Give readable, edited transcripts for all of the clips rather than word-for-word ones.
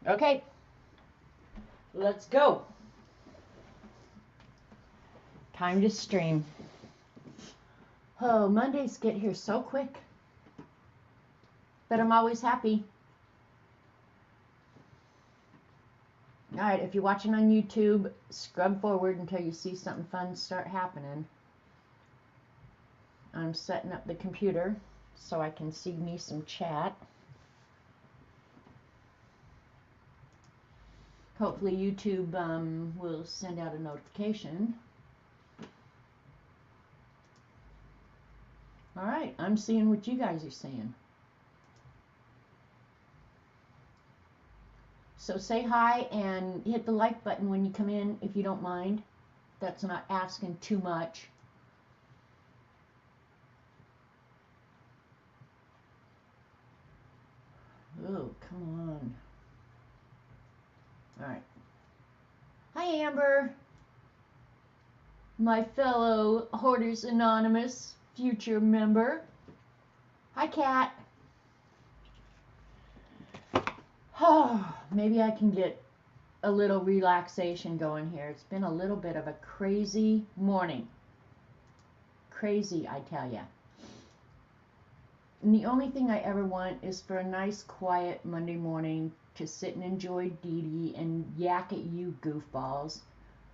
Okay, let's go. Time to stream. Oh, Mondays get here so quick. But I'm always happy. Alright, if you're watching on YouTube, scrub forward until you see something fun start happening. I'm setting up the computer so I can see me some chat. Hopefully YouTube will send out a notification. Alright, I'm seeing what you guys are seeing. So say hi and hit the like button when you come in if you don't mind. That's not asking too much. Oh, come on. Alright. Hi, Amber. My fellow Hoarders Anonymous future member. Hi, Kat. Oh, maybe I can get a little relaxation going here. It's been a little bit of a crazy morning. Crazy, I tell ya. And the only thing I ever want is for a nice, quiet Monday morning to sit and enjoy Dee Dee and yak at you goofballs.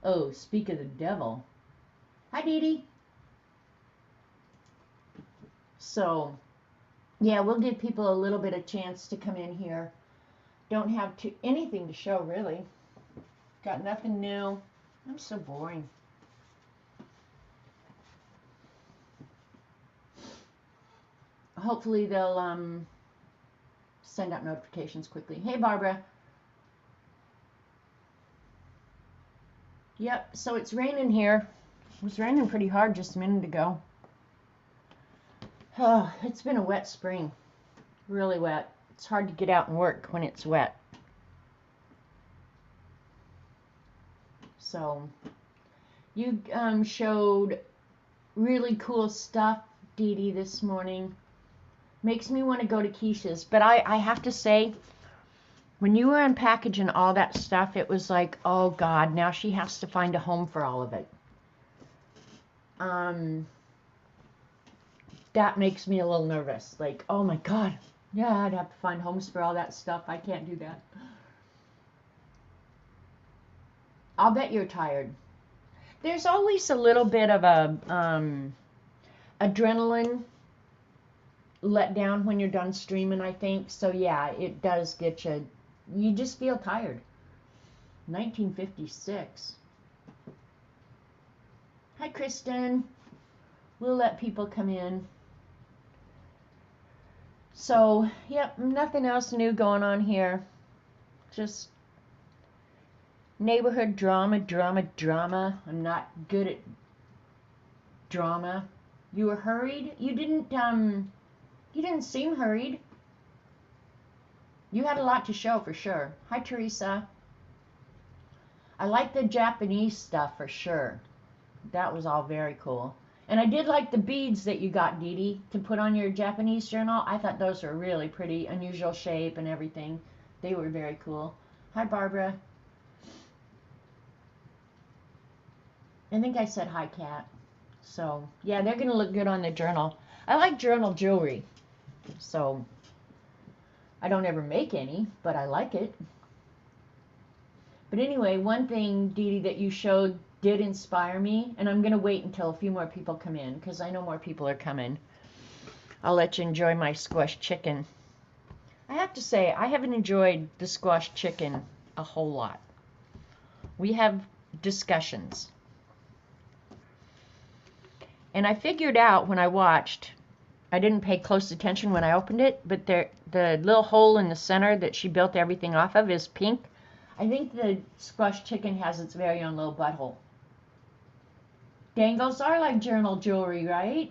Oh, speak of the devil. Hi, Dee Dee. So, yeah, we'll give people a little bit of chance to come in here. Don't have anything to show, really. Got nothing new. I'm so boring. Hopefully they'll send out notifications quickly. Hey, Barbara. Yep, so it's raining here. It was raining pretty hard just a minute ago. Oh, it's been a wet spring. Really wet. It's hard to get out and work when it's wet. So, you showed really cool stuff, Dee Dee, this morning. Makes me want to go to Keisha's. But I have to say, when you were unpackaging all that stuff, it was like, oh God, now she has to find a home for all of it. That makes me a little nervous. Like, oh my God, yeah, I'd have to find homes for all that stuff. I can't do that. I'll bet you're tired. There's always a little bit of a adrenaline let down when you're done streaming, I think. So yeah, it does get you. You just feel tired. 1956. Hi, Kristen. We'll let people come in. So, yep, nothing else new going on here. Just neighborhood drama, drama. I'm not good at drama. You were hurried? You didn't seem hurried. You had a lot to show for sure. Hi, Teresa. I like the Japanese stuff for sure. That was all very cool. And I did like the beads that you got, Dee Dee, to put on your Japanese journal. I thought those were really pretty, unusual shape and everything. They were very cool. Hi, Barbara. I think I said hi, Kat. So, yeah, they're going to look good on the journal. I like journal jewelry. So, I don't ever make any, but I like it. But anyway, one thing, Dee Dee, that you showed did inspire me, and I'm going to wait until a few more people come in, because I know more people are coming. I'll let you enjoy my squashed chicken. I have to say, I haven't enjoyed the squashed chicken a whole lot. We have discussions. And I figured out when I watched, I didn't pay close attention when I opened it, but the little hole in the center that she built everything off of is pink. I think the squashed chicken has its very own little butthole. Dangles are like journal jewelry, right?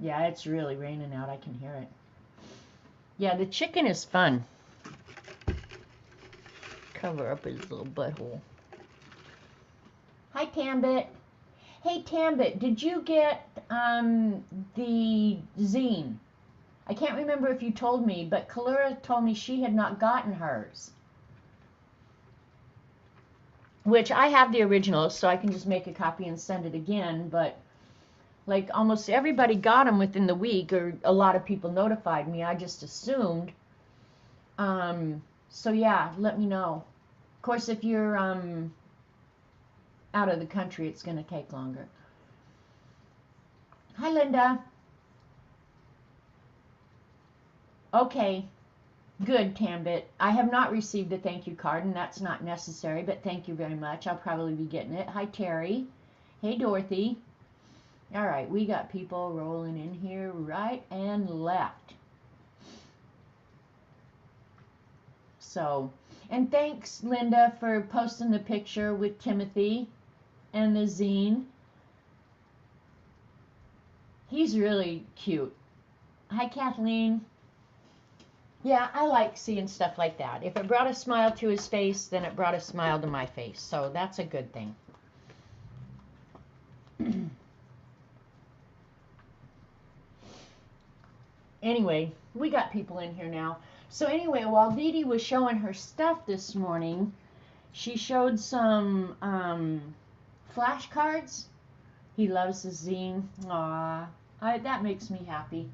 Yeah, it's really raining out. I can hear it. Yeah, the chicken is fun. Cover up his little butthole. Hi, Tambit. Hey, Tambit, did you get the zine? I can't remember if you told me, but Kalura told me she had not gotten hers. Which I have the original, so I can just make a copy and send it again, but like almost everybody got them within the week, or a lot of people notified me. I just assumed. So yeah, let me know. Of course, if you're out of the country, it's going to take longer. Hi, Linda. Okay, good, Tambit. I have not received a thank you card, and that's not necessary, but thank you very much. I'll probably be getting it. Hi, Terry. Hey, Dorothy. All right, we got people rolling in here right and left. So, and thanks, Linda, for posting the picture with Timothy and the zine. He's really cute. Hi, Kathleen. Yeah, I like seeing stuff like that. If it brought a smile to his face, then it brought a smile to my face. So that's a good thing. Anyway, we got people in here now. So anyway, while Dee Dee was showing her stuff this morning, she showed some flashcards. He loves the zine. Aww, that makes me happy.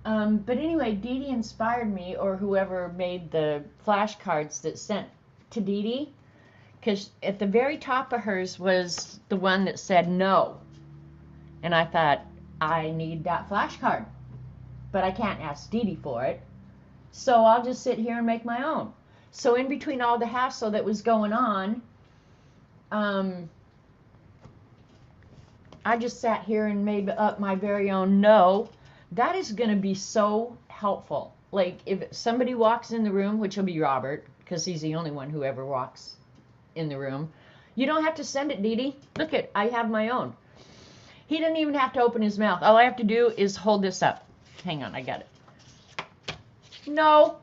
But anyway, Dee Dee inspired me, or whoever made the flashcards that sent to Dee Dee, because at the very top of hers was the one that said no. And I thought, I need that flashcard. But I can't ask Dee Dee for it. So I'll just sit here and make my own. So in between all the hassle that was going on, I just sat here and made up my very own no. That is going to be so helpful. Like if somebody walks in the room, which will be Robert, because he's the only one who ever walks in the room, you don't have to send it, Dee Dee. Look it, I have my own. He doesn't even have to open his mouth. All I have to do is hold this up. Hang on, I got it. No.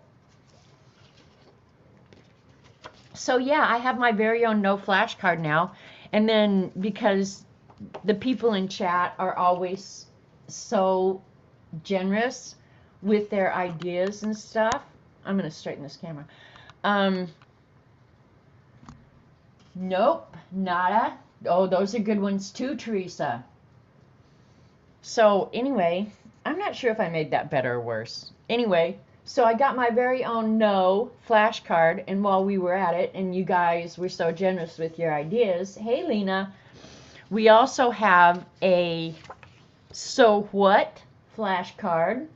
So yeah, I have my very own no flashcard now. And then because the people in chat are always so generous with their ideas and stuff. I'm going to straighten this camera. Nope, nada. Oh, those are good ones too, Teresa. So anyway, I'm not sure if I made that better or worse. Anyway, so I got my very own no flashcard, and while we were at it, and you guys were so generous with your ideas, hey Lena, we also have a so what flashcard.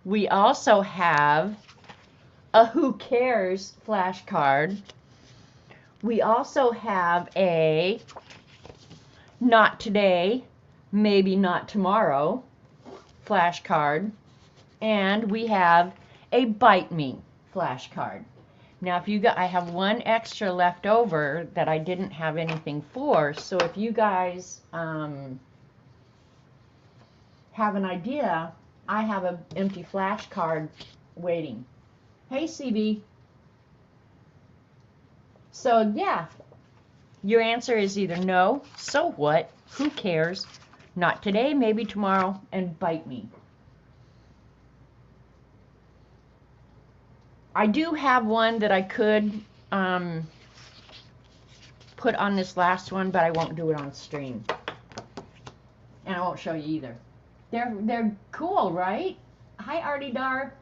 We also have a who cares flashcard. We also have a not today, maybe not tomorrow flashcard. And we have a bite me flashcard. Now if you got, I have one extra left over that I didn't have anything for, so if you guys have an idea, I have an empty flashcard waiting. Hey CB. So yeah, your answer is either no, so what, who cares, not today, maybe tomorrow, and bite me. I do have one that I could put on this last one, but I won't do it on stream. And I won't show you either. They're cool, right? Hi, Artie Dar.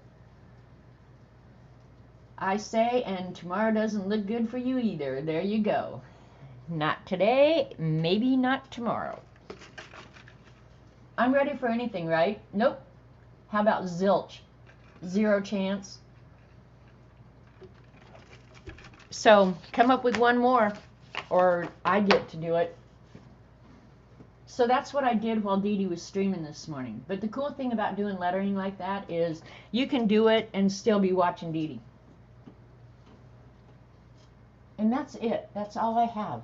I say, and tomorrow doesn't look good for you either. There you go. Not today, maybe not tomorrow. I'm ready for anything, right? Nope. How about zilch? Zero chance. So come up with one more, or I get to do it. So that's what I did while Dee Dee was streaming this morning. But the cool thing about doing lettering like that is you can do it and still be watching Dee Dee. And that's it. That's all I have.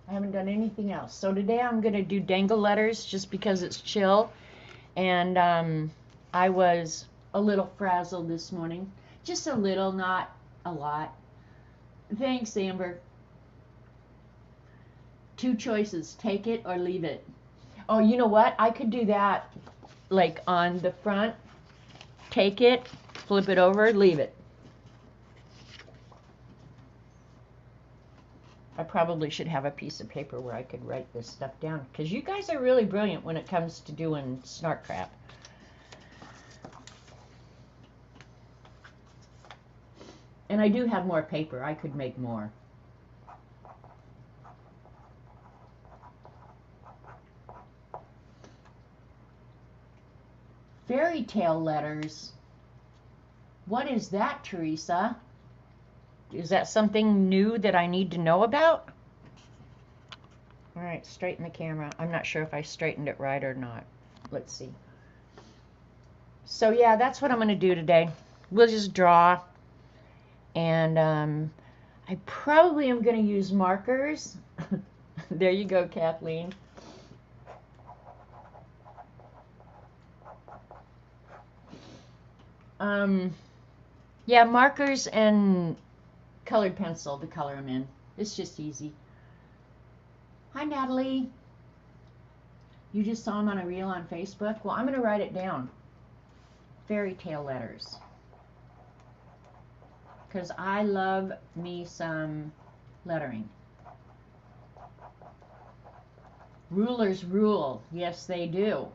I haven't done anything else. So today I'm going to do Dangle Letters just because it's chill. And I was a little frazzled this morning. Just a little, not a lot. Thanks, Amber. Two choices, take it or leave it. Oh, you know what? I could do that like on the front, take it, flip it over, leave it. I probably should have a piece of paper where I could write this stuff down, because you guys are really brilliant when it comes to doing snark crap. And I do have more paper. I could make more. Fairy tale letters. What is that, Teresa? Is that something new that I need to know about? All right, straighten the camera. I'm not sure if I straightened it right or not. Let's see. So yeah, that's what I'm going to do today. We'll just draw. And I probably am going to use markers. There you go, Kathleen. Yeah, markers and colored pencil to color them in. It's just easy. Hi, Natalie. You just saw them on a reel on Facebook? Well, I'm going to write it down. Fairy tale letters. Because I love me some lettering. Rulers rule. Yes, they do.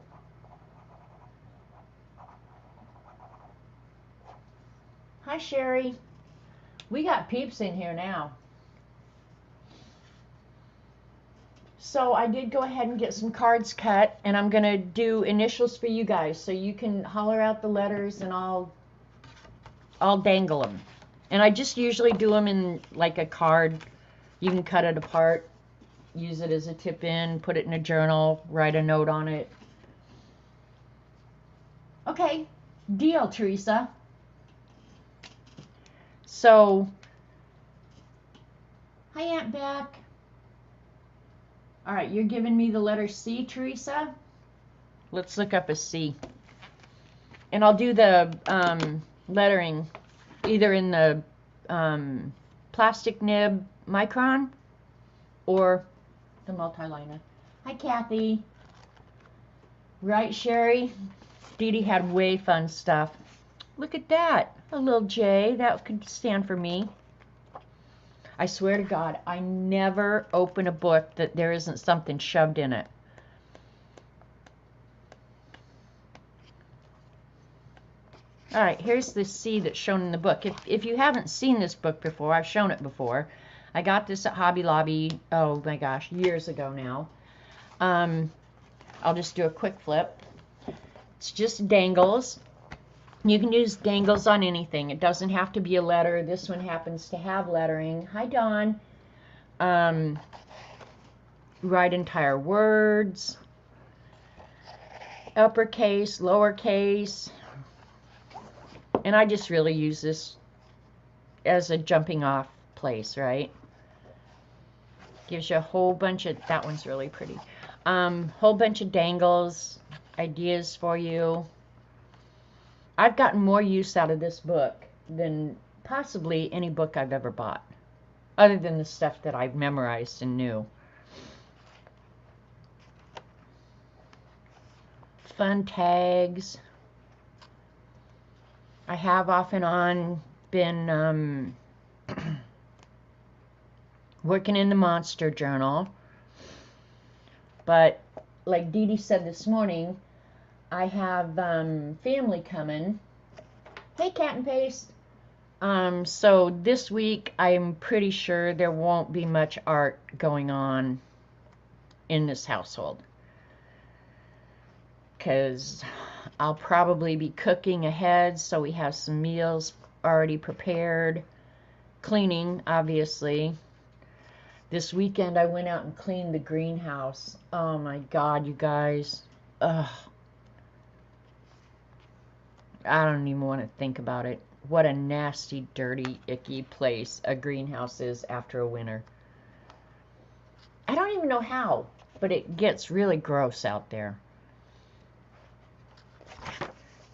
Hi, Sherry. We got peeps in here now. So I did go ahead and get some cards cut, and I'm going to do initials for you guys, so you can holler out the letters and I'll dangle them. And I just usually do them in like a card. You can cut it apart, use it as a tip-in, put it in a journal, write a note on it. Okay, deal, Teresa. So, hi, Aunt Beck. All right, you're giving me the letter C, Teresa? Let's look up a C. And I'll do the lettering either in the plastic nib micron or the multi-liner. Hi, Kathy. Right, Sherry? Dee Dee had way fun stuff. Look at that. A little J. That could stand for me. I swear to God, I never open a book that there isn't something shoved in it. All right, here's the C that's shown in the book. If you haven't seen this book before, I've shown it before. I got this at Hobby Lobby, oh my gosh, years ago now. I'll just do a quick flip. It's just dangles. You can use dangles on anything. It doesn't have to be a letter. This one happens to have lettering. Hi, Dawn. Write entire words. Uppercase, lowercase. And I just really use this as a jumping off place, right? Gives you a whole bunch of, that one's really pretty. Whole bunch of dangles, ideas for you. I've gotten more use out of this book than possibly any book I've ever bought, other than the stuff that I've memorized and knew. Fun tags. I have off and on been working in the Monster Journal, but like Dee Dee said this morning, I have family coming. Hey, Cat and Paste. So this week, I'm pretty sure there won't be much art going on in this household, because I'll probably be cooking ahead, so we have some meals already prepared. Cleaning, obviously. This weekend, I went out and cleaned the greenhouse. Oh my God, you guys. Ugh. I don't even want to think about it. What a nasty, dirty, icky place a greenhouse is after a winter. I don't even know how, but it gets really gross out there.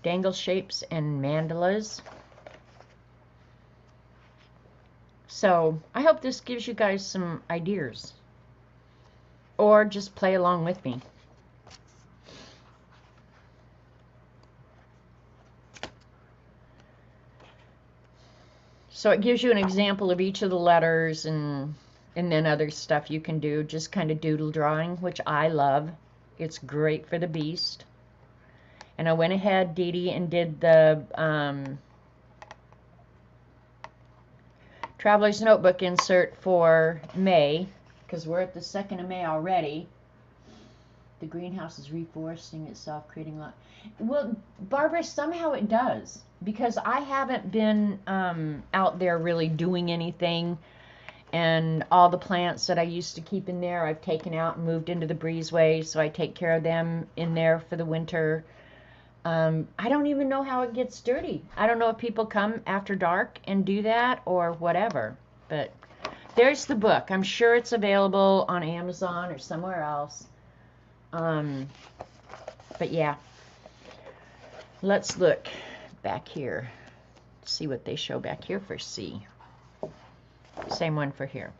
Dangle shapes and mandalas. So I hope this gives you guys some ideas, or just play along with me. So it gives you an example of each of the letters, and then other stuff you can do, just kind of doodle drawing, which I love. It's great for the beast. And I went ahead, Dee Dee, and did the Traveler's Notebook insert for May, because we're at the 2nd of May already. The greenhouse is reforesting itself, creating a lot. Well, Barbara, somehow it does, because I haven't been out there really doing anything, and all the plants that I used to keep in there I've taken out and moved into the breezeway, so I take care of them in there for the winter. I don't even know how it gets dirty. I don't know if people come after dark and do that or whatever, but there's the book. I'm sure it's available on Amazon or somewhere else. But yeah, let's look back here, see what they show back here for C. Same one for here.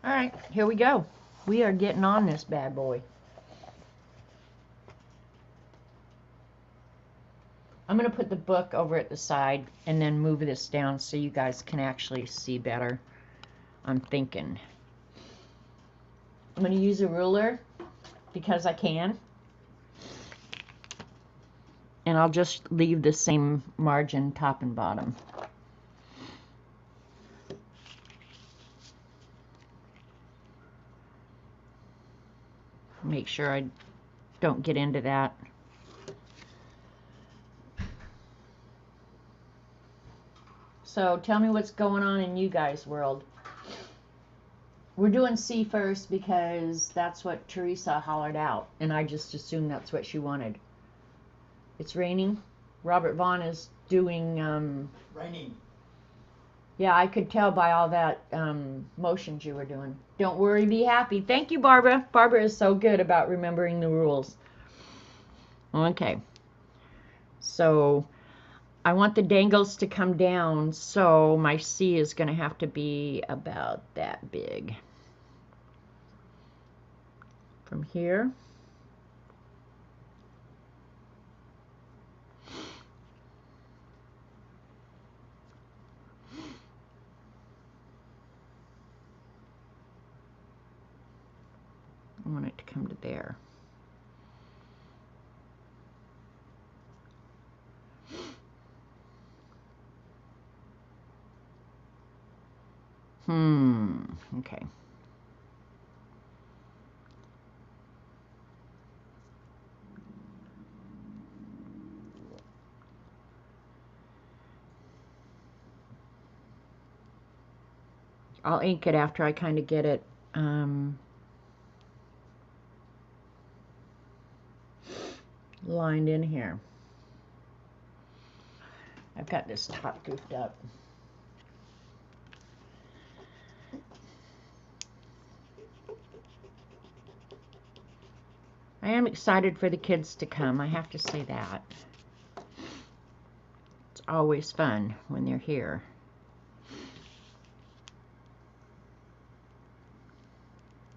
All right, here we go. We are getting on this bad boy. I'm going to put the book over at the side and then move this down so you guys can actually see better. I'm thinking. I'm going to use a ruler because I can. And I'll just leave the same margin top and bottom. Make sure I don't get into that. So tell me what's going on in you guys' world. We're doing C first because that's what Teresa hollered out, and I just assumed that's what she wanted. It's raining. Robert Vaughn is doing... Raining. Yeah, I could tell by all that motions you were doing. Don't worry, be happy. Thank you, Barbara. Barbara is so good about remembering the rules. Okay. So I want the dangles to come down, so my C is going to have to be about that big. From here. I want it to come to there. Okay. I'll ink it after I kind of get it lined in here. I've got this top goofed up. I am excited for the kids to come, I have to say that. It's always fun when they're here.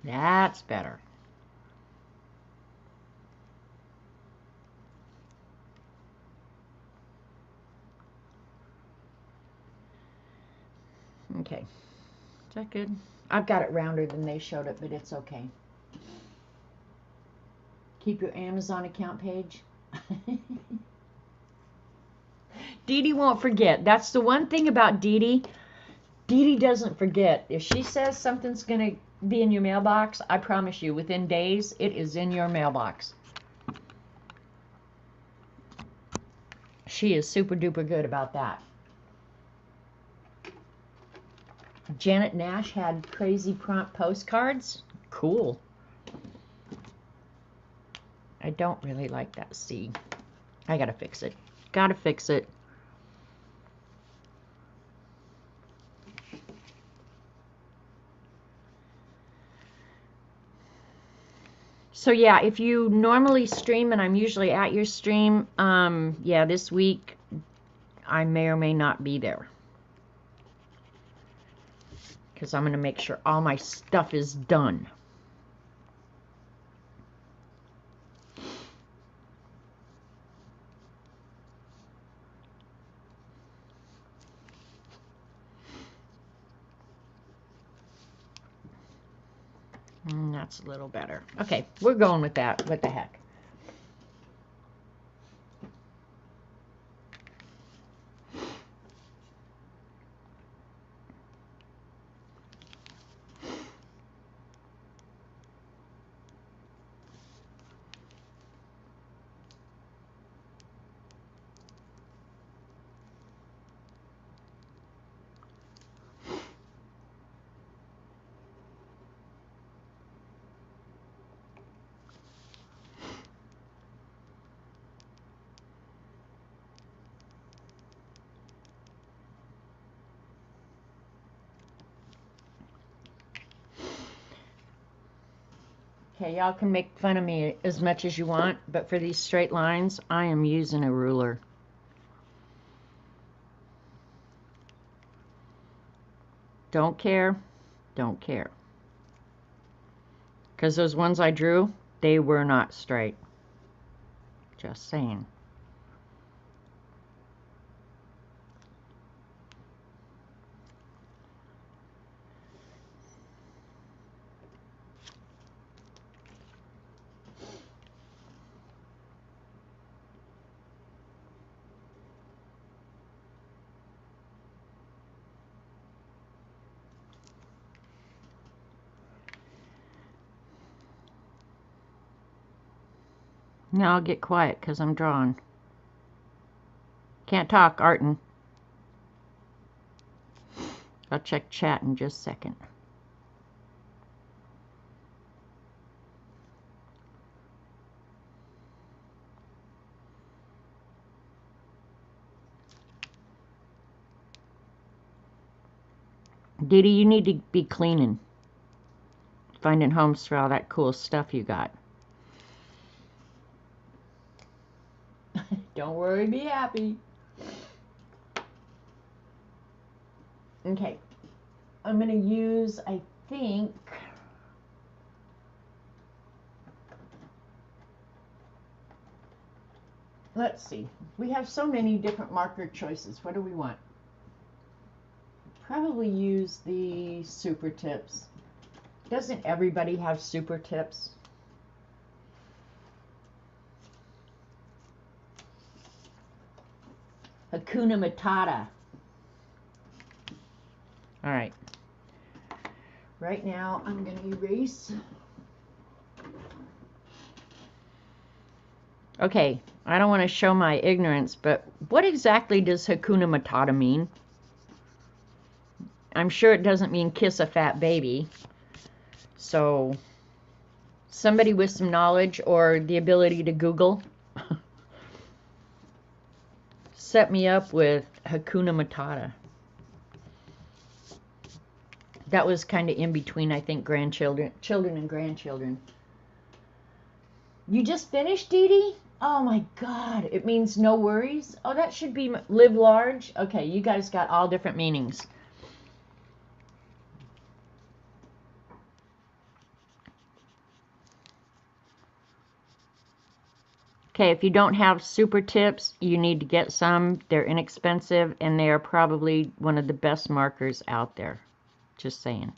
That's better. Okay. Is that good? I've got it rounder than they showed it, but it's okay. Keep your Amazon account page. Dee Dee won't forget. That's the one thing about Dee Dee. Dee Dee doesn't forget. If she says something's going to be in your mailbox, I promise you, within days, it is in your mailbox. She is super duper good about that. Janet Nash had crazy prompt postcards. Cool. I don't really like that C. I gotta fix it. Gotta fix it. So yeah, if you normally stream, and I'm usually at your stream, yeah, this week I may or may not be there. Because I'm going to make sure all my stuff is done. That's a little better. Okay, we're going with that. What the heck? Okay, y'all can make fun of me as much as you want, but for these straight lines, I am using a ruler. Don't care, don't care. Because those ones I drew, they were not straight. Just saying. Now I'll get quiet because I'm drawing. Can't talk, Artin. I'll check chat in just a second. Dee Dee, you need to be cleaning. Finding homes for all that cool stuff you got. Don't worry, be happy. Okay. I'm going to use, I think, let's see. We have so many different marker choices. What do we want? Probably use the super tips. Doesn't everybody have super tips? Hakuna Matata. All right. Right now, I'm going to erase. Okay, I don't want to show my ignorance, but what exactly does Hakuna Matata mean? I'm sure it doesn't mean kiss a fat baby. So, somebody with some knowledge or the ability to Google, set me up with Hakuna Matata. That was kind of in between, I think, children and grandchildren. You just finished, Dee Dee? Oh my God, it means no worries? Oh, that should be live large? Okay, you guys got all different meanings. Okay, if you don't have super tips, you need to get some. They're inexpensive, and they are probably one of the best markers out there. Just saying.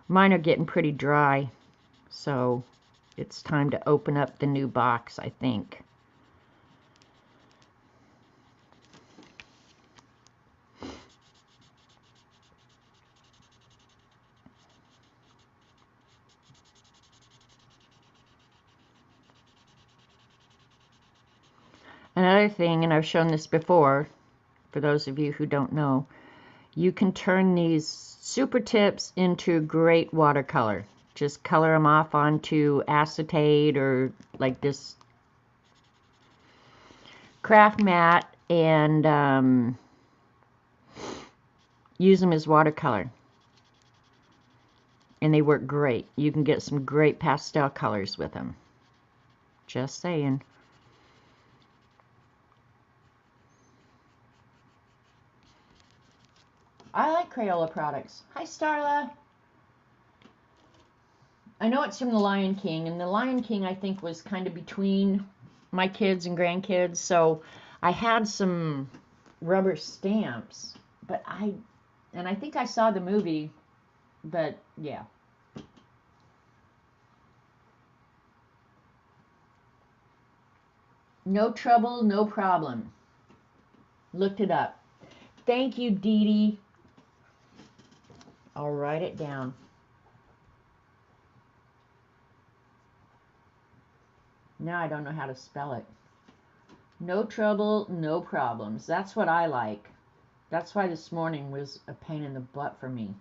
Mine are getting pretty dry, so it's time to open up the new box, I think. Another thing, and I've shown this before, for those of you who don't know, you can turn these super tips into great watercolor. Just color them off onto acetate or like this craft mat and use them as watercolor. And they work great. You can get some great pastel colors with them. Just saying. I like Crayola products. Hi, Starla. I know it's from The Lion King, and The Lion King, I think, was kind of between my kids and grandkids, so I had some rubber stamps, but I And I think I saw the movie, but yeah. No trouble, no problem. Looked it up. Thank you, Dee Dee. I'll write it down. Now I don't know how to spell it. No trouble, no problems. That's what I like. That's why this morning was a pain in the butt for me.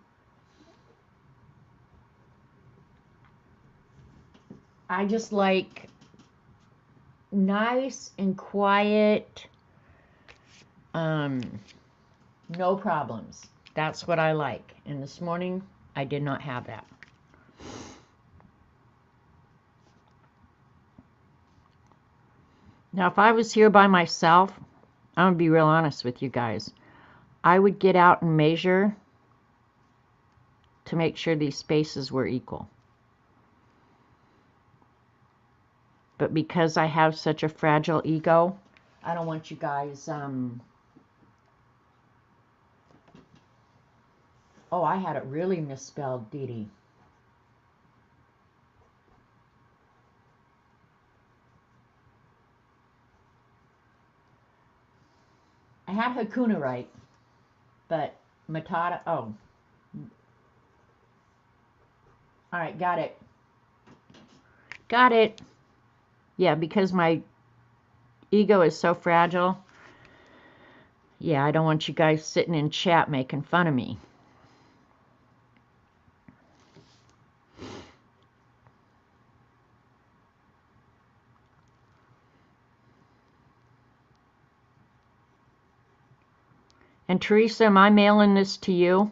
I just like nice and quiet, no problems. That's what I like. And this morning, I did not have that. Now, if I was here by myself, I'm going to be real honest with you guys. I would get out and measure to make sure these spaces were equal. But because I have such a fragile ego, I don't want you guys, oh, I had it really misspelled, Dee Dee. I had Hakuna right, but Matata, oh. All right, got it. Got it. Yeah, because my ego is so fragile. Yeah, I don't want you guys sitting in chat making fun of me. And Teresa, am I mailing this to you?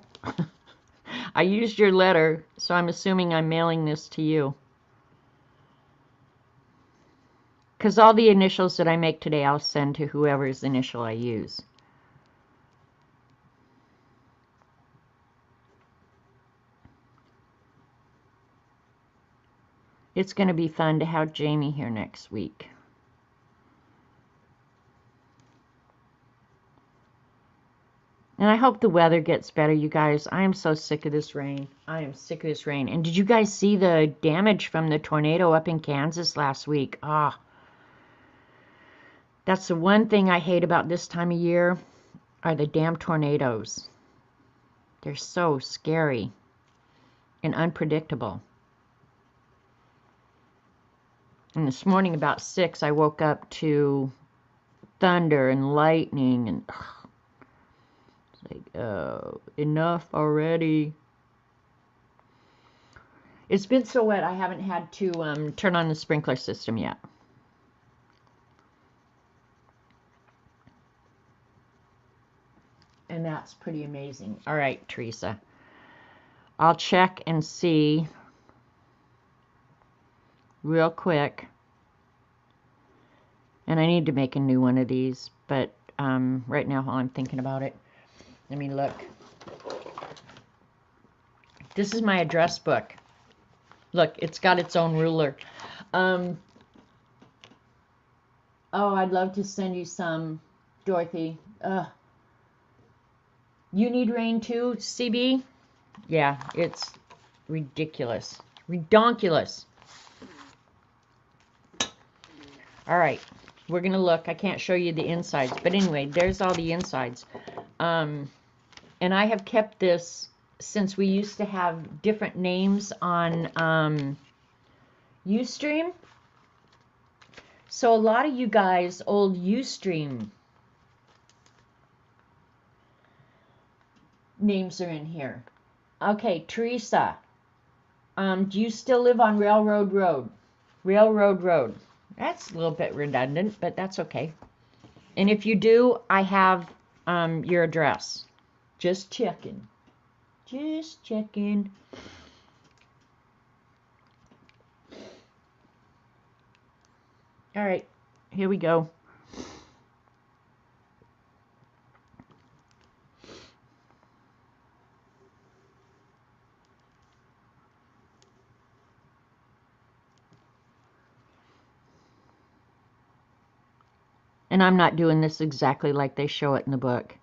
I used your letter, so I'm assuming I'm mailing this to you. Because all the initials that I make today, I'll send to whoever's initial I use. It's going to be fun to have Jamie here next week. And I hope the weather gets better, you guys. I am so sick of this rain. I am sick of this rain. And did you guys see the damage from the tornado up in Kansas last week? Ah. That's the one thing I hate about this time of year, are the damn tornadoes. They're so scary and unpredictable. And this morning about 6, I woke up to thunder and lightning, and it's like, oh, enough already. It's been so wet, I haven't had to turn on the sprinkler system yet. And that's pretty amazing. All right, Teresa. I'll check and see real quick. And I need to make a new one of these, but right now while I'm thinking about it, let me look. This is my address book. Look, it's got its own ruler. Oh, I'd love to send you some, Dorothy. You need rain too, CB? Yeah, it's ridiculous. Redonkulous. All right, we're going to look. I can't show you the insides, but anyway, there's all the insides. And I have kept this since we used to have different names on Ustream. So a lot of you guys, old Ustream names are in here. Okay, Teresa, do you still live on Railroad Road? Railroad Road. That's a little bit redundant, but that's okay. And if you do, I have your address. Just checking. Just checking. All right, here we go. And I'm not doing this exactly like they show it in the book.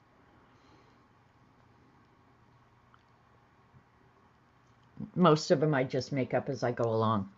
Most of them I just make up as I go along.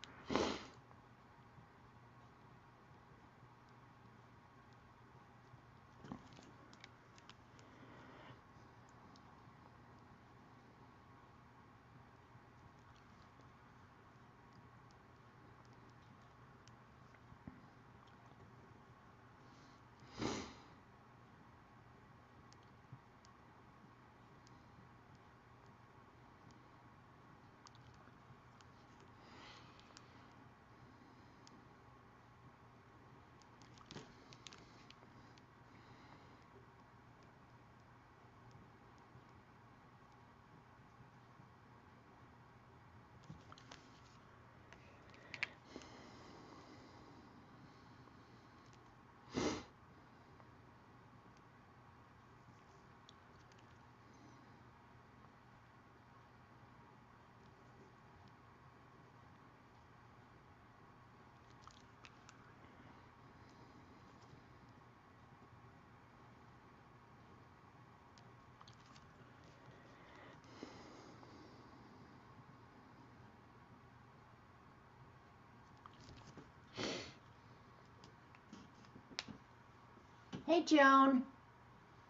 Hey, Joan.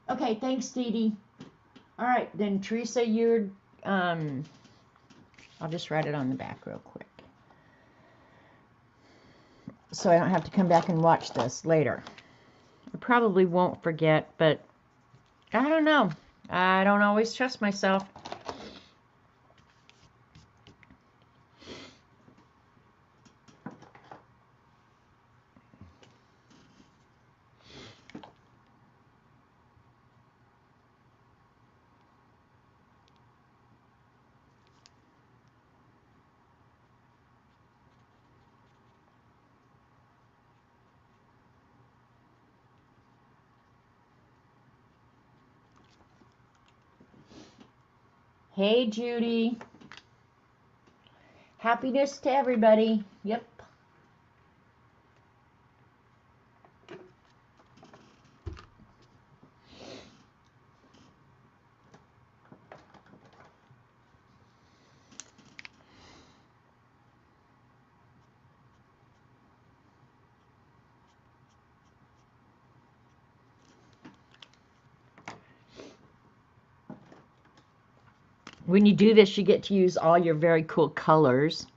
Okay, thanks, Dee Dee. All right, then, Teresa, you're, I'll just write it on the back real quick, so I don't have to come back and watch this later. I probably won't forget, but I don't know. I don't always trust myself. Hey, Judy. Happiness to everybody. Yep. When you do this, you get to use all your very cool colors.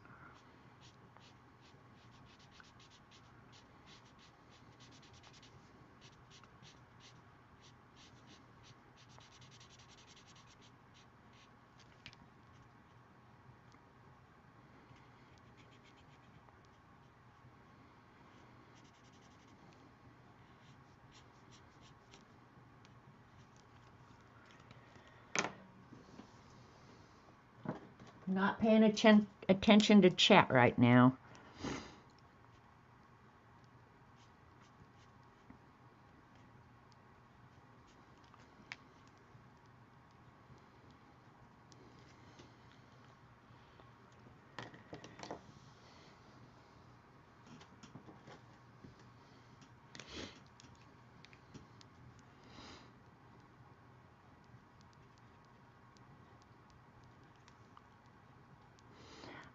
Not paying attention to chat right now.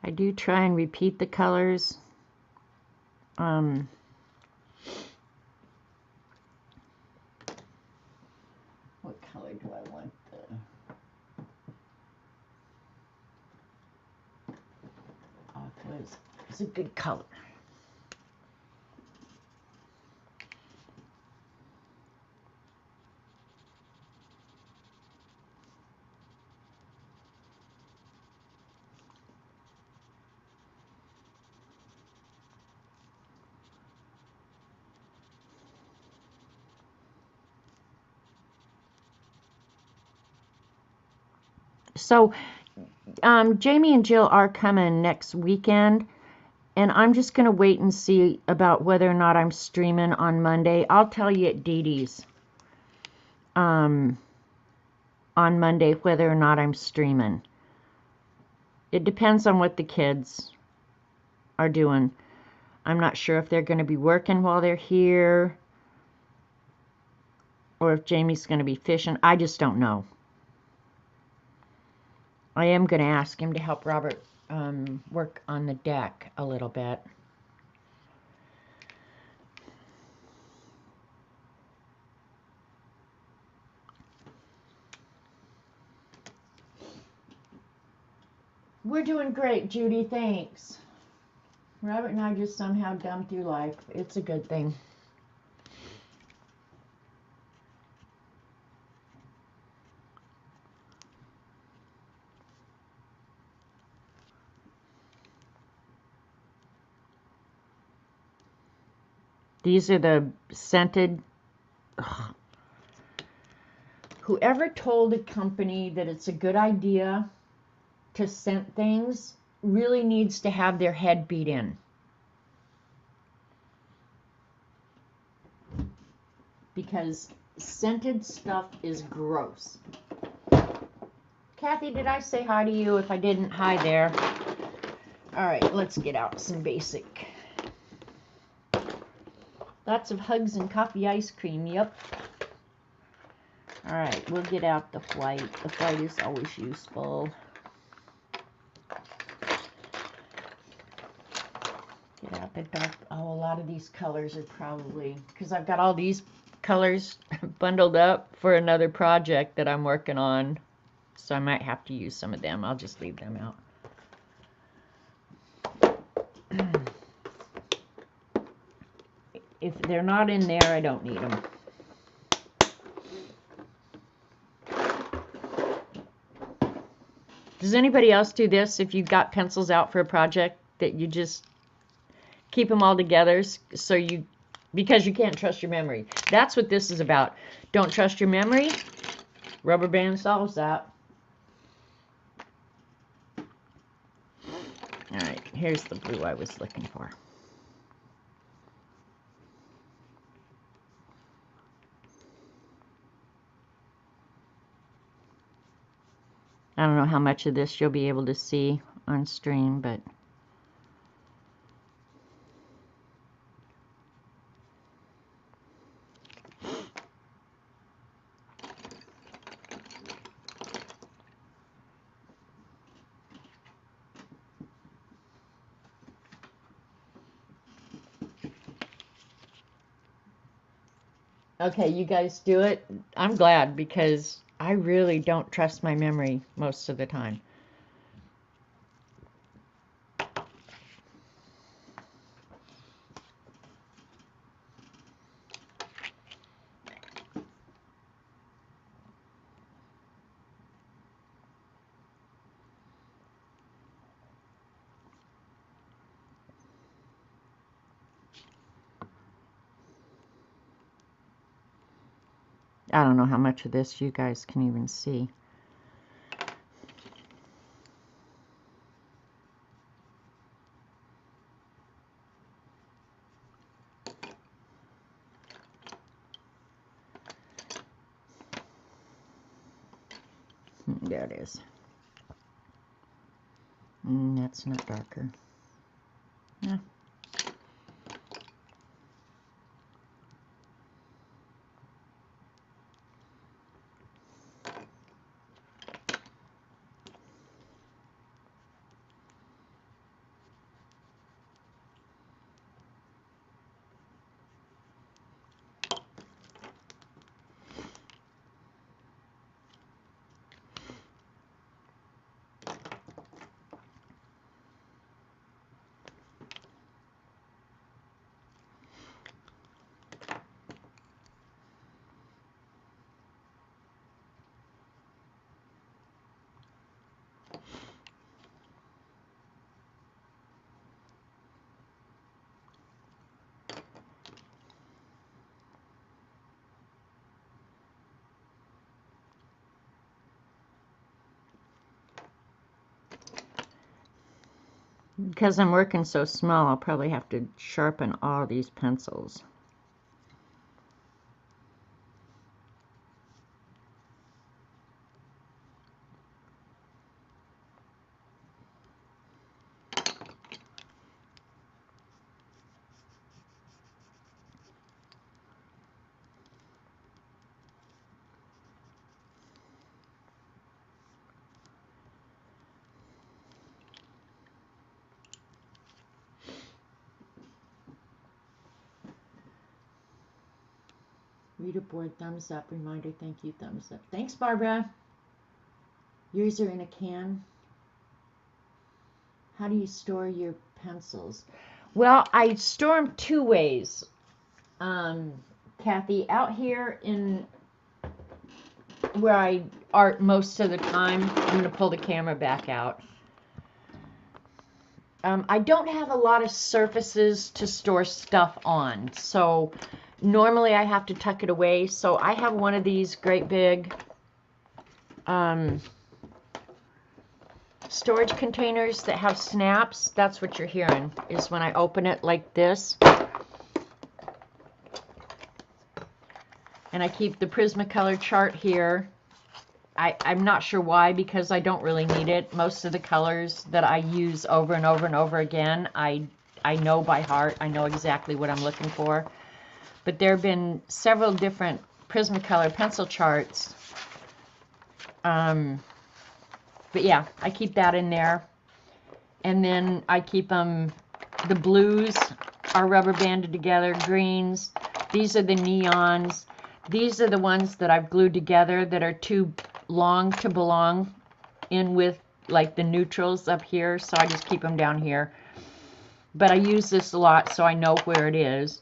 I do try and repeat the colors. What color do I want? Aqua is a good color. So, Jamie and Jill are coming next weekend, and I'm just going to wait and see about whether or not I'm streaming on Monday. I'll tell you at Dee Dee's on Monday whether or not I'm streaming. It depends on what the kids are doing. I'm not sure if they're going to be working while they're here or if Jamie's going to be fishing. I just don't know. I am going to ask him to help Robert work on the deck a little bit. We're doing great, Judy. Thanks. Robert and I just somehow dumb through life. It's a good thing. These are the scented. Ugh. Whoever told a company that it's a good idea to scent things really needs to have their head beat in. Because scented stuff is gross. Kathy, did I say hi to you? If I didn't, hi there. All right, let's get out some basic. Lots of hugs and coffee ice cream, yep. All right, we'll get out the white. The white is always useful. Get out the dark. Oh, a lot of these colors are probably, because I've got all these colors bundled up for another project that I'm working on. So I might have to use some of them. I'll just leave them out. If they're not in there, I don't need them. Does anybody else do this? If you've got pencils out for a project, that you just keep them all together so you, because you can't trust your memory. That's what this is about. Don't trust your memory. Rubber band solves that. All right, here's the blue I was looking for. I don't know how much of this you'll be able to see on stream, but okay, you guys do it. I'm glad, because I really don't trust my memory most of the time. I don't know how much of this you guys can even see. There it is. That's not darker. Yeah. Because I'm working so small, I'll probably have to sharpen all these pencils. Reader board, thumbs up, reminder, thank you, thumbs up. Thanks, Barbara. Yours are in a can. How do you store your pencils? Well, I store them two ways. Kathy, out here in where I art most of the time, I'm going to pull the camera back out. I don't have a lot of surfaces to store stuff on, so normally I have to tuck it away. So I have one of these great big storage containers that have snaps. That's what you're hearing, is when I open it like this. And I keep the Prismacolor chart here. I'm not sure why, because I don't really need it. Most of the colors that I use over and over and over again, I know by heart. I know exactly what I'm looking for. But there have been several different Prismacolor pencil charts. But yeah, I keep that in there. And then I keep them, the blues are rubber banded together, greens. These are the neons. These are the ones that I've glued together that are too long to belong in with like the neutrals up here, so I just keep them down here. But I use this a lot, so I know where it is.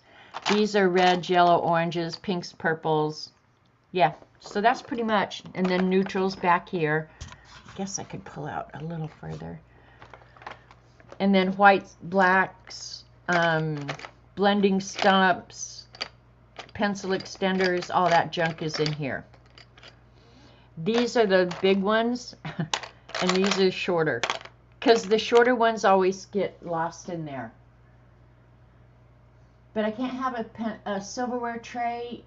These are reds, yellow, oranges, pinks, purples. Yeah, so that's pretty much. And then neutrals back here. I guess I could pull out a little further. And then whites, blacks, blending stumps, pencil extenders, all that junk is in here. These are the big ones, and these are shorter, because the shorter ones always get lost in there. But I can't have a silverware tray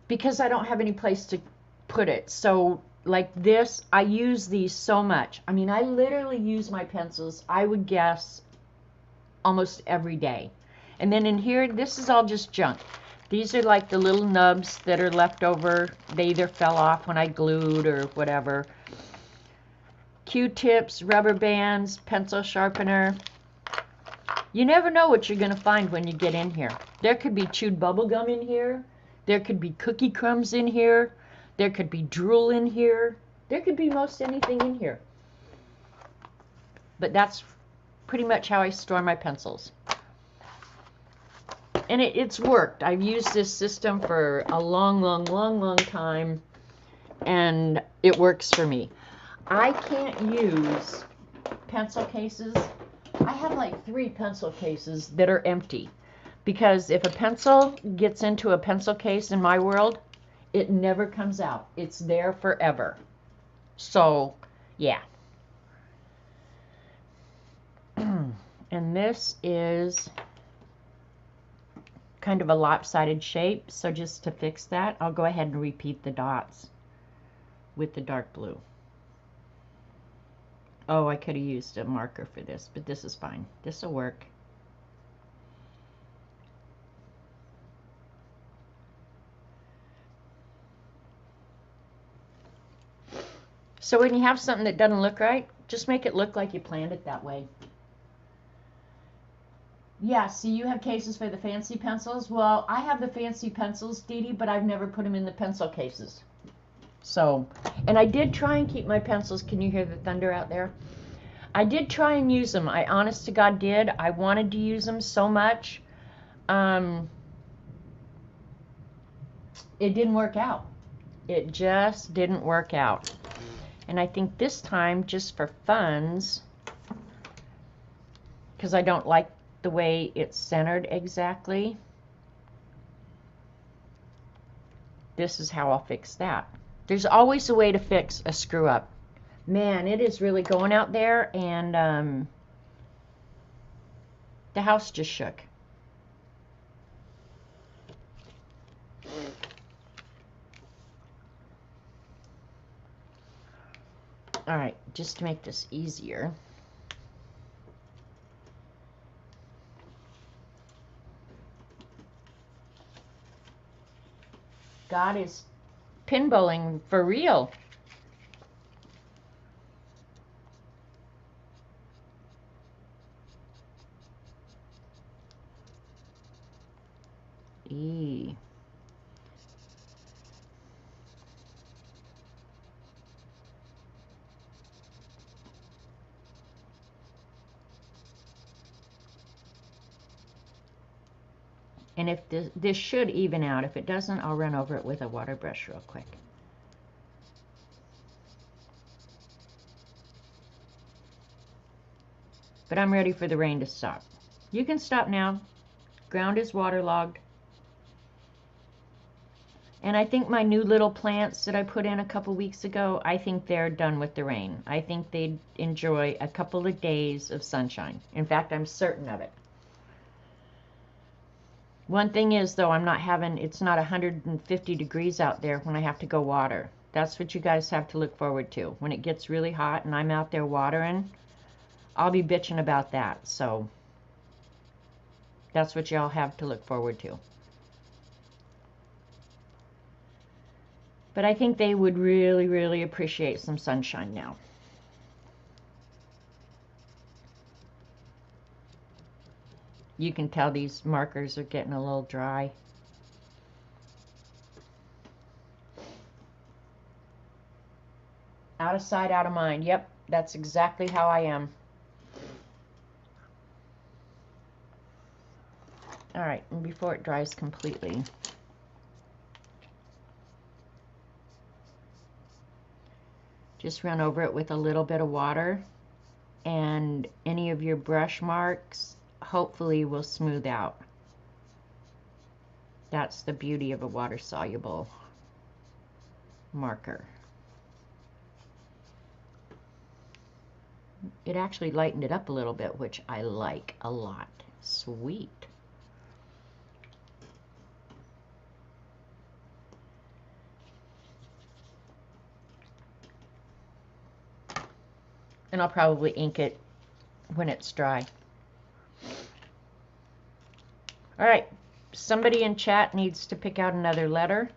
because I don't have any place to put it. So like this, I use these so much. I mean, I literally use my pencils, I would guess, almost every day. And then in here, this is all just junk. These are like the little nubs that are left over. They either fell off when I glued or whatever. Q-tips, rubber bands, pencil sharpener. You never know what you're going to find when you get in here. There could be chewed bubble gum in here. There could be cookie crumbs in here. There could be drool in here. There could be most anything in here. But that's pretty much how I store my pencils. And it's worked. I've used this system for a long time, and it works for me. I can't use pencil cases. I have like 3 pencil cases that are empty, because if a pencil gets into a pencil case in my world, it never comes out. It's there forever. So, yeah. And this is kind of a lopsided shape, so just to fix that, I'll go ahead and repeat the dots with the dark blue. Oh, I could have used a marker for this, but this is fine. This will work. So when you have something that doesn't look right, just make it look like you planned it that way. Yeah, so you have cases for the fancy pencils. Well, I have the fancy pencils, Dee Dee, but I've never put them in the pencil cases. So, and I did try and keep my pencils. Can you hear the thunder out there? I did try and use them. I honest to God did. I wanted to use them so much. It didn't work out. It just didn't work out. And I think this time, just for funds, because I don't like the way it's centered exactly, this is how I'll fix that. There's always a way to fix a screw up. Man, it is really going out there, and the house just shook. All right, just to make this easier, God is pinballing for real. E. And if this should even out. If it doesn't, I'll run over it with a water brush real quick. But I'm ready for the rain to stop. You can stop now. Ground is waterlogged. And I think my new little plants that I put in a couple weeks ago, I think they're done with the rain. I think they'd enjoy a couple of days of sunshine. In fact, I'm certain of it. One thing is, though, it's not 150 degrees out there when I have to go water. That's what you guys have to look forward to. When it gets really hot and I'm out there watering, I'll be bitching about that. So that's what y'all have to look forward to. But I think they would really, really appreciate some sunshine now. You can tell these markers are getting a little dry. Out of sight, out of mind. Yep, that's exactly how I am. All right, and before it dries completely, just run over it with a little bit of water, and any of your brush marks hopefully will smooth out. That's the beauty of a water-soluble marker. It actually lightened it up a little bit, which I like a lot. Sweet. And I'll probably ink it when it's dry. All right, somebody in chat needs to pick out another letter.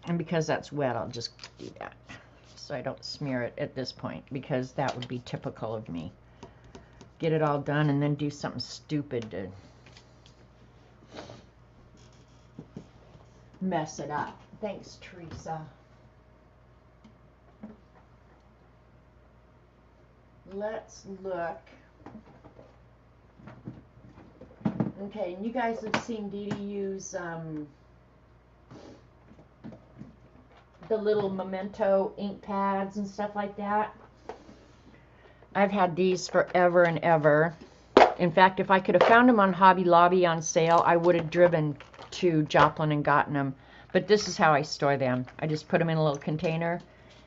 And because that's wet, I'll just do that so I don't smear it at this point, because that would be typical of me. Get it all done and then do something stupid to mess it up. Thanks, Teresa. Let's look. Okay, and you guys have seen Dee Dee use the little memento ink pads and stuff like that. I've had these forever and ever. In fact, if I could have found them on Hobby Lobby on sale, I would have driven to Joplin and gotten them. But this is how I store them. I just put them in a little container,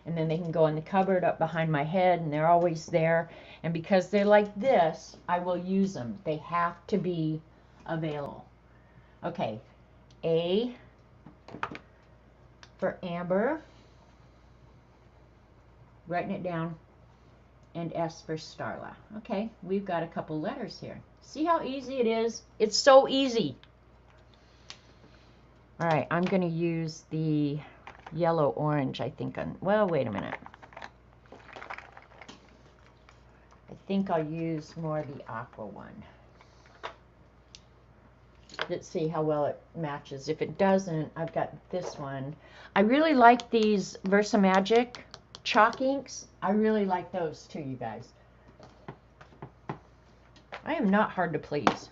and then they can go in the cupboard up behind my head, and they're always there. And because they're like this, I will use them. They have to be available. Okay, A for Amber, writing it down, and S for Starla. Okay, we've got a couple letters here. See how easy it is? It's so easy. All right, I'm going to use the yellow orange, I think. Well, wait a minute. I think I'll use more of the aqua one. Let's see how well it matches. If it doesn't, I've got this one. I really like these Versamagic chalk inks. I really like those too, you guys. I am not hard to please.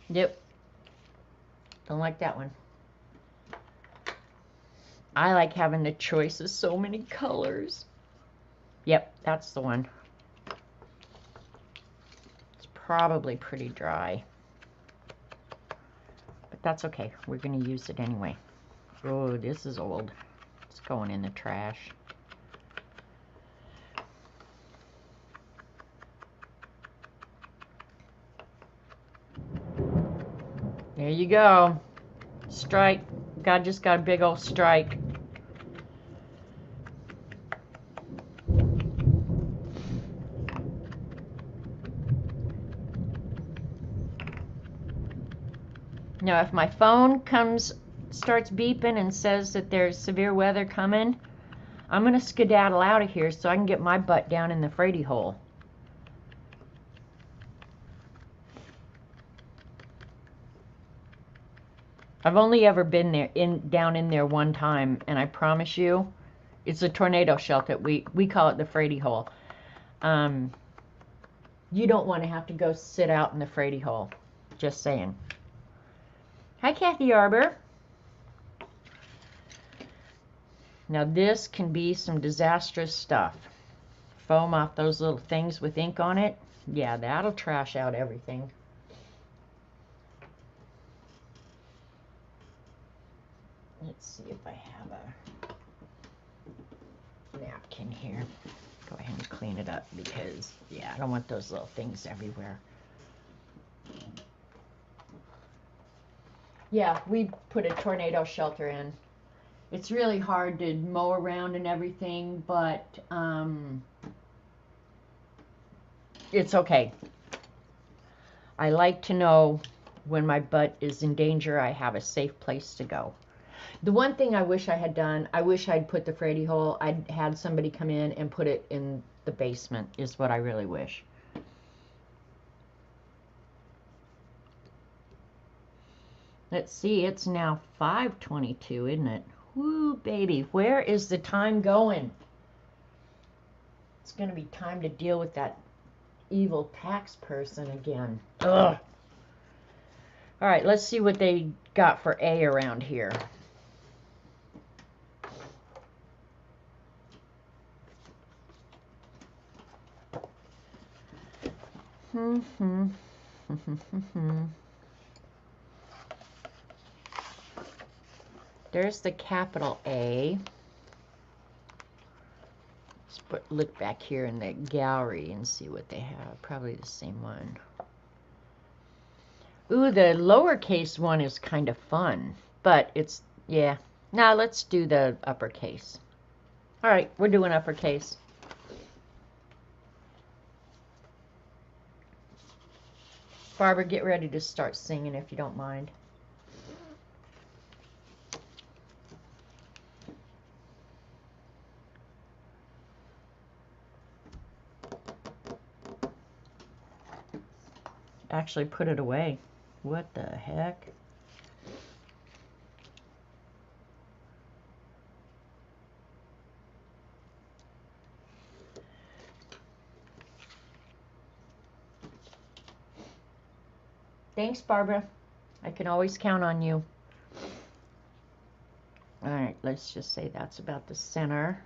Yep. Don't like that one. I like having the choice of so many colors. Yep, that's the one. It's probably pretty dry, but that's okay. We're going to use it anyway. Oh, this is old. It's going in the trash. There you go. Strike. God just got a big old strike. Now, if my phone starts beeping and says that there's severe weather coming, I'm going to skedaddle out of here so I can get my butt down in the Frady hole. I've only ever been there down in there one time, and I promise you, it's a tornado shelter. We call it the Frady hole. You don't want to have to go sit out in the Frady hole. Just saying. Hi, Kathy Arbor. Now this can be some disastrous stuff. Foam off those little things with ink on it. Yeah, that'll trash out everything. Let's see if I have a napkin here. Go ahead and clean it up because, yeah, I don't want those little things everywhere. Yeah, we put a tornado shelter in. It's really hard to mow around and everything, but it's okay. I like to know when my butt is in danger, I have a safe place to go. The one thing I wish I had done, I wish I'd put the Frady hole, I'd had somebody come in and put it in the basement, is what I really wish. Let's see, it's now 5:22, isn't it? Woo, baby, where is the time going? It's going to be time to deal with that evil tax person again. Ugh. All right, let's see what they got for A around here. There's the capital A. Let's look back here in the gallery and see what they have. Probably the same one. Ooh, the lowercase one is kind of fun, but it's, yeah. Now let's do the uppercase. All right, we're doing uppercase. Barbara, get ready to start singing if you don't mind. Actually put it away. What the heck? Thanks, Barbara. I can always count on you. All right, let's just say that's about the center.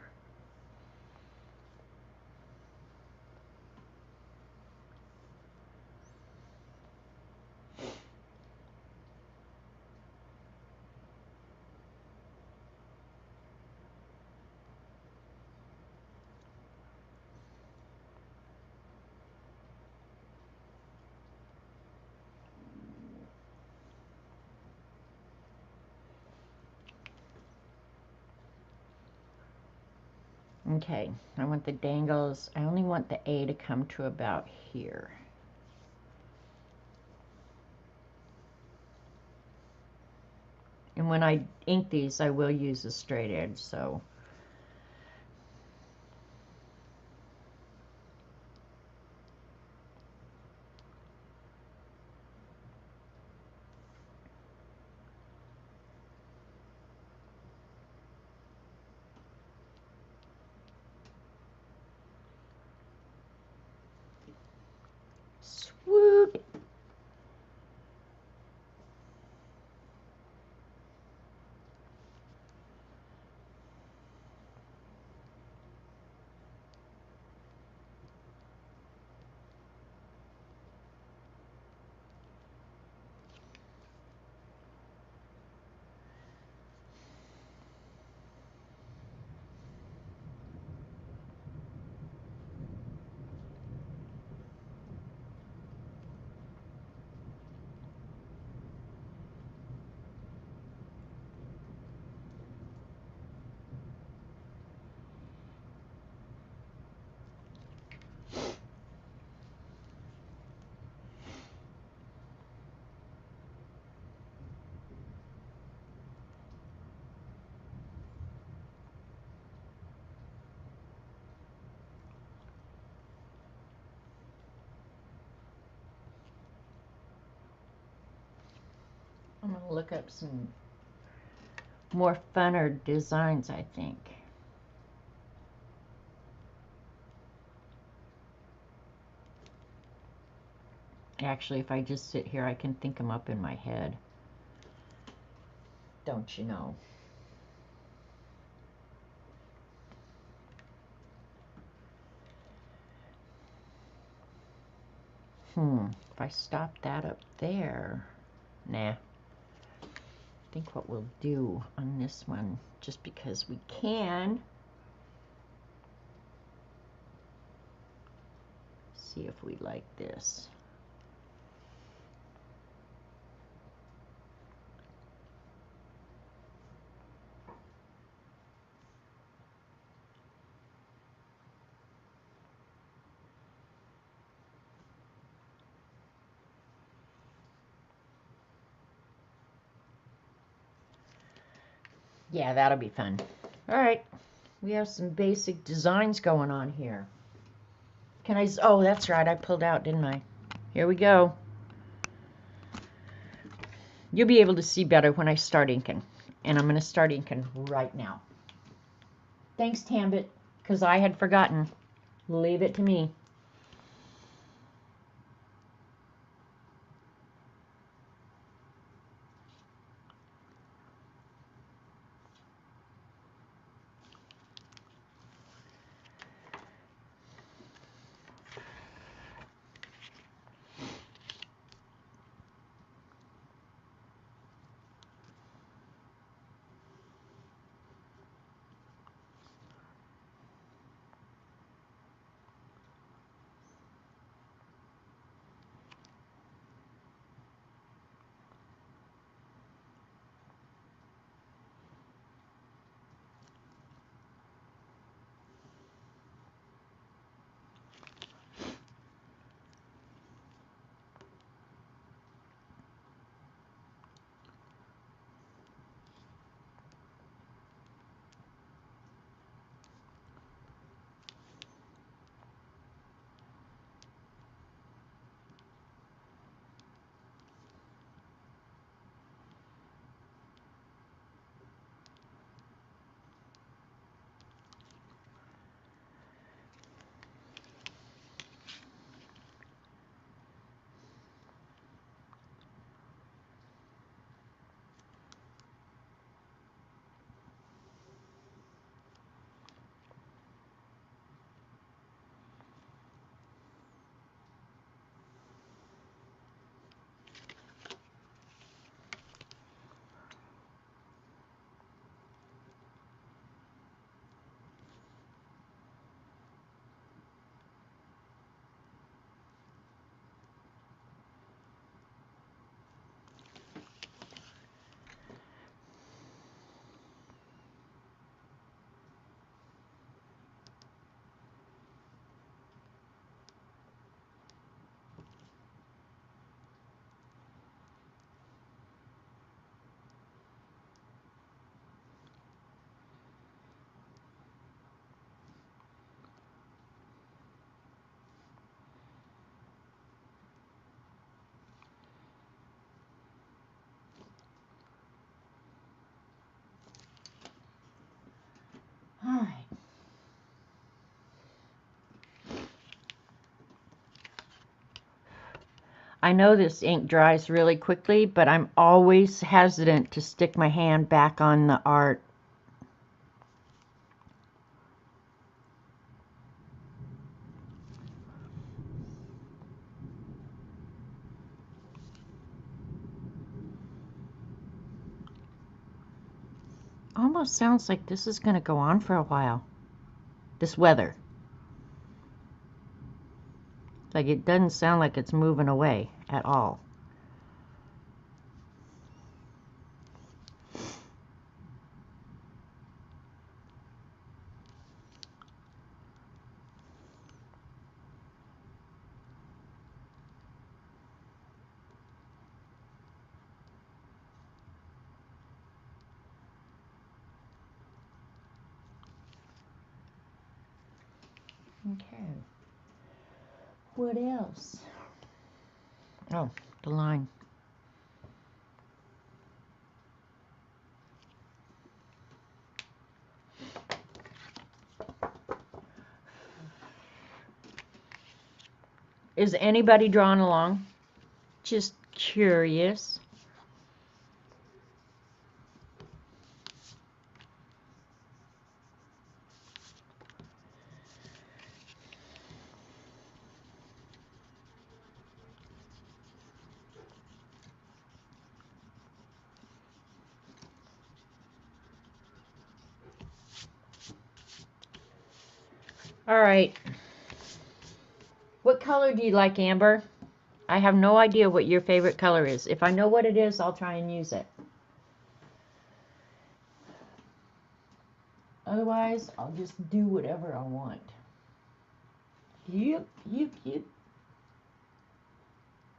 Okay, I want the dangles. I only want the A to come to about here. And when I ink these, I will use a straight edge, so. Swoop. look up some more funner designs, I think. Actually, if I just sit here, I can think them up in my head. Don't you know? If I stop that up there, nah. I think what we'll do on this one, just because we can, see if we like this. Yeah, that'll be fun. All right, we have some basic designs going on here. Can I, oh, that's right, I pulled out, didn't I? Here we go. You'll be able to see better when I start inking. And I'm going to start inking right now. Thanks, Tambit, because I had forgotten. Leave it to me. All right. I know this ink dries really quickly, but I'm always hesitant to stick my hand back on the art. Almost sounds like this is going to go on for a while. This weather. Like it doesn't sound like it's moving away at all. Okay. What else? Oh, the line. Is anybody drawing along? Just curious. All right. What color do you like, Amber? I have no idea what your favorite color is. If I know what it is, I'll try and use it. Otherwise, I'll just do whatever I want. Yep.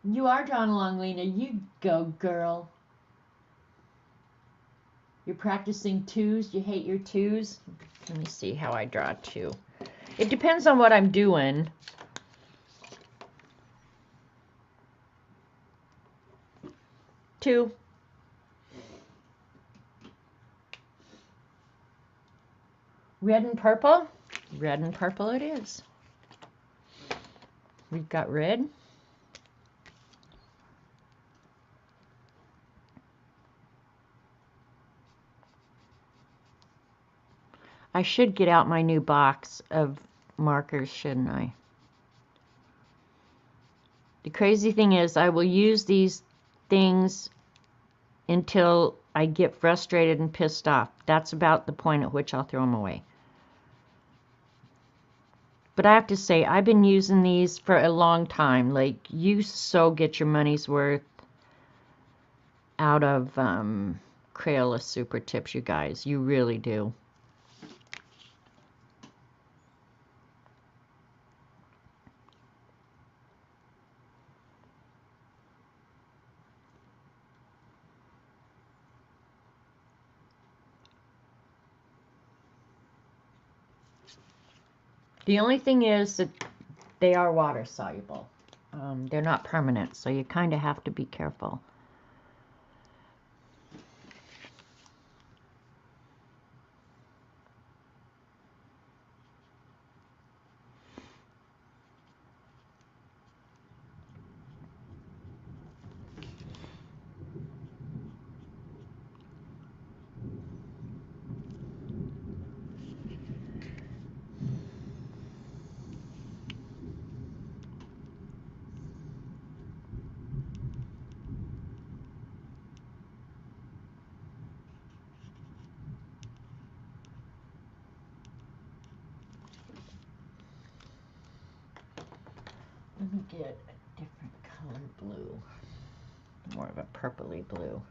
You are drawing along, Lena. You go, girl. You're practicing twos. You hate your twos. Let me see how I draw two. It depends on what I'm doing. Two. Red and purple? Red and purple it is. We've got red. I should get out my new box of markers, shouldn't I? The crazy thing is I will use these things until I get frustrated and pissed off. That's about the point at which I'll throw them away. But I have to say, I've been using these for a long time. Like, you so get your money's worth out of Crayola Super Tips, you guys. You really do. The only thing is that they are water soluble. They're not permanent, so you kind of have to be careful. Let me get a different color blue. More of a purpley blue.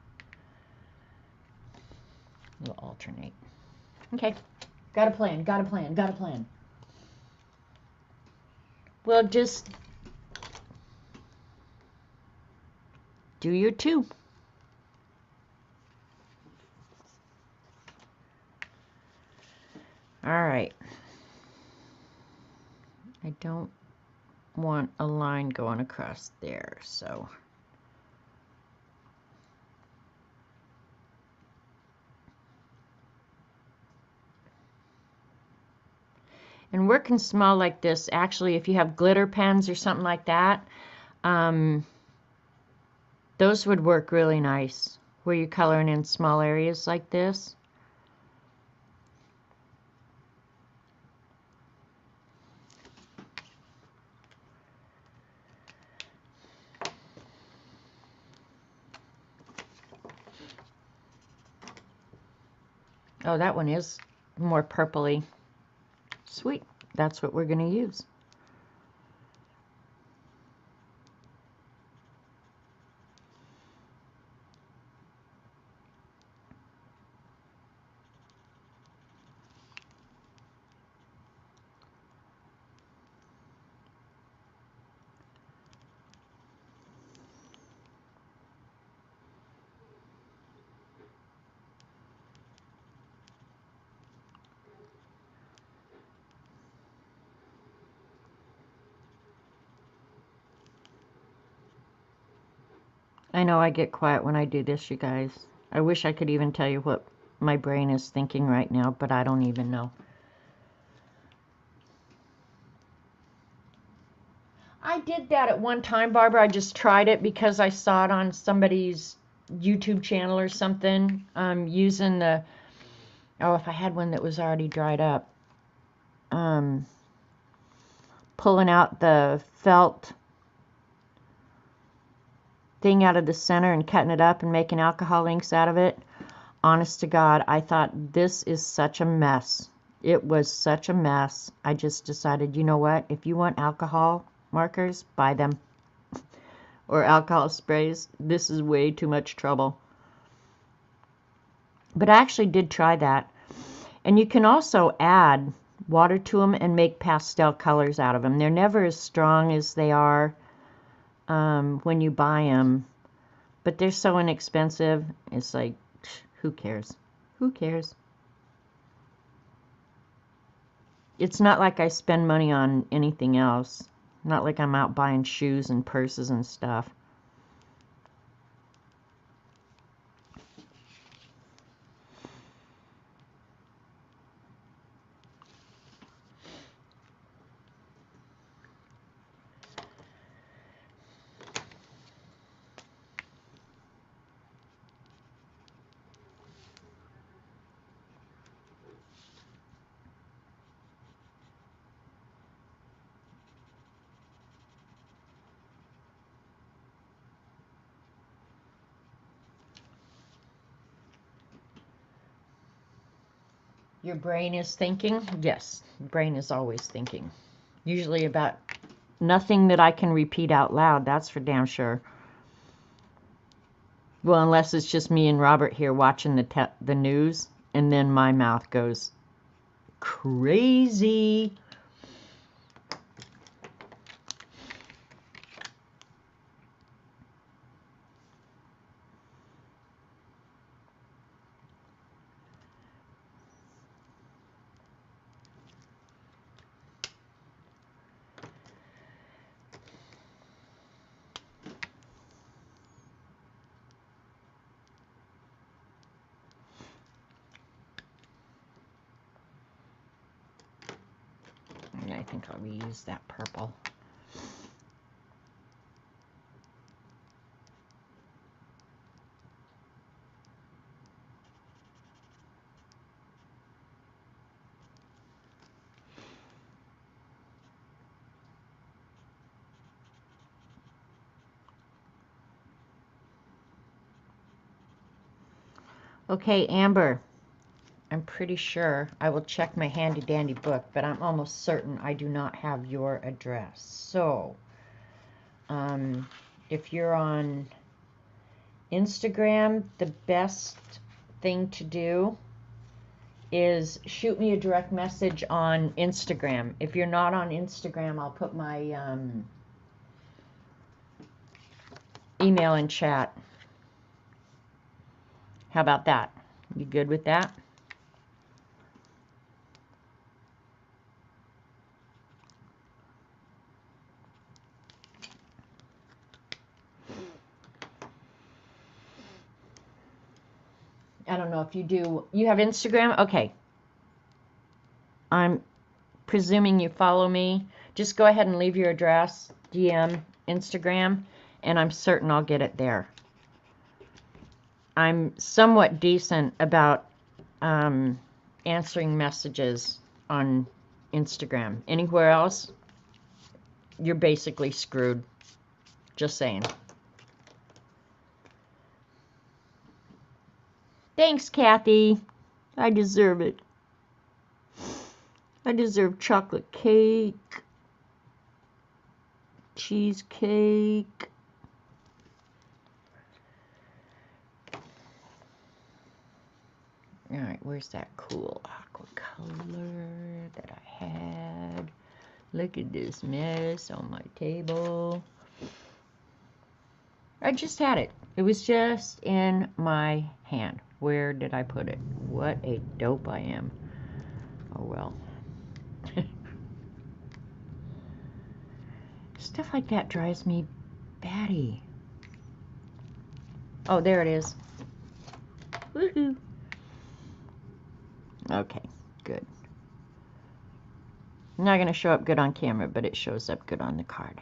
We'll alternate. Okay. Got a plan, got a plan, got a plan. Well, just do your two. All right. I don't want a line going across there, so. And working small like this, actually, if you have glitter pens or something like that, those would work really nice, where you're coloring in small areas like this. Oh, that one is more purpley. Sweet. That's what we're going to use. I know I get quiet when I do this, you guys. I wish I could even tell you what my brain is thinking right now, but I don't even know. I did that at one time, Barbara. I just tried it because I saw it on somebody's YouTube channel or something. Using the, oh, if I had one that was already dried up. Pulling out the felt thing out of the center and cutting it up and making alcohol inks out of it. Honest to God, I thought this is such a mess. It was such a mess. I just decided, you know what? If you want alcohol markers, buy them. Or alcohol sprays. This is way too much trouble. But I actually did try that. And you can also add water to them and make pastel colors out of them. They're never as strong as they are when you buy them. But they're so inexpensive. It's like, who cares? Who cares? It's not like I spend money on anything else. Not like I'm out buying shoes and purses and stuff. Your brain is thinking? Yes, brain is always thinking. Usually about nothing that I can repeat out loud, that's for damn sure. Well, unless it's just me and Robert here watching the news, and then my mouth goes crazy. I think I'll reuse that purple. Okay, Amber, I'm pretty sure I will check my handy dandy book, but I'm almost certain I do not have your address. So, if you're on Instagram, the best thing to do is shoot me a direct message on Instagram. If you're not on Instagram, I'll put my email in chat. How about that? You good with that? I don't know if you do. You have Instagram? Okay. I'm presuming you follow me. Just go ahead and leave your address, DM, Instagram, and I'm certain I'll get it there. I'm somewhat decent about answering messages on Instagram. Anywhere else, you're basically screwed. Just saying. Thanks, Kathy. I deserve it. I deserve chocolate cake, cheesecake. All right, where's that cool aqua color that I had? Look at this mess on my table. I just had it. It was just in my hand. Where did I put it? What a dope I am. Oh well. Stuff like that drives me batty. Oh, there it is. Woohoo. Okay, good. Not going to show up good on camera, but it shows up good on the card.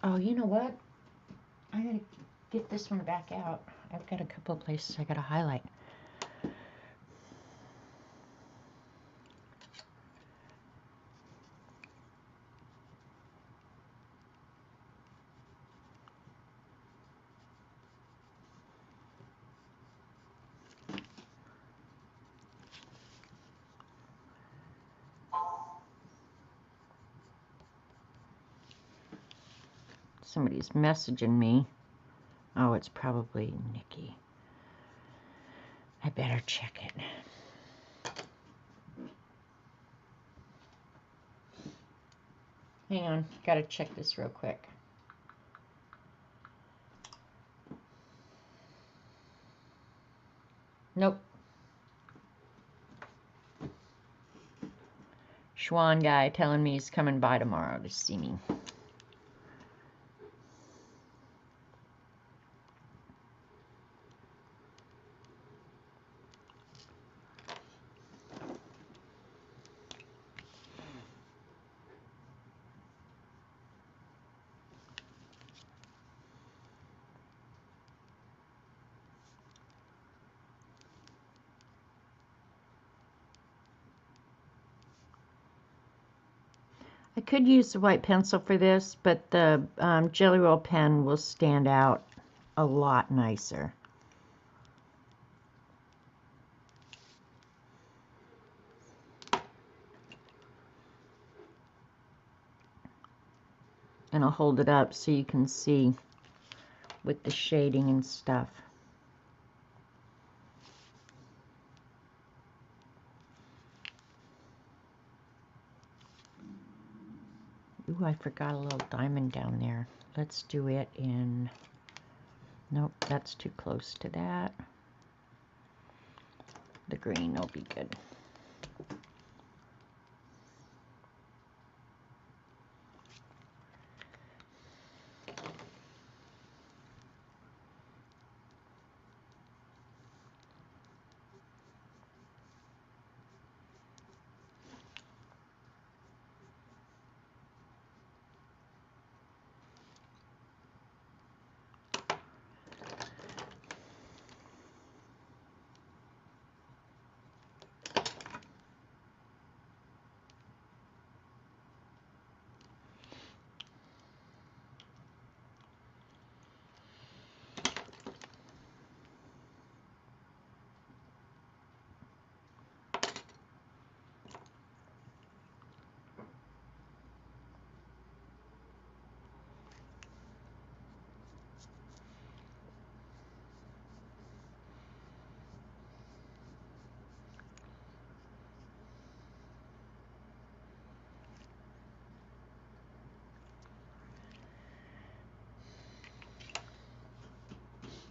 Oh, you know what? I gotta get this one back out. I've got a couple of places I gotta highlight. Somebody's messaging me. Oh, it's probably Nikki. I better check it. Hang on, gotta check this real quick. Nope. Schwan guy telling me he's coming by tomorrow to see me. I could use the white pencil for this, but the Jelly Roll pen will stand out a lot nicer. And I'll hold it up so you can see with the shading and stuff. Ooh, I forgot a little diamond down there. Let's do it in... Nope, that's too close to that. The green will be good.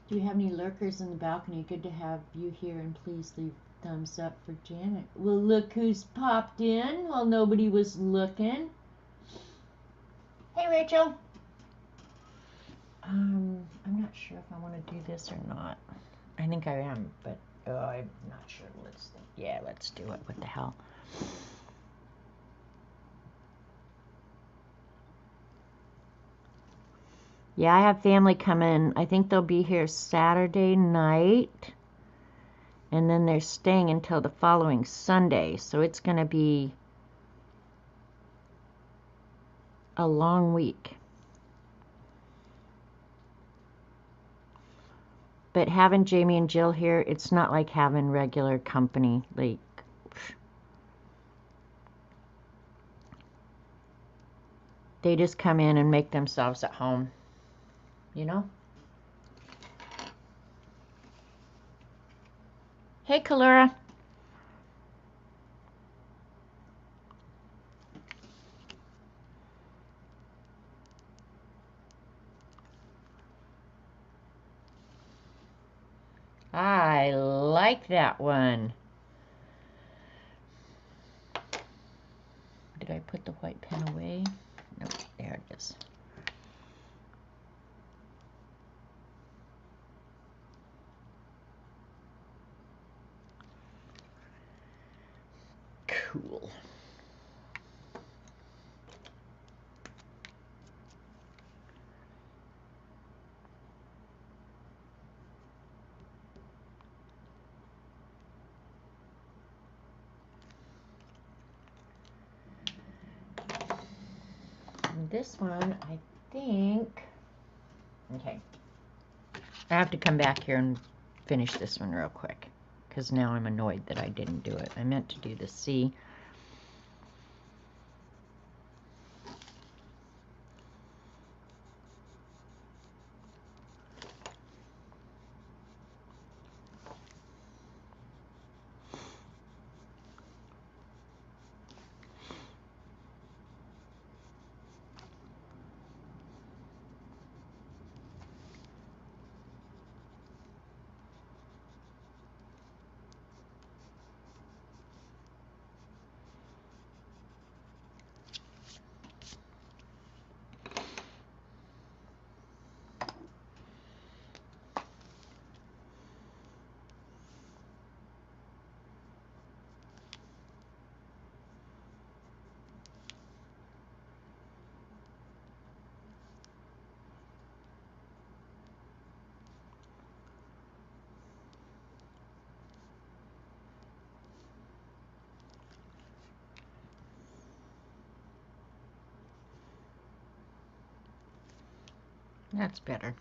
Do you have any lurkers in the balcony? Good to have you here, and please leave thumbs up for Janet. Well, look who's popped in while nobody was looking. Hey, Rachel. I'm not sure if I want to do this or not. I think I am, but I'm not sure. Let's think. Yeah, let's do it. What the hell? Yeah, I have family coming. I think they'll be here Saturday night. And then they're staying until the following Sunday. So it's going to be a long week. But having Jamie and Jill here, it's not like having regular company. Like, they just come in and make themselves at home. You know? Hey, Kalura. I like that one. Did I put the white pen away? No, there it is. Cool. this one, I think, okay, I have to come back here and finish this one real quick, because now I'm annoyed that I didn't do it. I meant to do the C. That's better.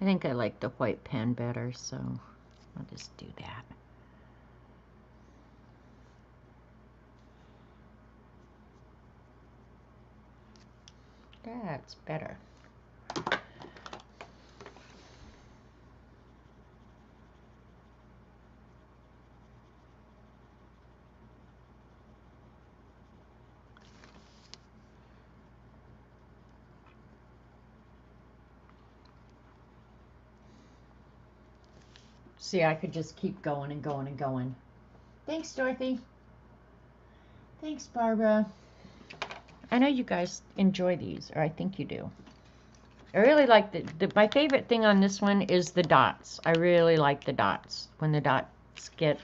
I think I like the white pen better, so I'll just do that. That's better. See, I could just keep going and going and going. Thanks, Dorothy. Thanks, Barbara. I know you guys enjoy these, or I think you do. I really like my favorite thing on this one is the dots. I really like the dots. When the dots get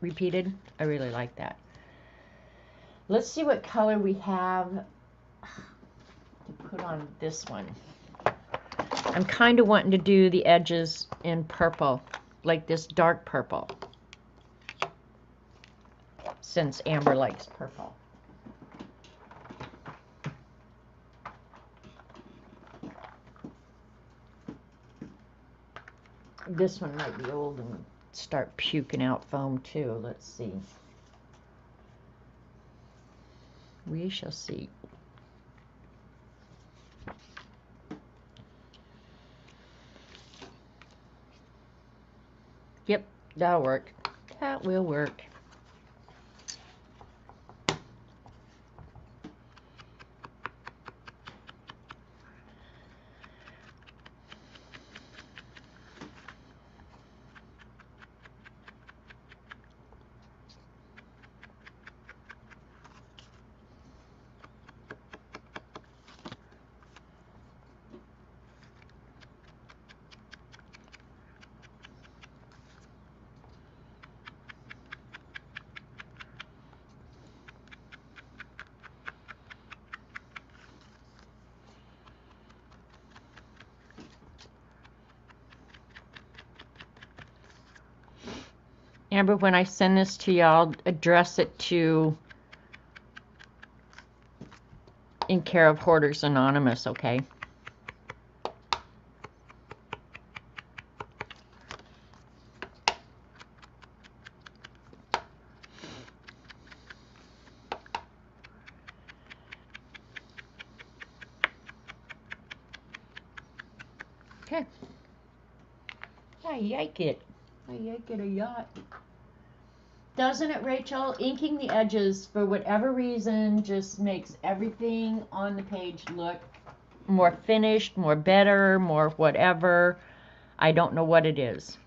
repeated, I really like that. Let's see what color we have to put on this one. I'm kind of wanting to do the edges in purple, like this dark purple, since Amber likes purple. This one might be old and start puking out foam too. Let's see. We shall see. Yep, that'll work. That will work. Amber, when I send this to you, I'll address it to In Care of Hoarders Anonymous, okay? Okay. I like it. I like it a yacht. Doesn't it, Rachel? Inking the edges, for whatever reason, just makes everything on the page look more finished, more better, more whatever. I don't know what it is.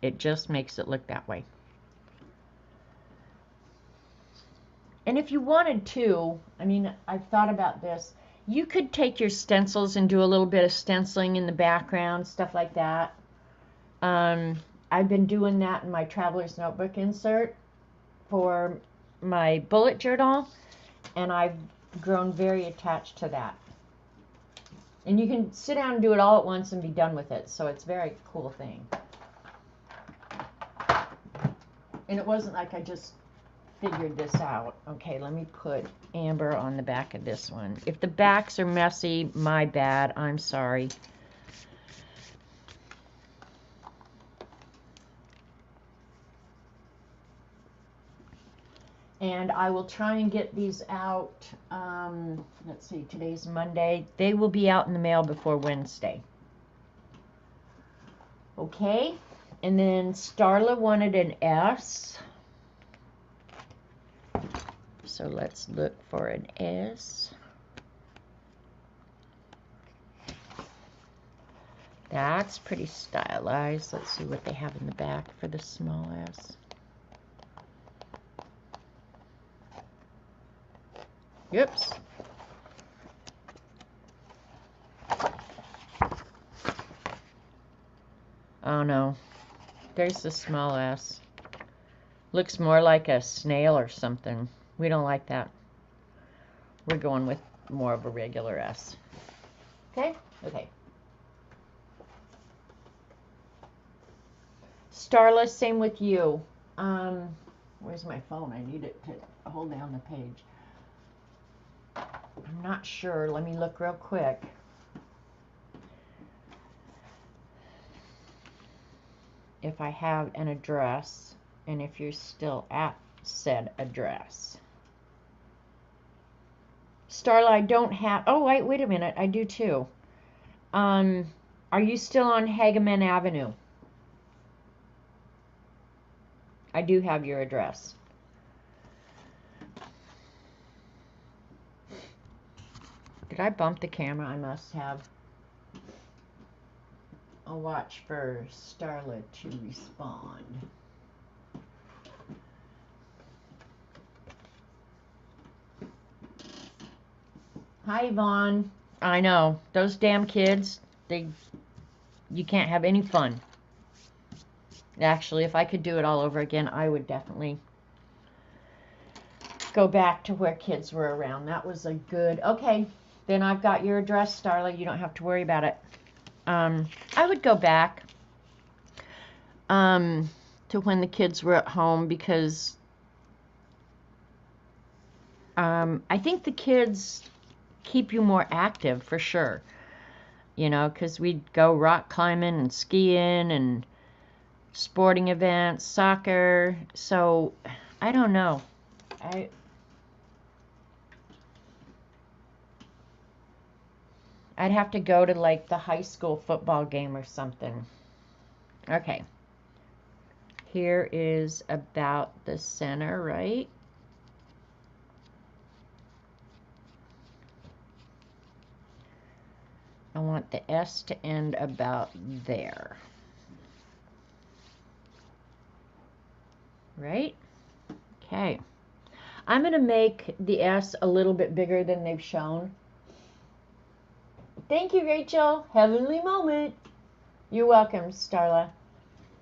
It just makes it look that way. And if you wanted to, I mean, I've thought about this. You could take your stencils and do a little bit of stenciling in the background, stuff like that. I've been doing that in my Traveler's Notebook insert for my bullet journal, and I've grown very attached to that. And you can sit down and do it all at once and be done with it, so it's a very cool thing. And it wasn't like I just figured this out. Okay, let me put amber on the back of this one. If the backs are messy, my bad. I'm sorry. And I will try and get these out. Let's see, today's Monday. They will be out in the mail before Wednesday. Okay, and then Starla wanted an S. So let's look for an S. That's pretty stylized. Let's see what they have in the back for the small S. Oops. Oh no. There's the small S. Looks more like a snail or something. We don't like that. We're going with more of a regular S. Okay? Okay. Starla, same with you. Where's my phone? I need it to hold down the page. I'm not sure. Let me look real quick. If I have an address, and if you're still at said address. Starla, I don't have... Oh, wait a minute. I do too. Are you still on Hageman Avenue? I do have your address. Did I bump the camera? I must have. I'll watch for Starla to respond. Hi, Yvonne. I know. Those damn kids, you can't have any fun. Actually, if I could do it all over again, I would definitely go back to where kids were around. That was a good... Okay, then I've got your address, Starla. You don't have to worry about it. I would go back to when the kids were at home because I think the kids keep you more active for sure. You know, because we'd go rock climbing and skiing and sporting events, soccer. So, I don't know. I'd have to go to like the high school football game or something. Okay. Here is about the center, right? I want the S to end about there. Right? Okay. I'm going to make the S a little bit bigger than they've shown. Thank you, Rachel. Heavenly moment. You're welcome, Starla.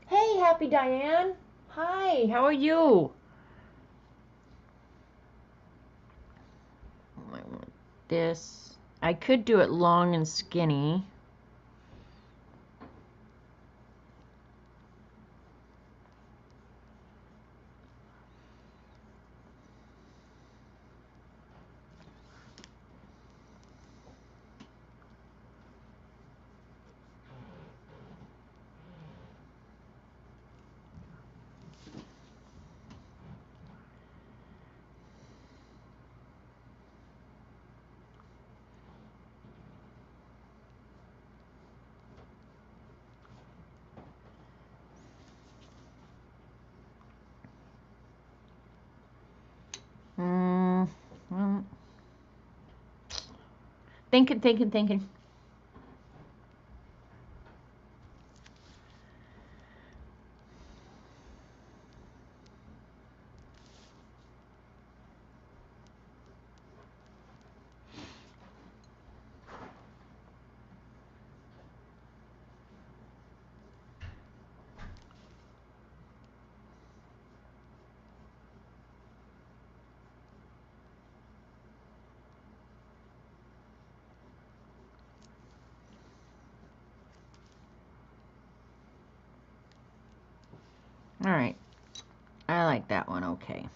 Hey, Happy Diane. Hi, how are you? I want this. I could do it long and skinny. Thinking. All right. I like that one. Okay.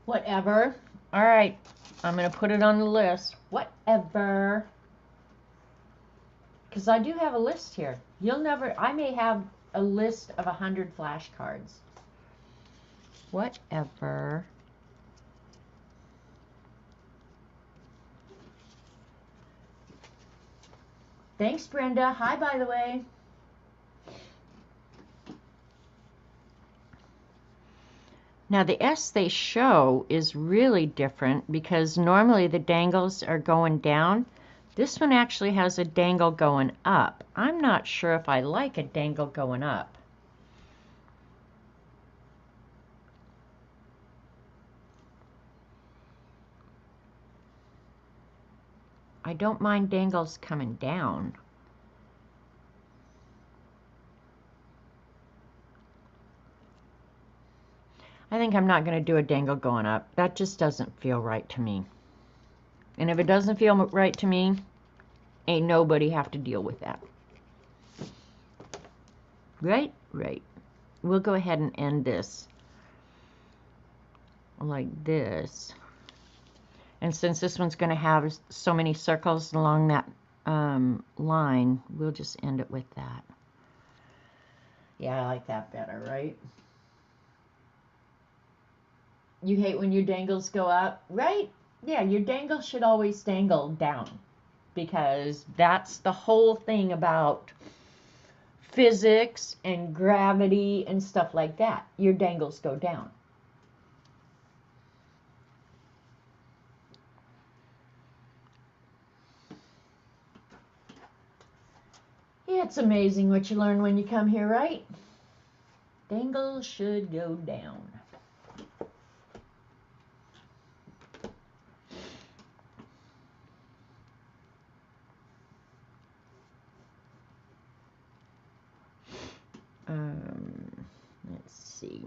Whatever. All right. I'm going to put it on the list. Whatever. Because I do have a list here. I may have a list of 100 flashcards. Whatever. Thanks, Brenda. Hi, by the way. Now the S they show is really different because normally the dangles are going down. This one actually has a dangle going up. I'm not sure if I like a dangle going up. I don't mind dangles coming down. I think I'm not going to do a dangle going up. That just doesn't feel right to me. And if it doesn't feel right to me, ain't nobody have to deal with that. Right? Right. We'll go ahead and end this like this. And since this one's going to have so many circles along that line, we'll just end it with that. Yeah, I like that better, right? You hate when your dangles go up, right? Yeah, your dangle should always dangle down because that's the whole thing about physics and gravity and stuff like that. Your dangles go down. It's amazing what you learn when you come here, right? Dangles should go down. Let's see.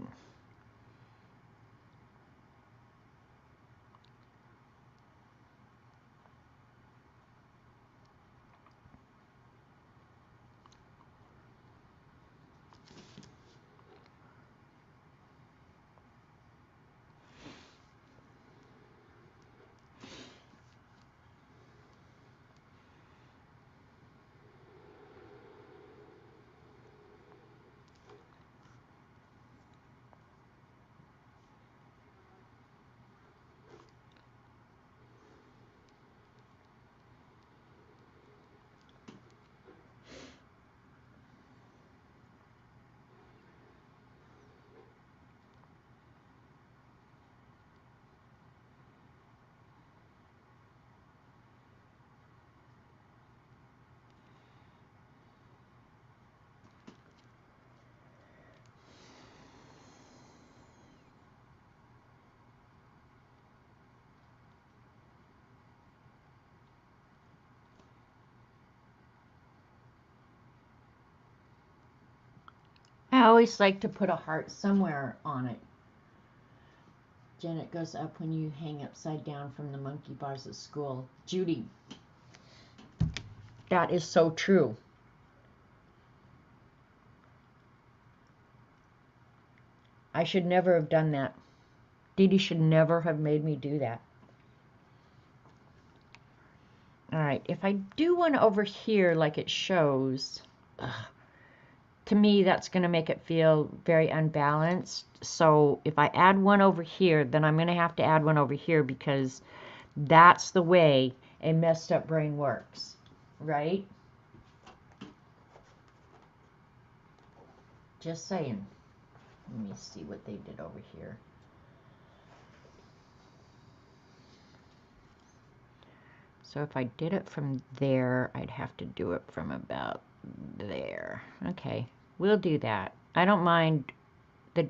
I always like to put a heart somewhere on it. Janet goes up when you hang upside down from the monkey bars at school. Judy, that is so true. I should never have done that. Dee Dee should never have made me do that. All right, if I do one over here like it shows, to me that's going to make it feel very unbalanced. So if I add one over here, then I'm going to have to add one over here because that's the way a messed up brain works, right? Just saying. Let me see what they did over here. So if I did it from there, I'd have to do it from about there. Okay, we'll do that. I don't mind the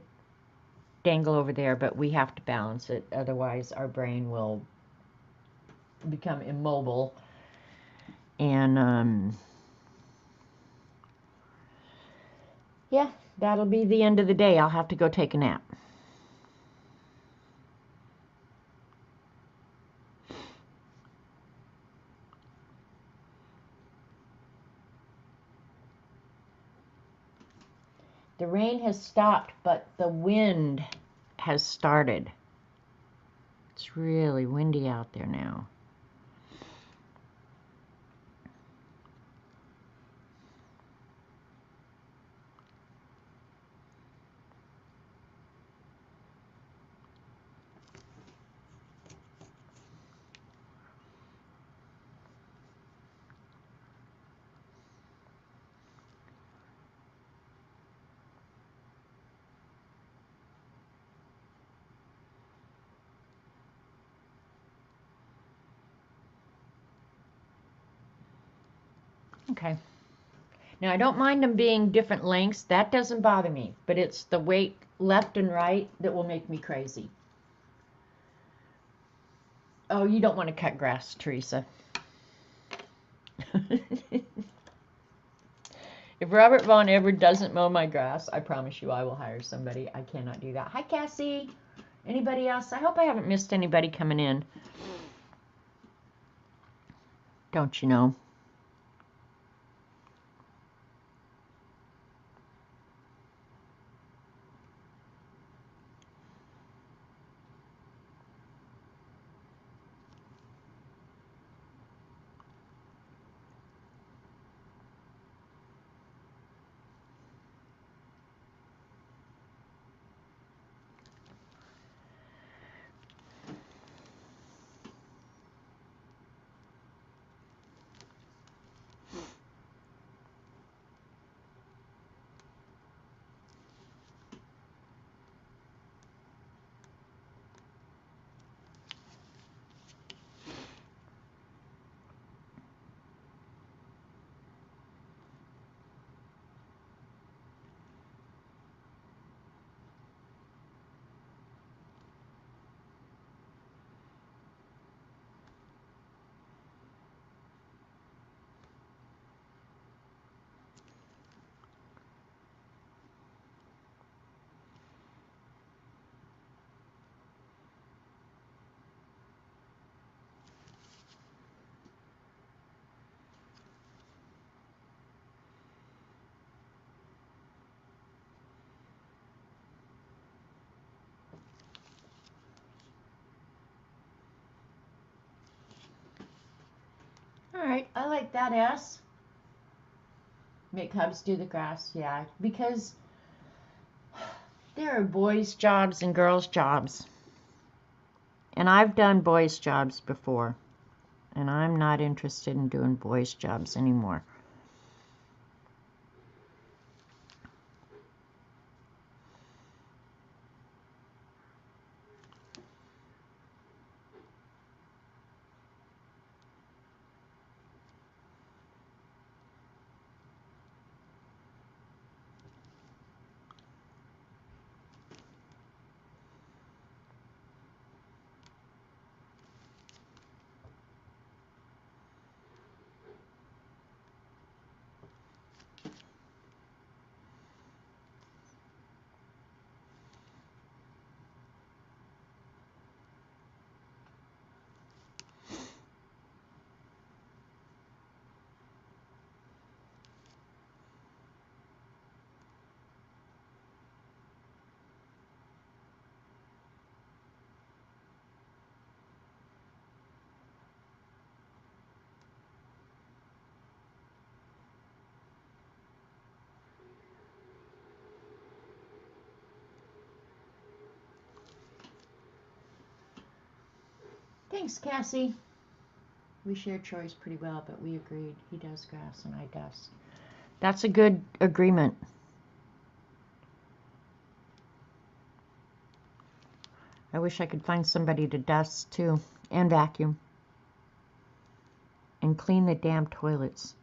dangle over there, but we have to balance it. Otherwise, our brain will become immobile. And, yeah, that'll be the end of the day. I'll have to go take a nap. The rain has stopped, but the wind has started. It's really windy out there now. Okay. Now, I don't mind them being different lengths. That doesn't bother me. But it's the weight left and right that will make me crazy. Oh, you don't want to cut grass, Teresa. If Robert Vaughn ever doesn't mow my grass, I promise you I will hire somebody. I cannot do that. Hi, Cassie. Anybody else? I hope I haven't missed anybody coming in. Don't you know? All right, I like that S. Make Cubs do the grass, yeah, because there are boys' jobs and girls' jobs. And I've done boys' jobs before, and I'm not interested in doing boys' jobs anymore. Thanks, Cassie. We share chores pretty well, but we agreed. He does grass and I dust. That's a good agreement. I wish I could find somebody to dust too, and vacuum, and clean the damn toilets.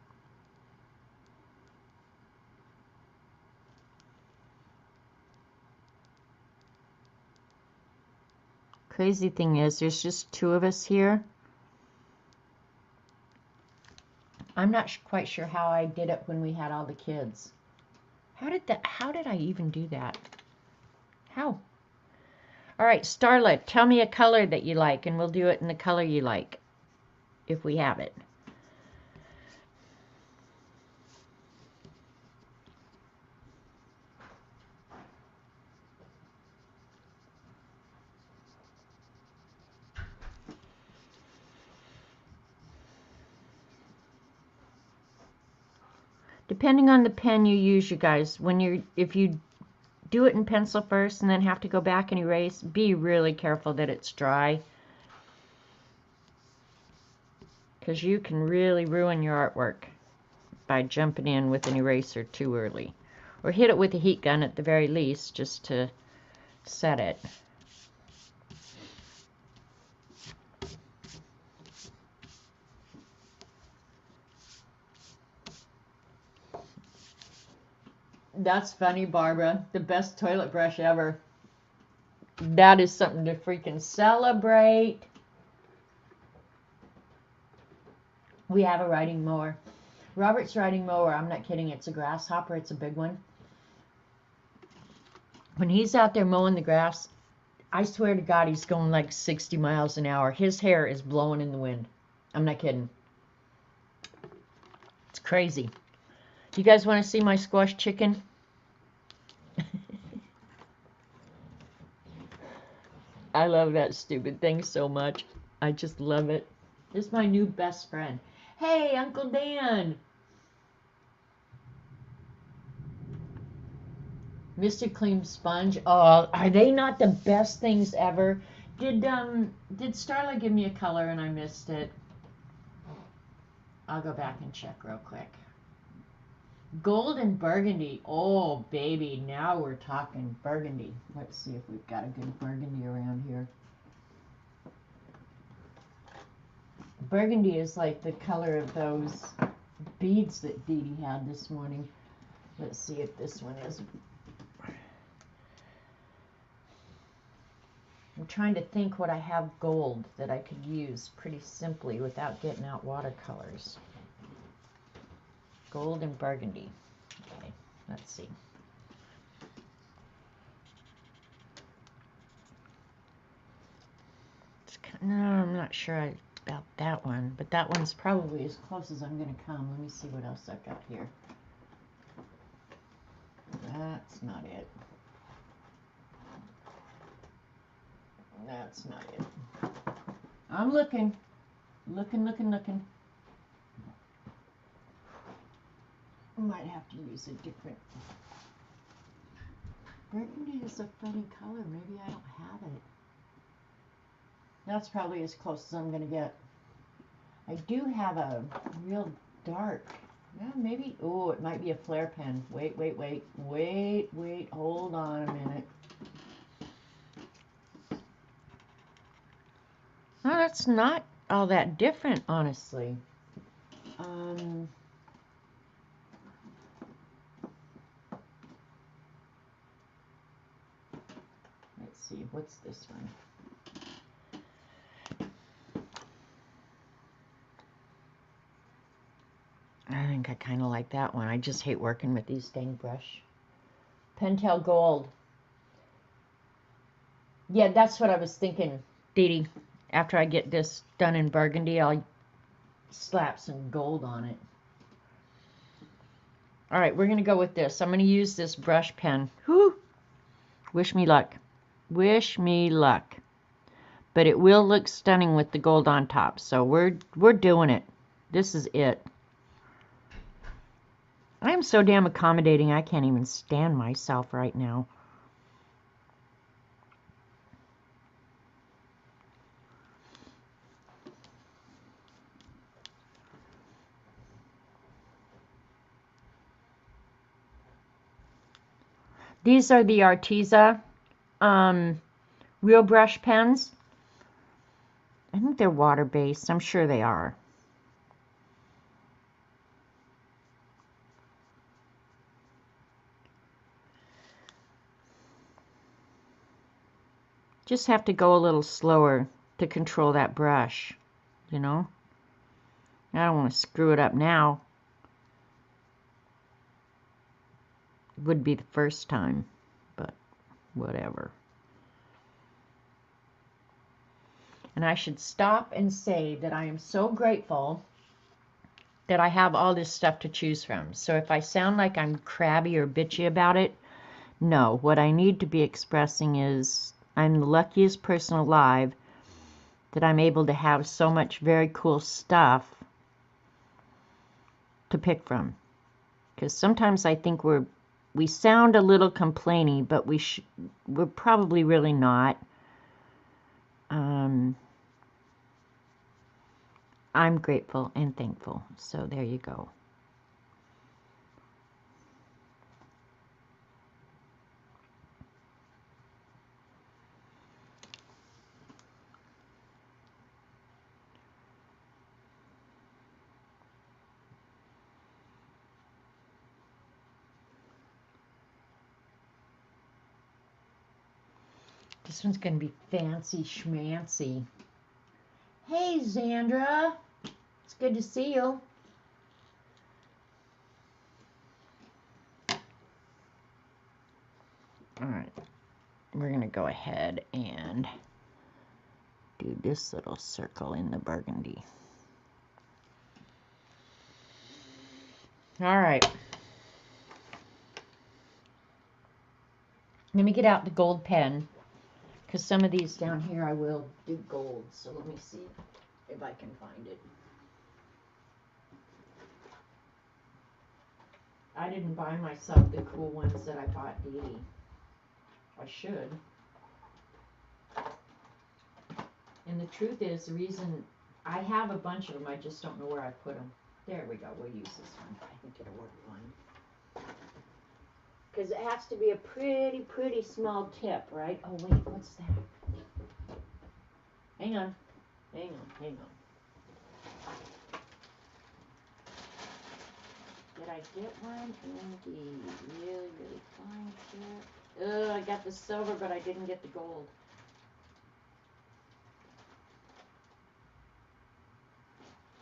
Crazy thing is, there's just two of us here. I'm not quite sure how I did it when we had all the kids. How did I even do that? How? All right, Starla, tell me a color that you like, and we'll do it in the color you like, if we have it. Depending on the pen you use, you guys, if you do it in pencil first and then have to go back and erase, be really careful that it's dry, because you can really ruin your artwork by jumping in with an eraser too early. Or hit it with a heat gun at the very least, just to set it. That's funny, Barbara. The best toilet brush ever. That is something to freaking celebrate. We have a riding mower. Robert's riding mower, I'm not kidding, it's a grasshopper, it's a big one. When he's out there mowing the grass, I swear to God, he's going like 60 miles an hour. His hair is blowing in the wind. I'm not kidding. It's crazy. Do you guys want to see my squash chicken? I love that stupid thing so much. I just love it. This is my new best friend. Hey, Uncle Dan. Mr. Clean Sponge. Oh, are they not the best things ever? Did Starla give me a color and I missed it? I'll go back and check real quick. Gold and burgundy. Oh, baby, now we're talking burgundy. Let's see if we've got a good burgundy around here. Burgundy is like the color of those beads that Dee Dee had this morning. Let's see if this one is. I'm trying to think what I have gold that I could use pretty simply without getting out watercolors. Gold and burgundy. Okay, let's see. No, I'm not sure about that one, but that one's probably as close as I'm going to come. Let me see what else I've got here. That's not it. That's not it. I'm looking. Looking. Might have to use a different. Burgundy is a funny color. Maybe I don't have it. That's probably as close as I'm going to get. I do have a real dark. Yeah, maybe. Oh, it might be a flare pen. Wait. Hold on a minute. Oh, that's not all that different, honestly. Let's see. What's this one? I think I kind of like that one. I just hate working with these dang brush. Pentel Gold. Yeah, that's what I was thinking, Dee Dee. After I get this done in burgundy, I'll slap some gold on it. All right, we're going to go with this. I'm going to use this brush pen. Whew. Wish me luck. Wish me luck. But it will look stunning with the gold on top. So we're doing it. This is it. I am so damn accommodating, I can't even stand myself right now. These are the Arteza real brush pens. I think they're water-based. I'm sure they are. Just have to go a little slower to control that brush, you know. I don't want to screw it up now. It would be the first time, but whatever. And I should stop and say that I am so grateful that I have all this stuff to choose from. So if I sound like I'm crabby or bitchy about it, no. What I need to be expressing is I'm the luckiest person alive that I'm able to have so much very cool stuff to pick from. because sometimes I think we sound a little complainy, but we're probably really not. I'm grateful and thankful. So there you go. This one's going to be fancy schmancy. Hey, Zandra. It's good to see you. All right. We're going to go ahead and do this little circle in the burgundy. All right. Let me get out the gold pen, because some of these down here I will do gold. So let me see if I can find it. I didn't buy myself the cool ones that I bought Dee Dee. I should. And the truth is, the reason I have a bunch of them, I just don't know where I put them. There we go. We'll use this one. I think it'll work fine. Because it has to be a pretty small tip, right? Oh, wait. What's that? Hang on. Hang on. Did I get one in the really fine tip? I got the silver, but I didn't get the gold.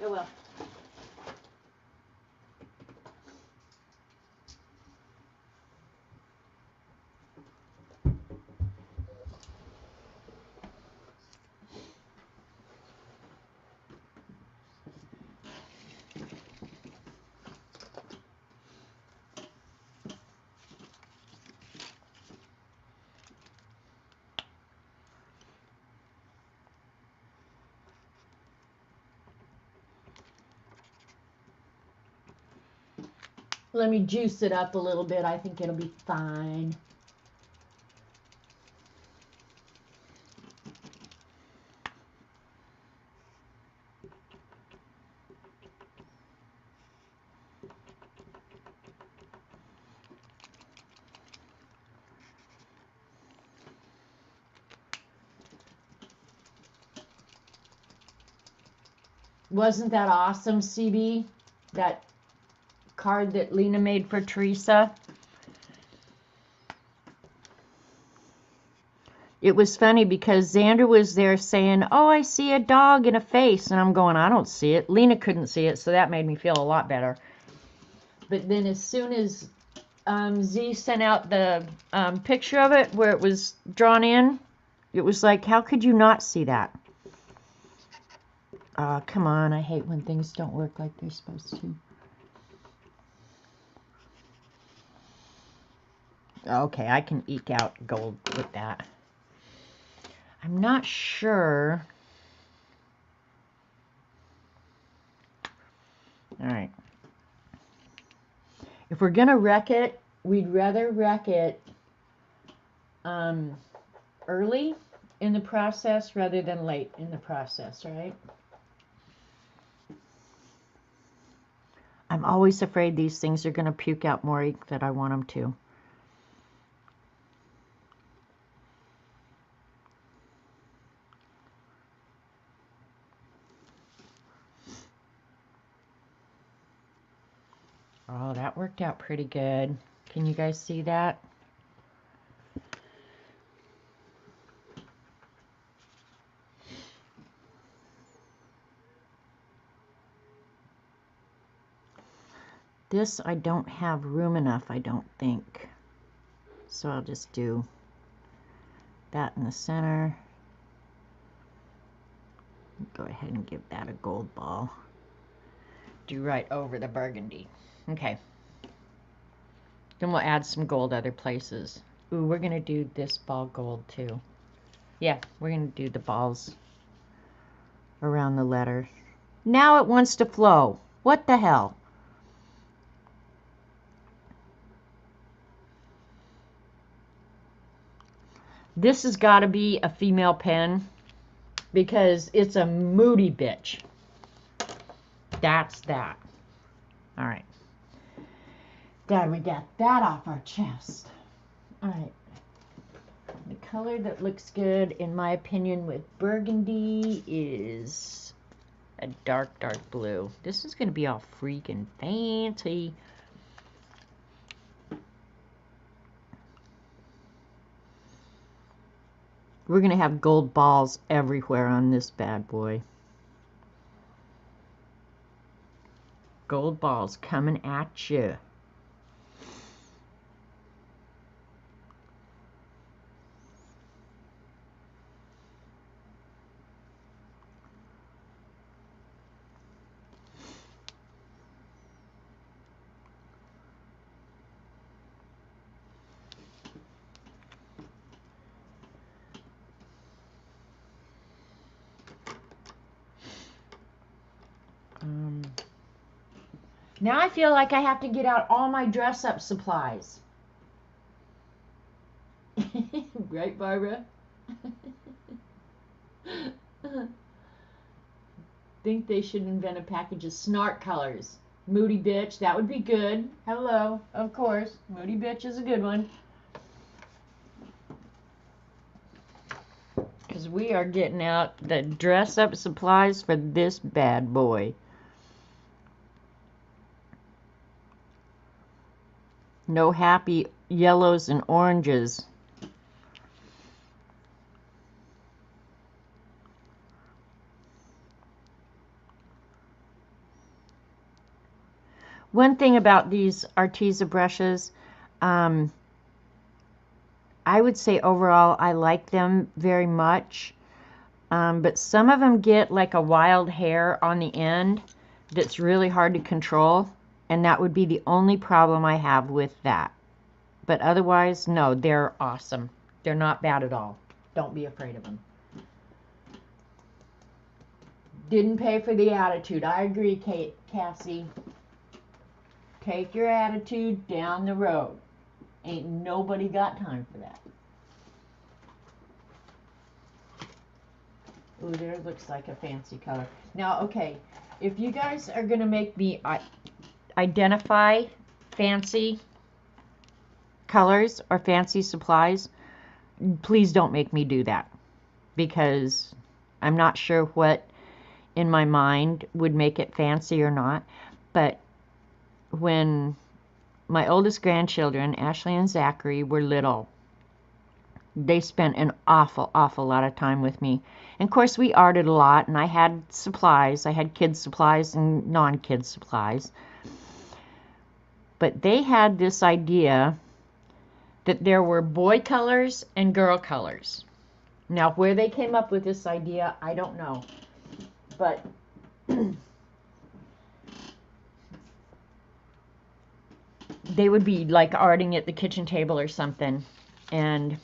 Oh, well. Let me juice it up a little bit. I think it'll be fine. Wasn't that awesome, CB? That card that Lena made for Teresa. It was funny because Xander was there saying, oh, I see a dog and a face. And I'm going, I don't see it. Lena couldn't see it, so that made me feel a lot better. But then as soon as Z sent out the picture of it where it was drawn in, it was like, how could you not see that? Come on, I hate when things don't work like they're supposed to. Okay, I can eke out gold with that. I'm not sure. All right. If we're going to wreck it, we'd rather wreck it early in the process rather than late in the process, right? I'm always afraid these things are going to puke out more ink than I want them to. Oh, that worked out pretty good. Can you guys see that? This I don't have room enough, I don't think. So I'll just do that in the center. Go ahead and give that a gold ball. Do right over the burgundy. Okay. Then we'll add some gold other places. Ooh, we're going to do this ball gold too. Yeah, we're going to do the balls around the letter. Now it wants to flow. What the hell? This has got to be a female pen because it's a moody bitch. That's that. All right. Glad we got that off our chest. All right. The color that looks good, in my opinion, with burgundy is a dark, dark blue. This is going to be all freaking fancy. We're going to have gold balls everywhere on this bad boy. Gold balls coming at you. Now I feel like I have to get out all my dress-up supplies. Right, Barbara? Think they should invent a package of snark colors. Moody bitch, that would be good. Hello, of course. Moody bitch is a good one. Because we are getting out the dress-up supplies for this bad boy. No happy yellows and oranges. One thing about these Arteza brushes, I would say overall I like them very much, but some of them get like a wild hair on the end that's really hard to control, and that would be the only problem I have with that. But otherwise, no, they're awesome. They're not bad at all. Don't be afraid of them. Didn't pay for the attitude. I agree, Cassie. Take your attitude down the road. Ain't nobody got time for that. Ooh, there looks like a fancy color. Now, okay, if you guys are going to make me identify fancy colors or fancy supplies, please don't make me do that, because I'm not sure what in my mind would make it fancy or not. But when my oldest grandchildren, Ashley and Zachary, were little, they spent an awful lot of time with me. And of course we arted a lot, and I had supplies. I had kids supplies and non-kids supplies. But they had this idea that there were boy colors and girl colors. Now, where they came up with this idea, I don't know. But they would be like arting at the kitchen table or something, and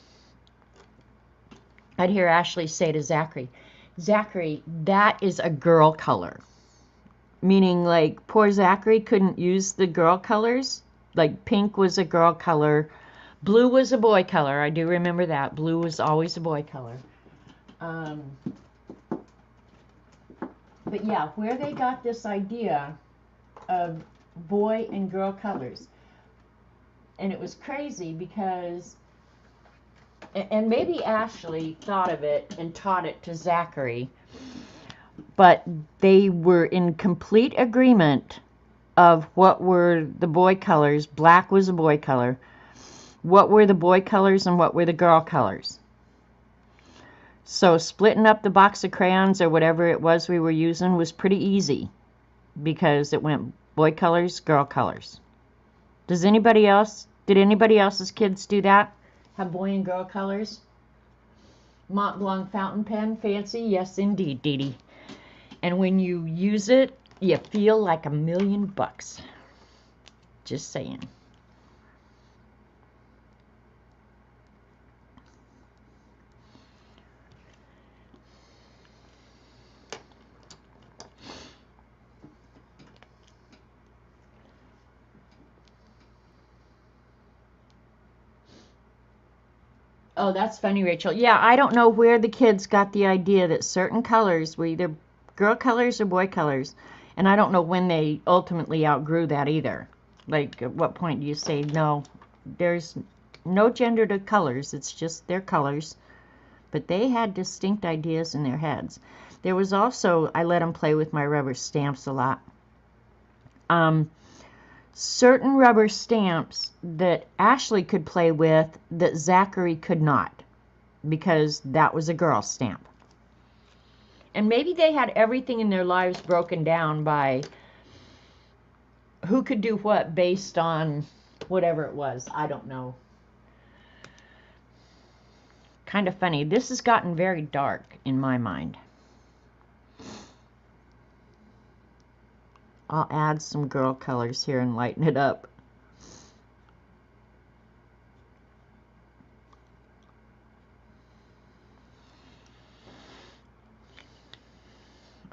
I'd hear Ashley say to Zachary, Zachary, that is a girl color. Meaning, like, poor Zachary couldn't use the girl colors. Like, pink was a girl color. Blue was a boy color. I do remember that. Blue was always a boy color. But yeah, where they got this idea of boy and girl colors. And it was crazy because, and maybe Ashley thought of it and taught it to Zachary, but they were in complete agreement of what were the boy colors. Black was a boy color. What were the boy colors and what were the girl colors? So splitting up the box of crayons or whatever it was we were using was pretty easy, because it went boy colors, girl colors. Did anybody else's kids do that? Have boy and girl colors? Mont Blanc fountain pen, fancy? Yes, indeed, Dee Dee. And when you use it, you feel like $1,000,000. Just saying. Oh, that's funny, Rachel. Yeah, I don't know where the kids got the idea that certain colors were either girl colors or boy colors. And I don't know when they ultimately outgrew that either. Like, at what point do you say, no, there's no gender to colors, it's just their colors. But they had distinct ideas in their heads. There was also, I let them play with my rubber stamps a lot. Certain rubber stamps that Ashley could play with that Zachary could not, because that was a girl stamp. And maybe they had everything in their lives broken down by who could do what based on whatever it was. I don't know. Kind of funny. This has gotten very dark in my mind. I'll add some girl colors here and lighten it up.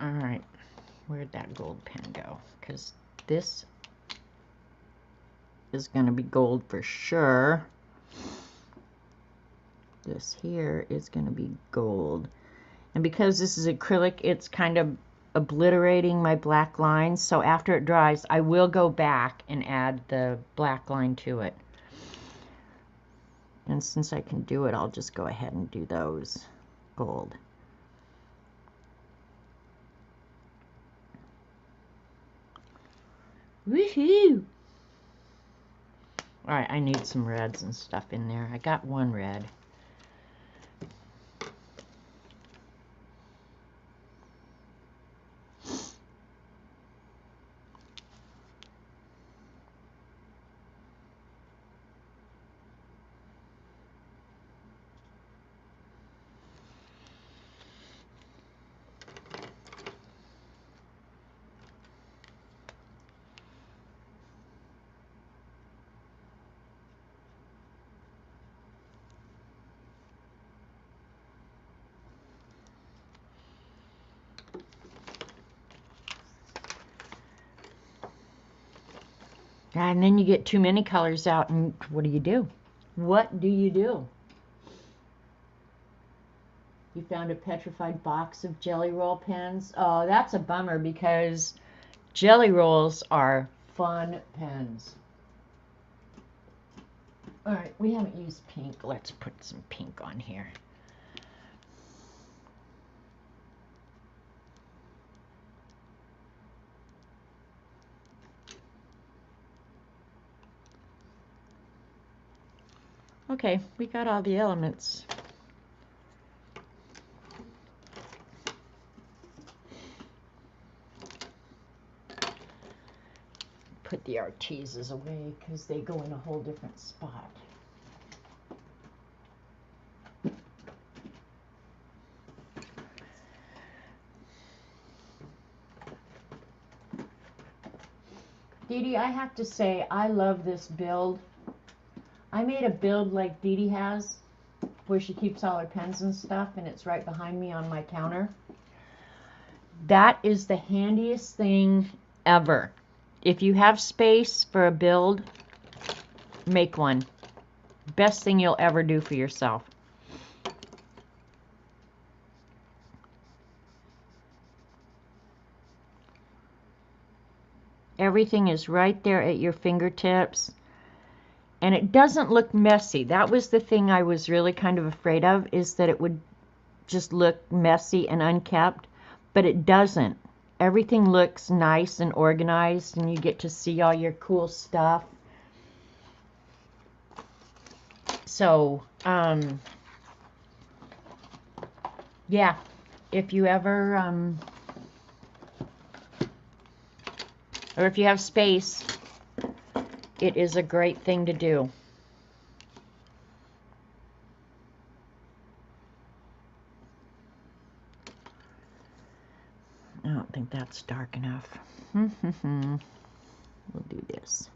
Alright, where'd that gold pen go? Because this is going to be gold for sure. This here is going to be gold. And because this is acrylic, it's kind of obliterating my black lines. So after it dries, I will go back and add the black line to it. And since I can do it, I'll just go ahead and do those gold. Woohoo! Alright, I need some reds and stuff in there. I got one red. And then you get too many colors out, and what do you do? What do you do? You found a petrified box of Jelly Roll pens? Oh, that's a bummer because Jelly Rolls are fun pens. Alright, we haven't used pink. Let's put some pink on here. Okay, we got all the elements. Put the Arteses away because they go in a whole different spot. Dee Dee, I have to say, I love this build. I made a build like Dee Dee has, where she keeps all her pens and stuff, and it's right behind me on my counter. That is the handiest thing ever. If you have space for a build, make one. Best thing you'll ever do for yourself. Everything is right there at your fingertips. And it doesn't look messy. That was the thing I was really kind of afraid of, is that it would just look messy and unkept. But it doesn't. Everything looks nice and organized, and you get to see all your cool stuff. So, yeah, if you ever, or if you have space, it is a great thing to do. I don't think that's dark enough. We'll do this.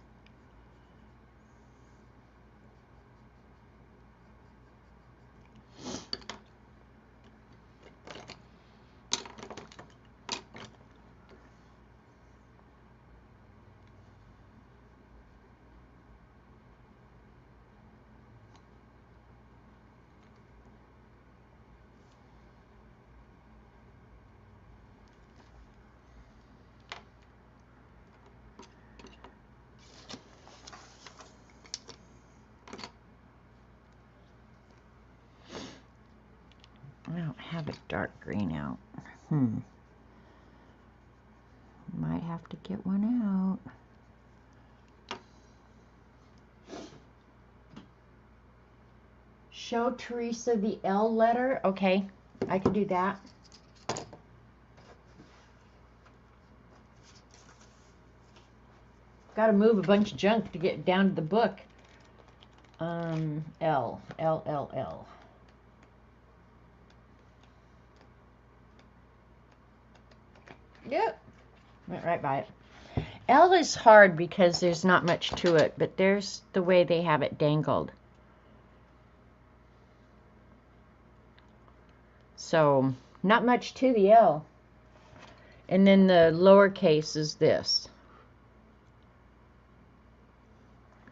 I don't have a dark green out. Might have to get one out. Show Teresa the L letter. Okay, I can do that. Got to move a bunch of junk to get down to the book. L, L, L, L. Yep, went right by it. L is hard because there's not much to it, but there's the way they have it dangled. So, not much to the L. And then the lowercase is this.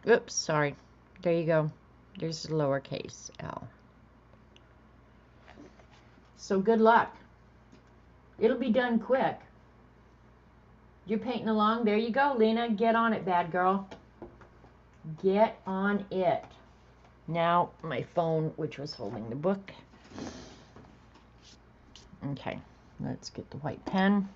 Oops, sorry. There you go. There's the lowercase L. So good luck. It'll be done quick. You're painting along. There you go, Lena. Get on it, bad girl. Get on it. Now, my phone, which was holding the book. Okay, let's get the white pen.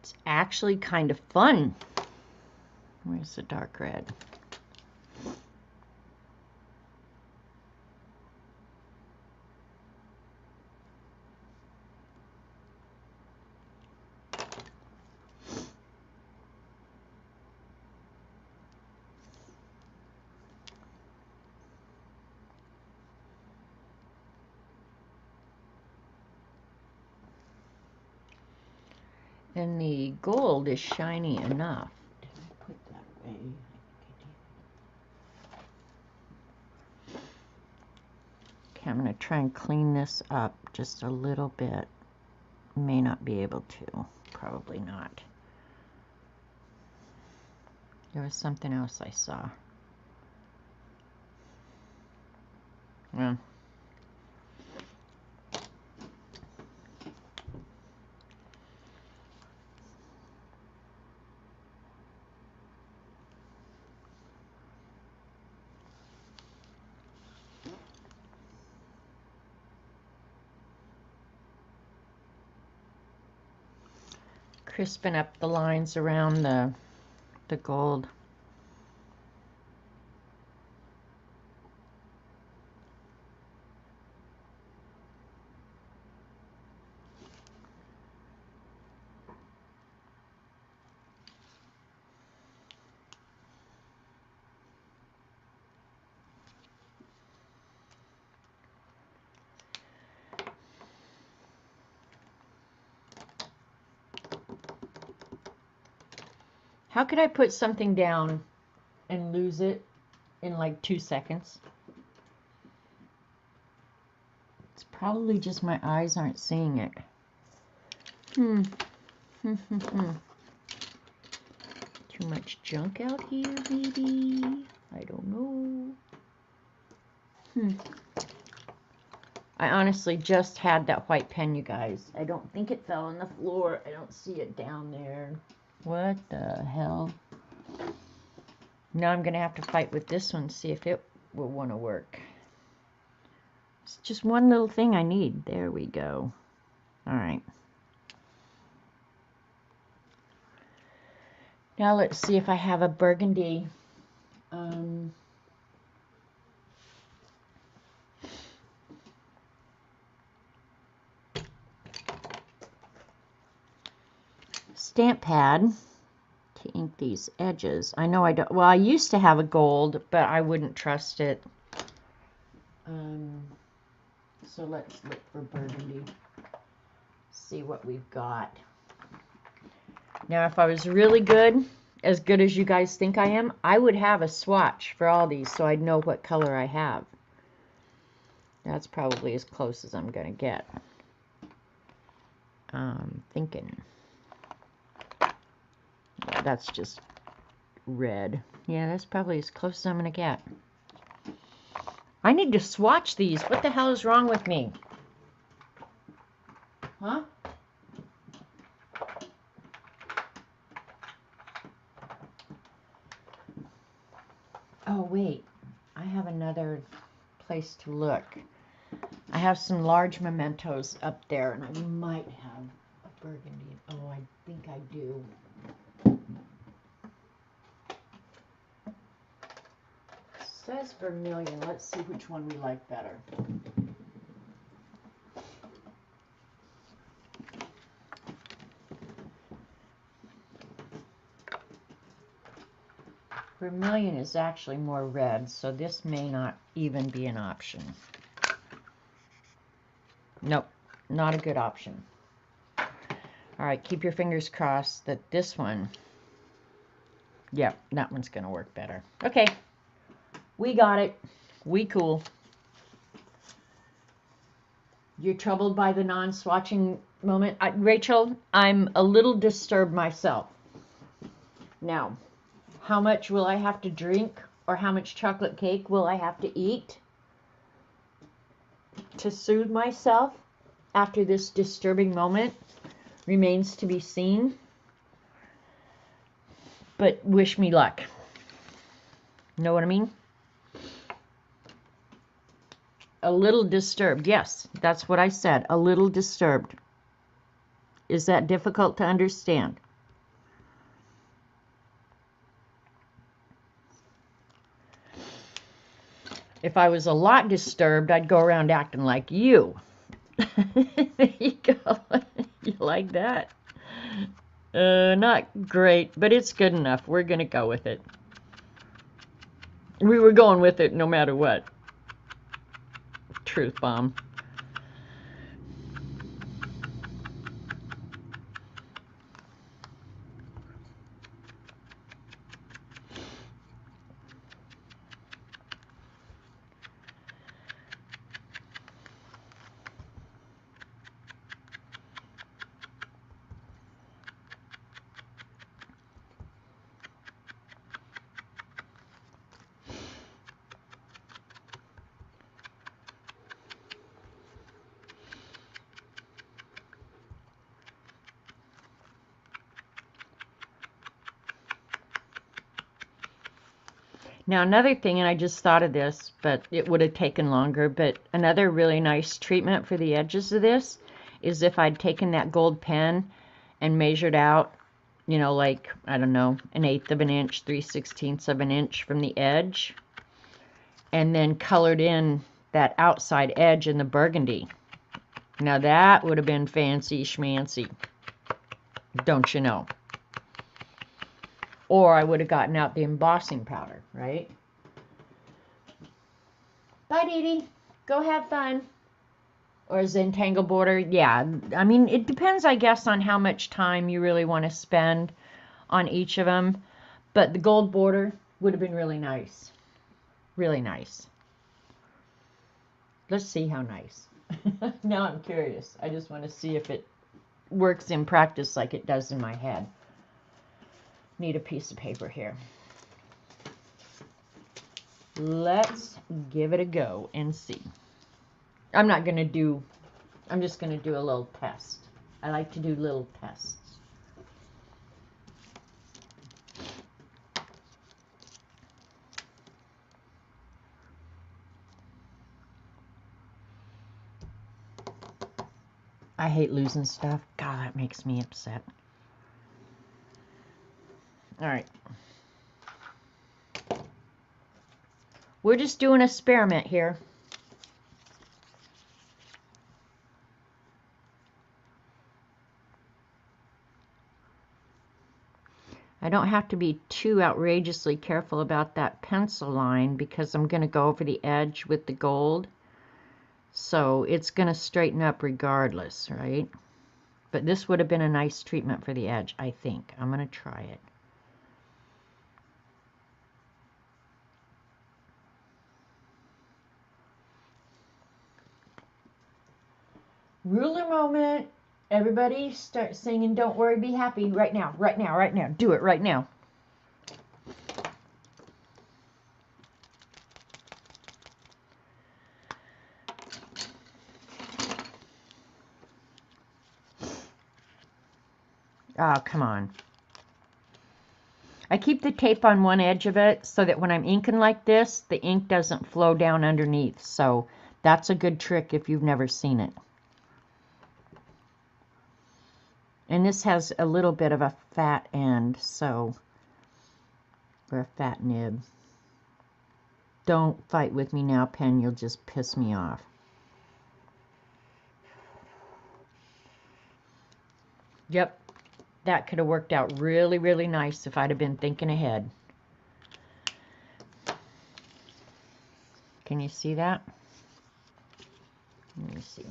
It's actually kind of fun. Where's the dark red? And the gold is shiny enough. Did I put that away? Okay, I'm going to try and clean this up just a little bit. May not be able to. Probably not. There was something else I saw. Yeah. Crisping up the lines around the gold. How could I put something down and lose it in like 2 seconds? It's probably just my eyes aren't seeing it. Too much junk out here, maybe? I don't know. I honestly just had that white pen, you guys. I don't think it fell on the floor. I don't see it down there. What the hell? Now I'm going to have to fight with this one, see if it will want to work. It's just one little thing I need. There we go. All right. Now let's see if I have a burgundy. Stamp pad to ink these edges. I know I don't, well, I used to have a gold, but I wouldn't trust it. So let's look for burgundy. See what we've got. Now, if I was really good, as good as you guys think I am, I would have a swatch for all these so I'd know what color I have. That's probably as close as I'm going to get. Thinking. That's just red. Yeah, that's probably as close as I'm going to get. I need to swatch these. What the hell is wrong with me? Huh? Oh, wait. I have another place to look. I have some large mementos up there, and I might have a burgundy. Oh, I think I do. It says vermilion. Let's see which one we like better. Vermilion is actually more red, so this may not even be an option. Nope, not a good option. All right, keep your fingers crossed that this one, yep, that one's going to work better. Okay, we got it. We cool. You're troubled by the non-swatching moment? Rachel, I'm a little disturbed myself. Now, how much will I have to drink, or how much chocolate cake will I have to eat to soothe myself after this disturbing moment remains to be seen. But wish me luck. Know what I mean? A little disturbed. Yes, that's what I said. A little disturbed. Is that difficult to understand? If I was a lot disturbed, I'd go around acting like you. There you go. You like that? Not great, but it's good enough. We're going to go with it. We were going with it no matter what. Truth bomb. Now another thing, and I just thought of this, but it would have taken longer, but another really nice treatment for the edges of this is if I'd taken that gold pen and measured out, you know, like, I don't know, 1/8 of an inch, 3/16 of an inch from the edge, and then colored in that outside edge in the burgundy. Now that would have been fancy schmancy, don't you know? Or I would have gotten out the embossing powder, right? Bye, Dee Dee. Go have fun. Or Zentangle border. Yeah, I mean, it depends, I guess, on how much time you really want to spend on each of them. But the gold border would have been really nice. Really nice. Let's see how nice. Now I'm curious. I just want to see if it works in practice like it does in my head. Need a piece of paper here. Let's give it a go and see. I'm just going to do a little test. I like to do little tests. I hate losing stuff. God, that makes me upset. All right. We're just doing an experiment here. I don't have to be too outrageously careful about that pencil line because I'm going to go over the edge with the gold. So it's going to straighten up regardless, right? But this would have been a nice treatment for the edge, I think. I'm going to try it. Ruler moment. Everybody start singing Don't Worry, Be Happy right now, right now, right now. Do it right now. Oh, come on. I keep the tape on one edge of it so that when I'm inking like this, the ink doesn't flow down underneath. So that's a good trick if you've never seen it. And this has a little bit of a fat end, so, or a fat nib. Don't fight with me now, pen. You'll just piss me off. Yep, that could have worked out really, really nice if I'd have been thinking ahead. Can you see that? Let me see.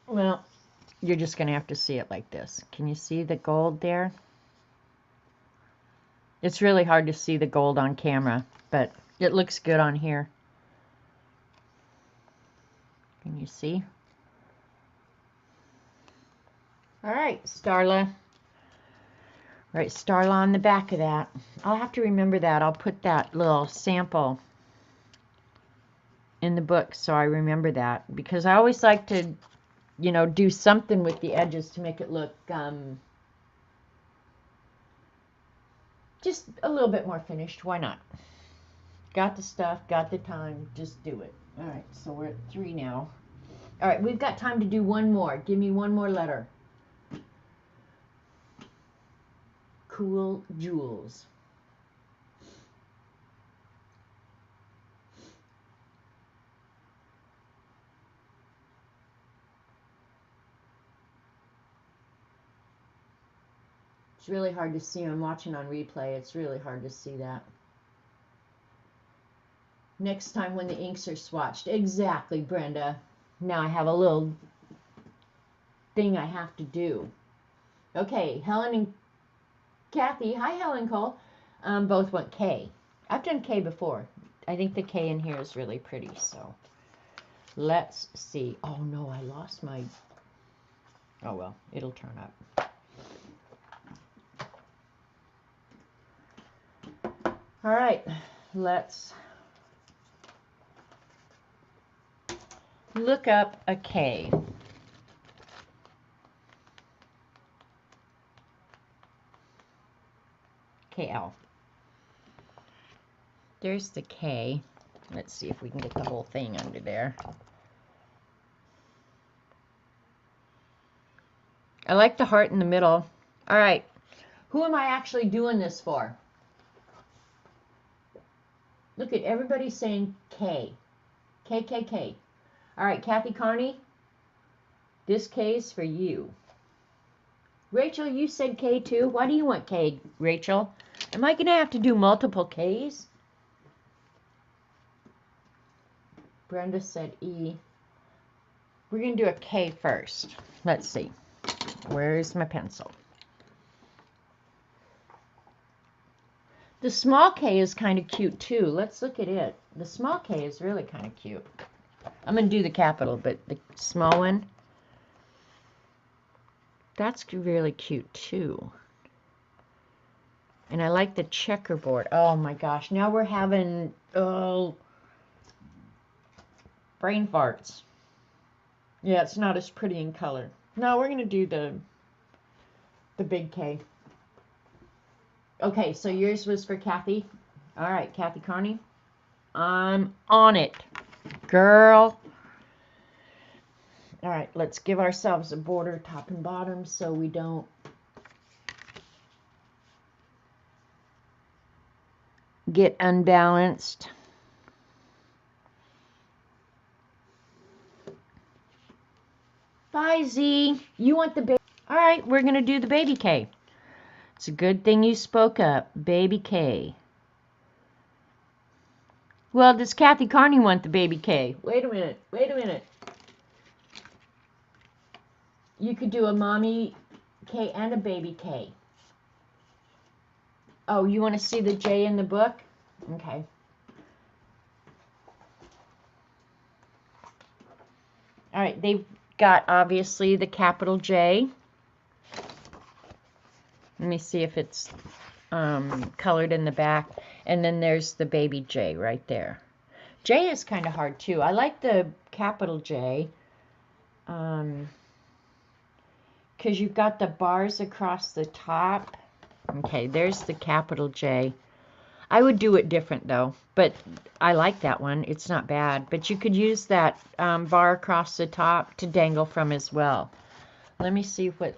Well, you're just going to have to see it like this. Can you see the gold there? It's really hard to see the gold on camera, but it looks good on here. Can you see? All right, Starla. Right, Starla on the back of that. I'll have to remember that. I'll put that little sample in the book so I remember that. Because I always like to, you know, do something with the edges to make it look just a little bit more finished. Why not? Got the stuff, got the time, just do it. All right, so we're at 3 now. All right, we've got time to do one more. Give me one more letter. Cool Jewels. It's really hard to see. I'm watching on replay. It's really hard to see that. Next time when the inks are swatched. Exactly, Brenda. Now I have a little thing I have to do. Okay, Helen and Kathy. Hi, Helen Cole. Both want K. I've done K before. I think the K in here is really pretty, so let's see. Oh, no, I lost my... Oh, well, it'll turn up. All right, let's look up a K. KL. There's the K. Let's see if we can get the whole thing under there. I like the heart in the middle. All right, who am I actually doing this for? Look at everybody saying K. K, K, K. All right, Kathy Carney, this K is for you. Rachel, you said K too. Why do you want K, Rachel? Am I going to have to do multiple Ks? Brenda said E. We're going to do a K first. Let's see. Where's my pencil? The small K is kind of cute too. Let's look at it. The small K is really kind of cute. I'm going to do the capital, but the small one, that's really cute too. And I like the checkerboard. Oh my gosh. Now we're having, brain farts. Yeah, it's not as pretty in color. No, we're going to do the big K. Okay, so yours was for Kathy. All right, Kathy Carney. I'm on it, girl. All right, let's give ourselves a border top and bottom so we don't get unbalanced. Bye, Z. You want the baby? All right, we're going to do the baby K. It's a good thing you spoke up. Baby K. Well, does Kathy Carney want the baby K? Wait a minute. Wait a minute. You could do a mommy K and a baby K. Oh, you want to see the J in the book? Okay. All right, they've got obviously the capital J. Let me see if it's colored in the back. And then there's the baby J right there. J is kind of hard too. I like the capital J because you've got the bars across the top. Okay, there's the capital J. I would do it different though, but I like that one. It's not bad. But you could use that bar across the top to dangle from as well. Let me see what...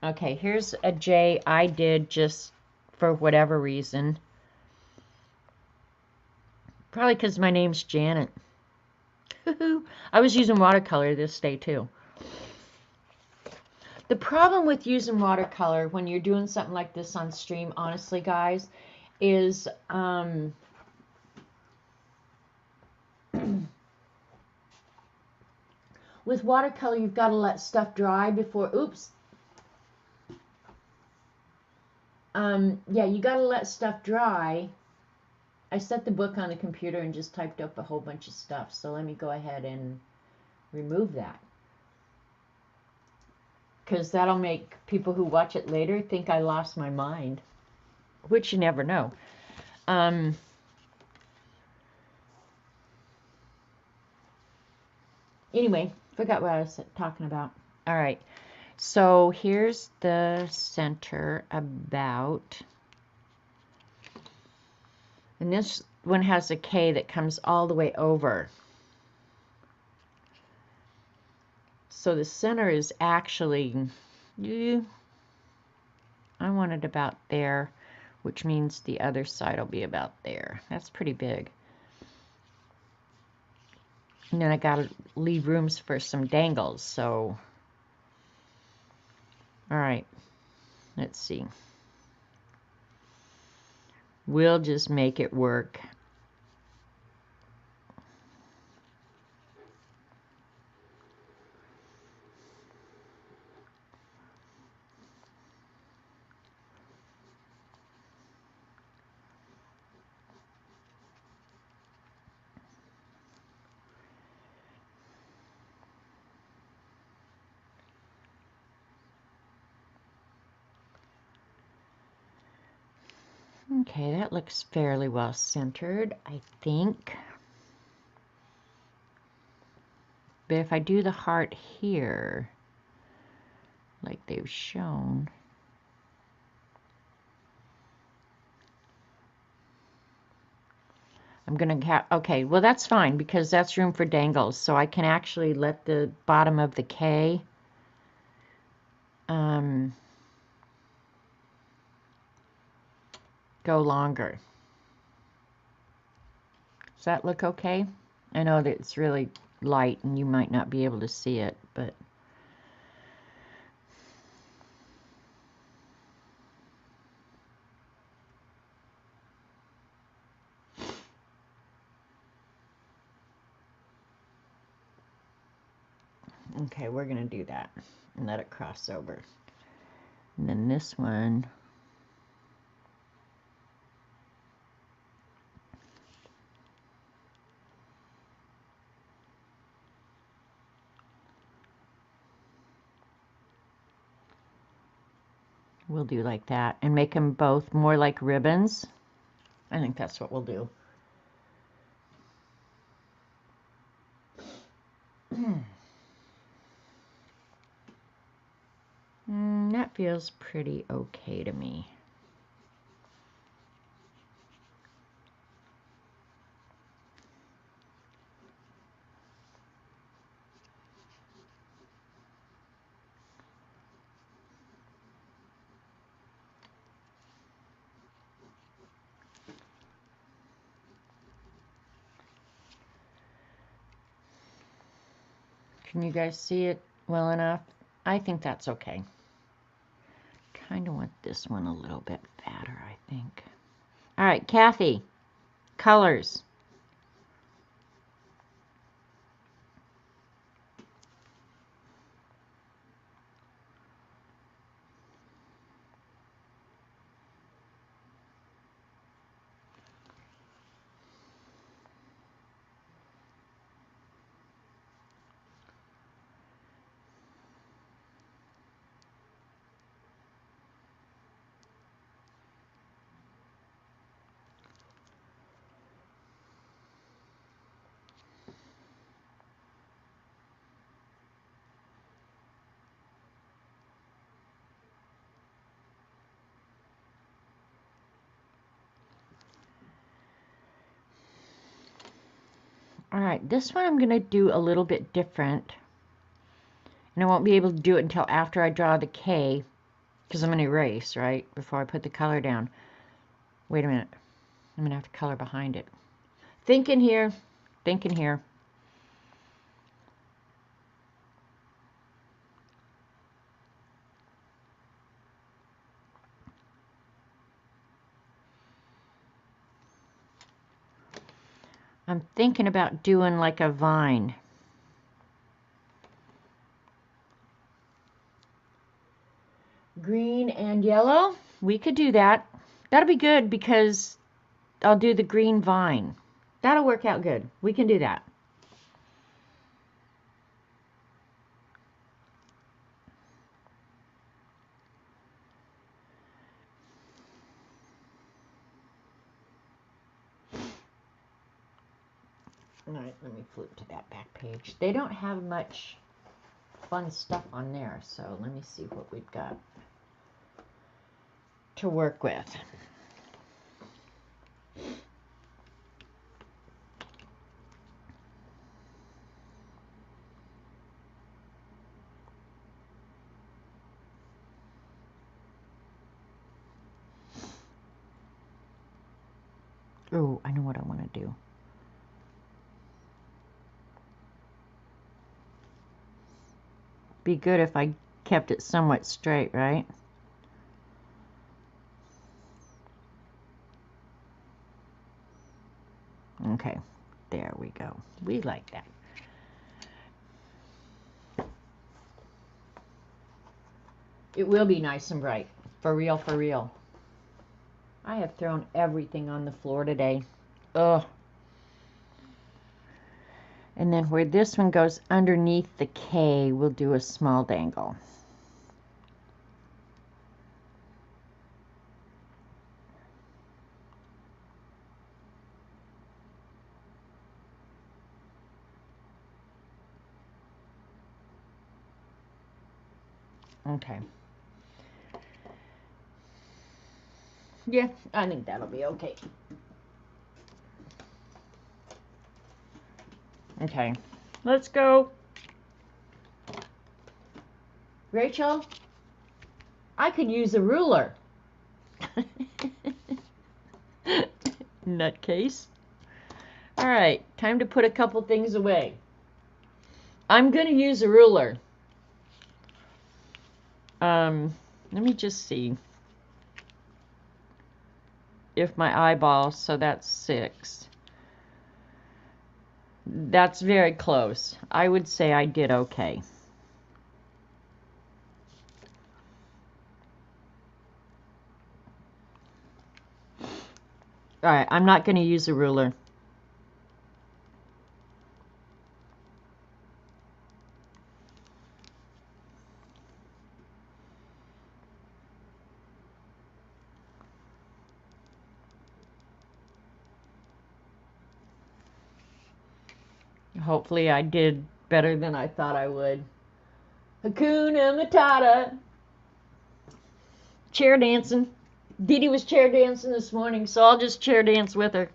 Okay, here's a J I did just for whatever reason. Probably because my name's Janet. I was using watercolor this day too. The problem with using watercolor when you're doing something like this on stream, honestly, guys, is with watercolor, you've got to let stuff dry before... Oops. Yeah, you got to let stuff dry. I set the book on the computer and just typed up a whole bunch of stuff. So let me go ahead and remove that. Because that'll make people who watch it later think I lost my mind. Which you never know. Anyway, forgot what I was talking about. All right. So here's the center about. And this one has a K that comes all the way over. So the center is actually, I want it about there, which means the other side will be about there. That's pretty big. And then I got to leave rooms for some dangles, so. All right, let's see. We'll just make it work. Okay, that looks fairly well centered, I think. But if I do the heart here, like they've shown, I'm going to okay, well that's fine because that's room for dangles. So I can actually let the bottom of the K go longer. Does that look okay? I know that it's really light and you might not be able to see it, but okay, we're going to do that and let it cross over. And then this one, we'll do like that and make them both more like ribbons. I think that's what we'll do. That feels pretty okay to me. Can you guys see it well enough? I think that's okay. Kind of want this one a little bit fatter, I think. All right, Kathy, colors. All right, this one I'm going to do a little bit different. And I won't be able to do it until after I draw the K, because I'm going to erase, right, before I put the color down. Wait a minute. I'm going to have to color behind it. Thinking here. Thinking here. I'm thinking about doing like a vine. Green and yellow. We could do that. That'll be good because I'll do the green vine. That'll work out good. We can do that. All right, let me flip to that back page. They don't have much fun stuff on there, so let me see what we've got to work with. Oh, I know what I want to do. Be good if I kept it somewhat straight, right? Okay, there we go. We like that. It will be nice and bright. For real, for real. I have thrown everything on the floor today. Ugh. And then where this one goes underneath the K, we'll do a small dangle. Okay. Yeah, I think that'll be okay. Okay, let's go. Rachel, I could use a ruler. Nutcase. All right, time to put a couple things away. I'm going to use a ruler. Let me just see if my eyeball, so that's 6. That's very close. I would say I did okay. All right, I'm not going to use a ruler. Hopefully I did better than I thought I would. Hakuna Matata. Chair dancing. Dee Dee was chair dancing this morning, so I'll just chair dance with her.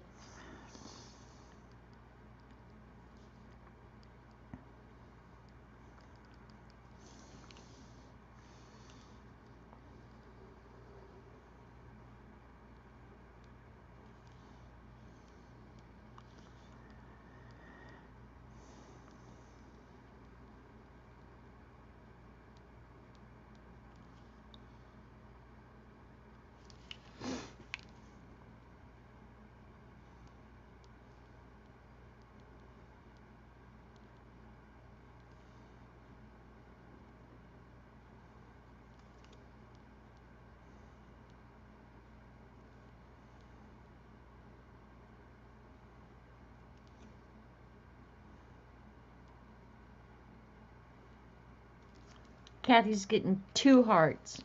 Kathy's getting 2 hearts.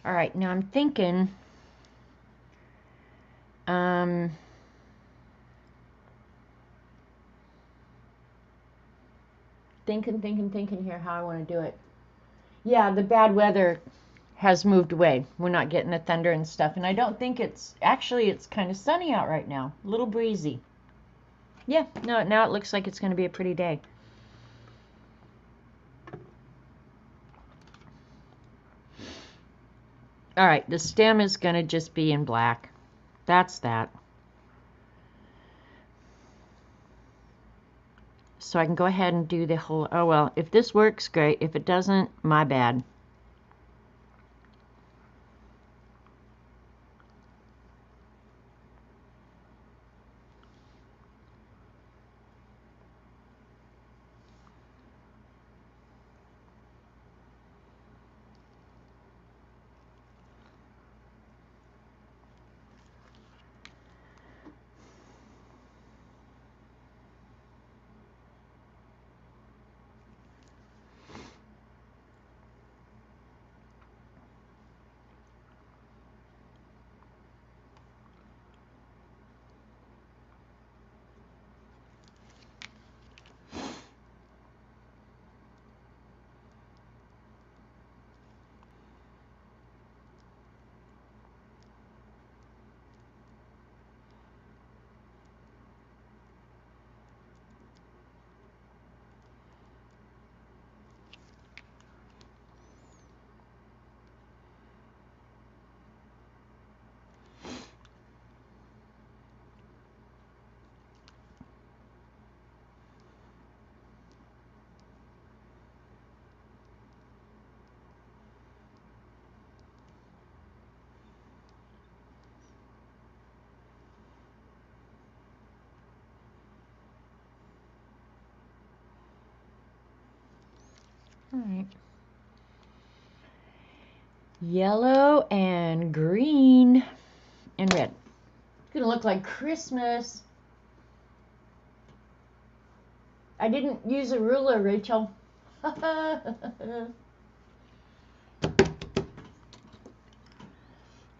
All right, now I'm thinking, thinking here how I want to do it. Yeah, the bad weather has moved away. We're not getting the thunder and stuff, and I don't think it's, actually it's kind of sunny out right now, a little breezy. Yeah, no, now it looks like it's going to be a pretty day. All right, the stem is going to just be in black. That's that. So I can go ahead and do the whole, oh well, if this works, great. If it doesn't, my bad. All right. Yellow and green and red. It's gonna look like Christmas. I didn't use a ruler, Rachel.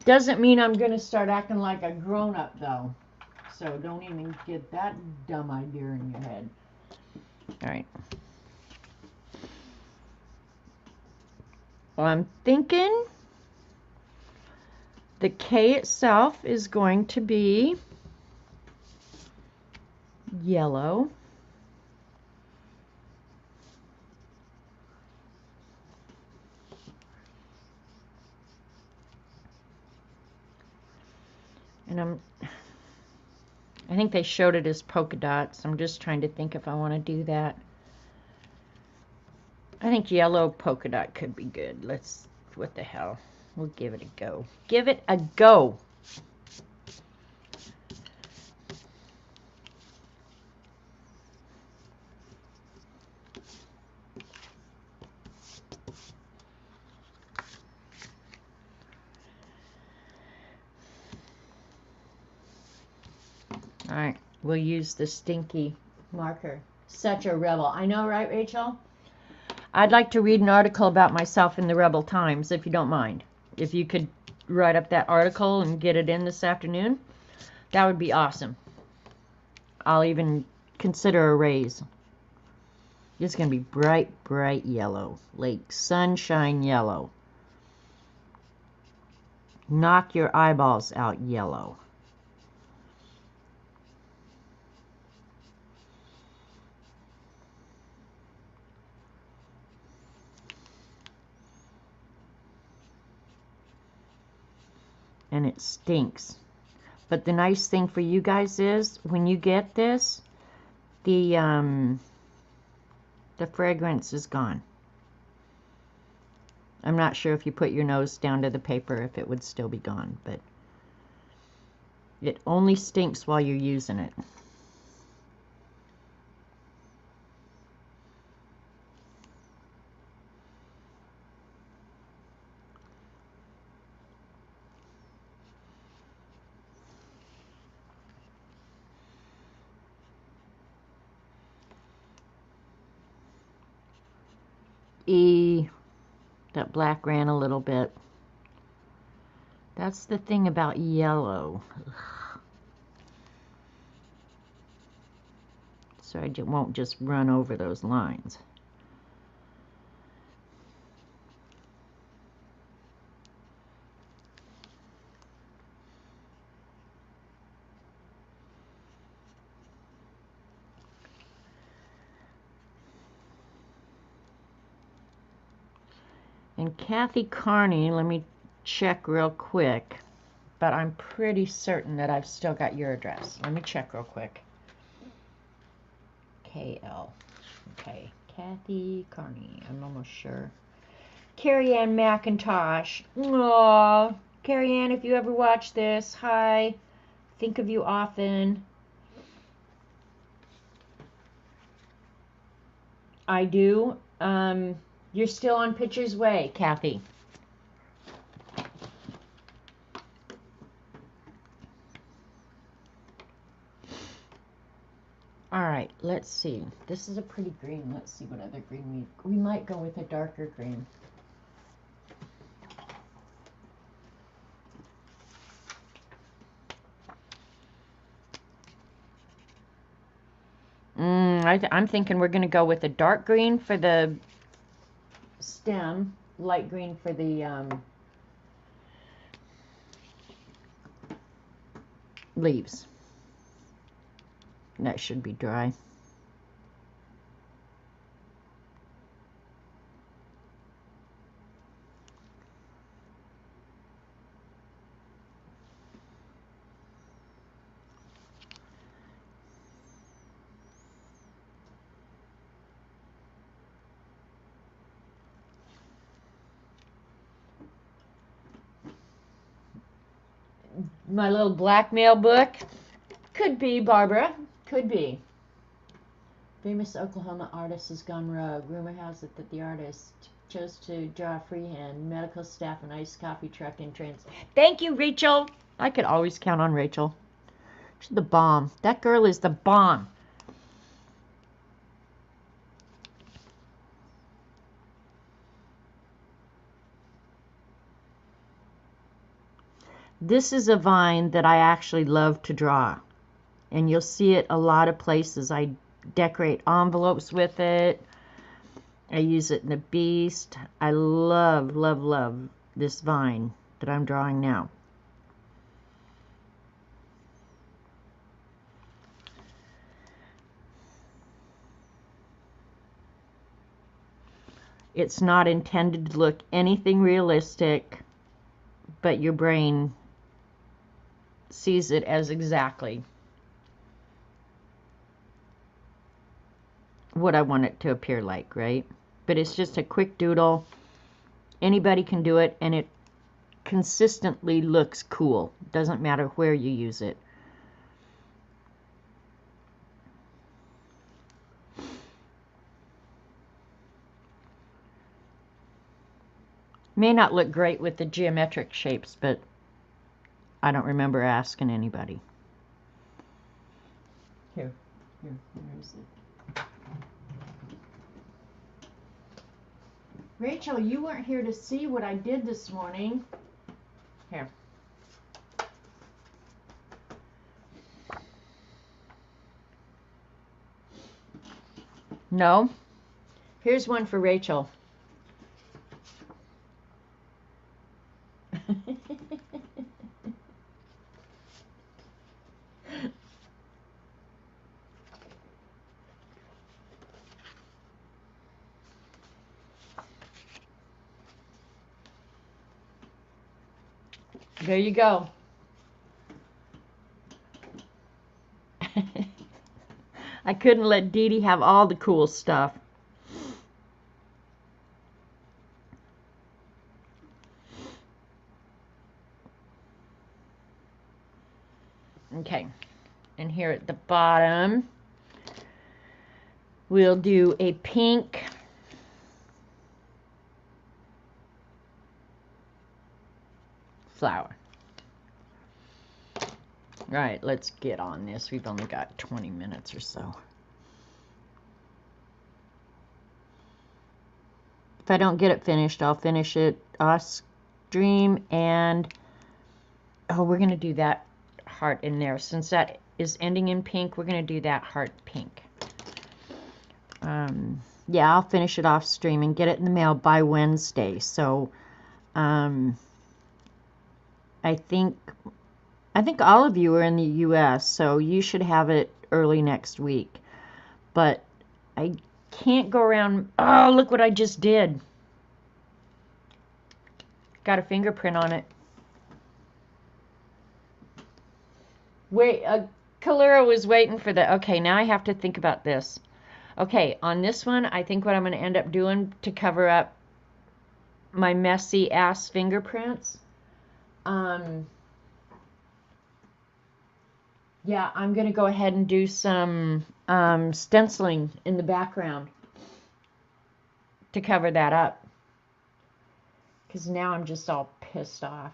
Doesn't mean I'm gonna start acting like a grown-up though. So don't even get that dumb idea in your head. All right. Well, I'm thinking the K itself is going to be yellow. And I think they showed it as polka dots. I'm just trying to think if I want to do that. I think yellow polka dot could be good. What the hell? We'll give it a go. Give it a go. All right, we'll use the stinky marker. Such a rebel. I know, right, Rachel? I'd like to read an article about myself in the Rebel Times, if you don't mind. If you could write up that article and get it in this afternoon, that would be awesome. I'll even consider a raise. It's going to be bright, bright yellow. Like sunshine yellow. Knock your eyeballs out yellow. And it stinks. But the nice thing for you guys is when you get this, the fragrance is gone. I'm not sure if you put your nose down to the paper if it would still be gone, but it only stinks while you're using it. That black ran a little bit. That's the thing about yellow. Ugh. So I won't just run over those lines. And Kathy Carney, let me check real quick, but I'm pretty certain that I've still got your address. Let me check real quick. KL. Okay, Kathy Carney, I'm almost sure. Carrie Ann McIntosh. Aww. Carrie Ann, if you ever watch this, hi. Think of you often. I do. You're still on Pitcher's Way, Kathy. All right, let's see. This is a pretty green. Let's see what other green we might go with a darker green. I'm thinking we're going to go with a dark green for the stem, light green for the leaves. That should be dry. My little blackmail book? Could be, Barbara. Could be. Famous Oklahoma artist has gone rogue. Rumor has it that the artist chose to draw freehand. Medical staff, an iced coffee truck entrance. Thank you, Rachel. I could always count on Rachel. She's the bomb. That girl is the bomb. This is a vine that I actually love to draw. And you'll see it a lot of places. I decorate envelopes with it. I use it in the Beast. I love, love, love this vine that I'm drawing now. It's not intended to look anything realistic, but your brain sees it as exactly what I want it to appear like, right? But it's just a quick doodle. Anybody can do it, and it consistently looks cool. Doesn't matter where you use it. May not look great with the geometric shapes, but I don't remember asking anybody. Here is it. Rachel, you weren't here to see what I did this morning. Here. No? Here's one for Rachel. There you go. I couldn't let Dee Dee have all the cool stuff. Okay, and here at the bottom, we'll do a pink flower. All right, let's get on this. We've only got 20 minutes or so. If I don't get it finished, I'll finish it off stream, and oh, we're going to do that heart in there. Since that is ending in pink, we're going to do that heart pink. Yeah, I'll finish it off stream and get it in the mail by Wednesday. So I think all of you are in the US, so you should have it early next week. But I can't go around. Oh, look what I just did. got a fingerprint on it. Wait, Kalira was waiting for that. Okay, now I have to think about this. Okay, on this one, I think what I'm going to end up doing to cover up my messy ass fingerprints, yeah, I'm going to go ahead and do some stenciling in the background to cover that up. Because now I'm just all pissed off.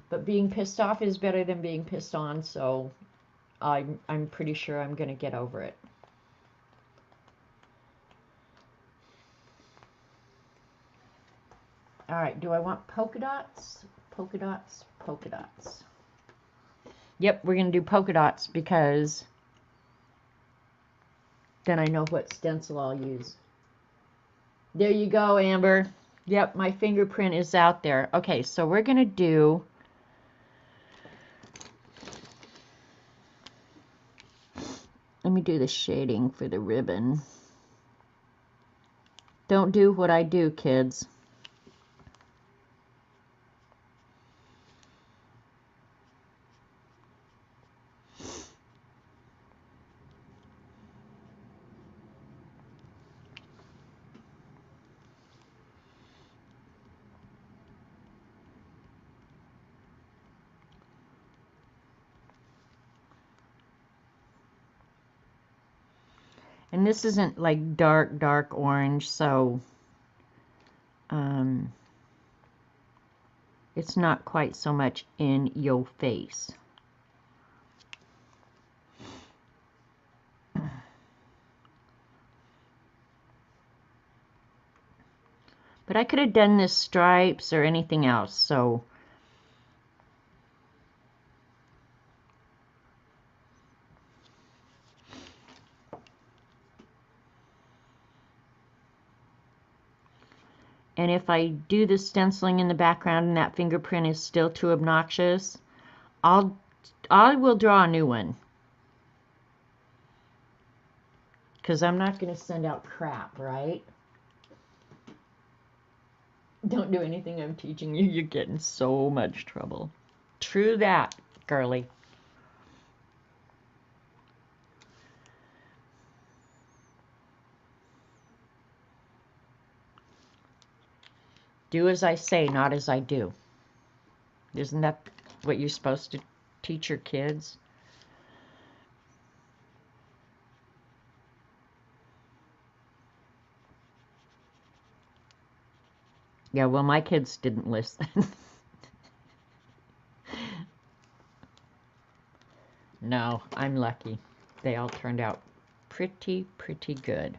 But being pissed off is better than being pissed on, so I'm pretty sure I'm going to get over it. All right, do I want polka dots? Polka dots, polka dots. Yep, we're going to do polka dots because then I know what stencil I'll use. There you go, Amber. Yep, my fingerprint is out there. Okay, so we're going to do... Let me do the shading for the ribbon. Don't do what I do, kids. And this isn't like dark orange, so it's not quite so much in your face. But I could have done this stripes or anything else, so... And if I do the stenciling in the background and that fingerprint is still too obnoxious, I will draw a new one. Because I'm not going to send out crap, right? Don't do anything I'm teaching you. You get in so much trouble. True that, girly. Do as I say, not as I do. Isn't that what you're supposed to teach your kids? Yeah, well, my kids didn't listen. No, I'm lucky. They all turned out pretty good.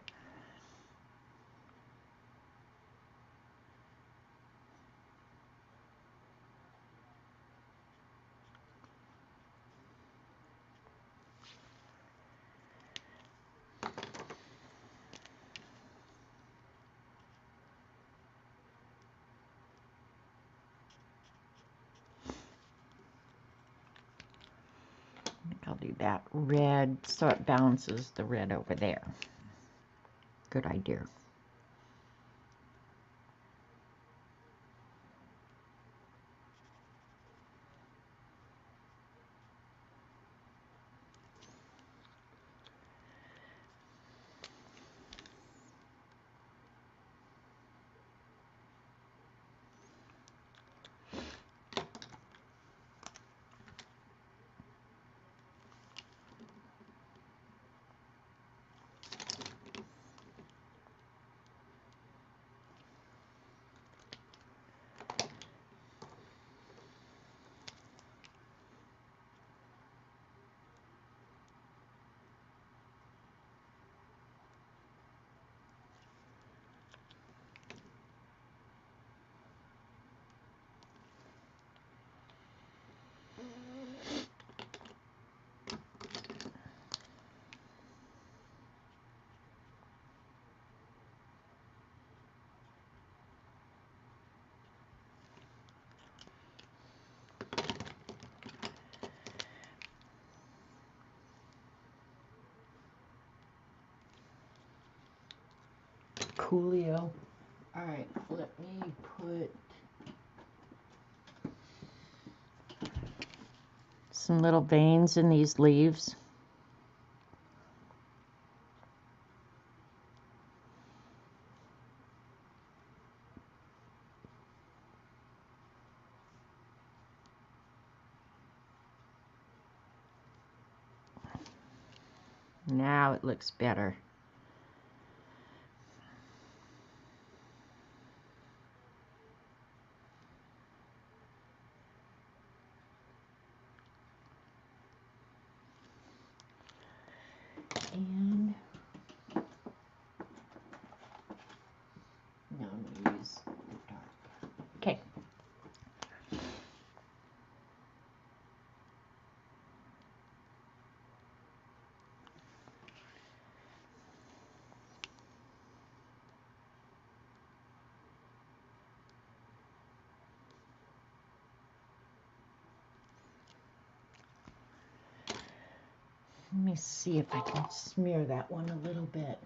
I'll do that red so it balances the red over there. Good idea. Coolio. All right, let me put some little veins in these leaves. Now it looks better. And now I'm going to use dark. Okay. Let me see if I can smear that one a little bit.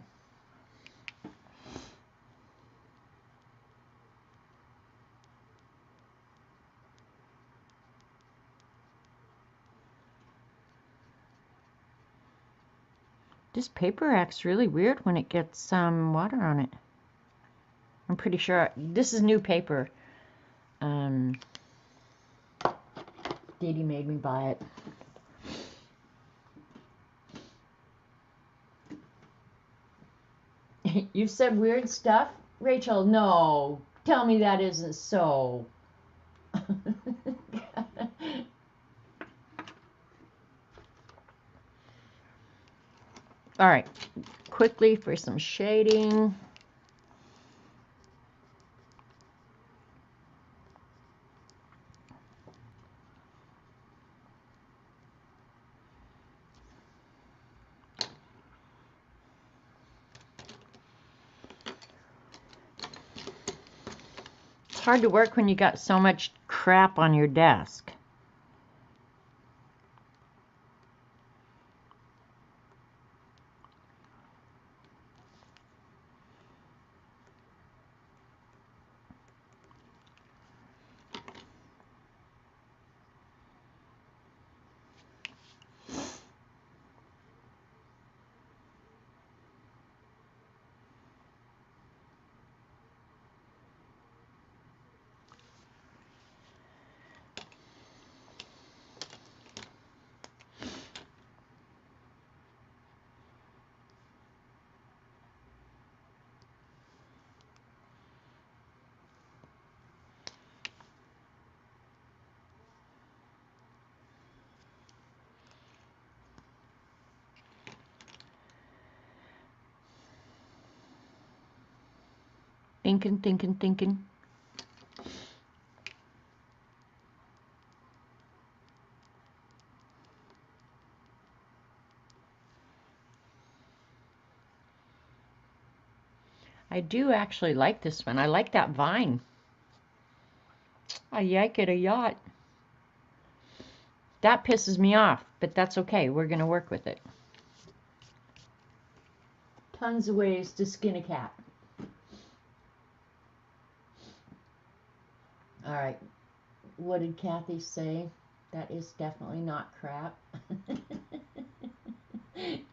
This paper acts really weird when it gets water on it. I'm pretty sure this is new paper. Dee Dee made me buy it. You said weird stuff? Rachel, no. Tell me that isn't so. All right, quickly for some shading. It's hard to work when you got so much crap on your desk. Thinking. I do actually like this one. I like that vine. I like it a yacht. That pisses me off, but that's okay. We're going to work with it. Tons of ways to skin a cat. All right. What did Kathy say? That is definitely not crap.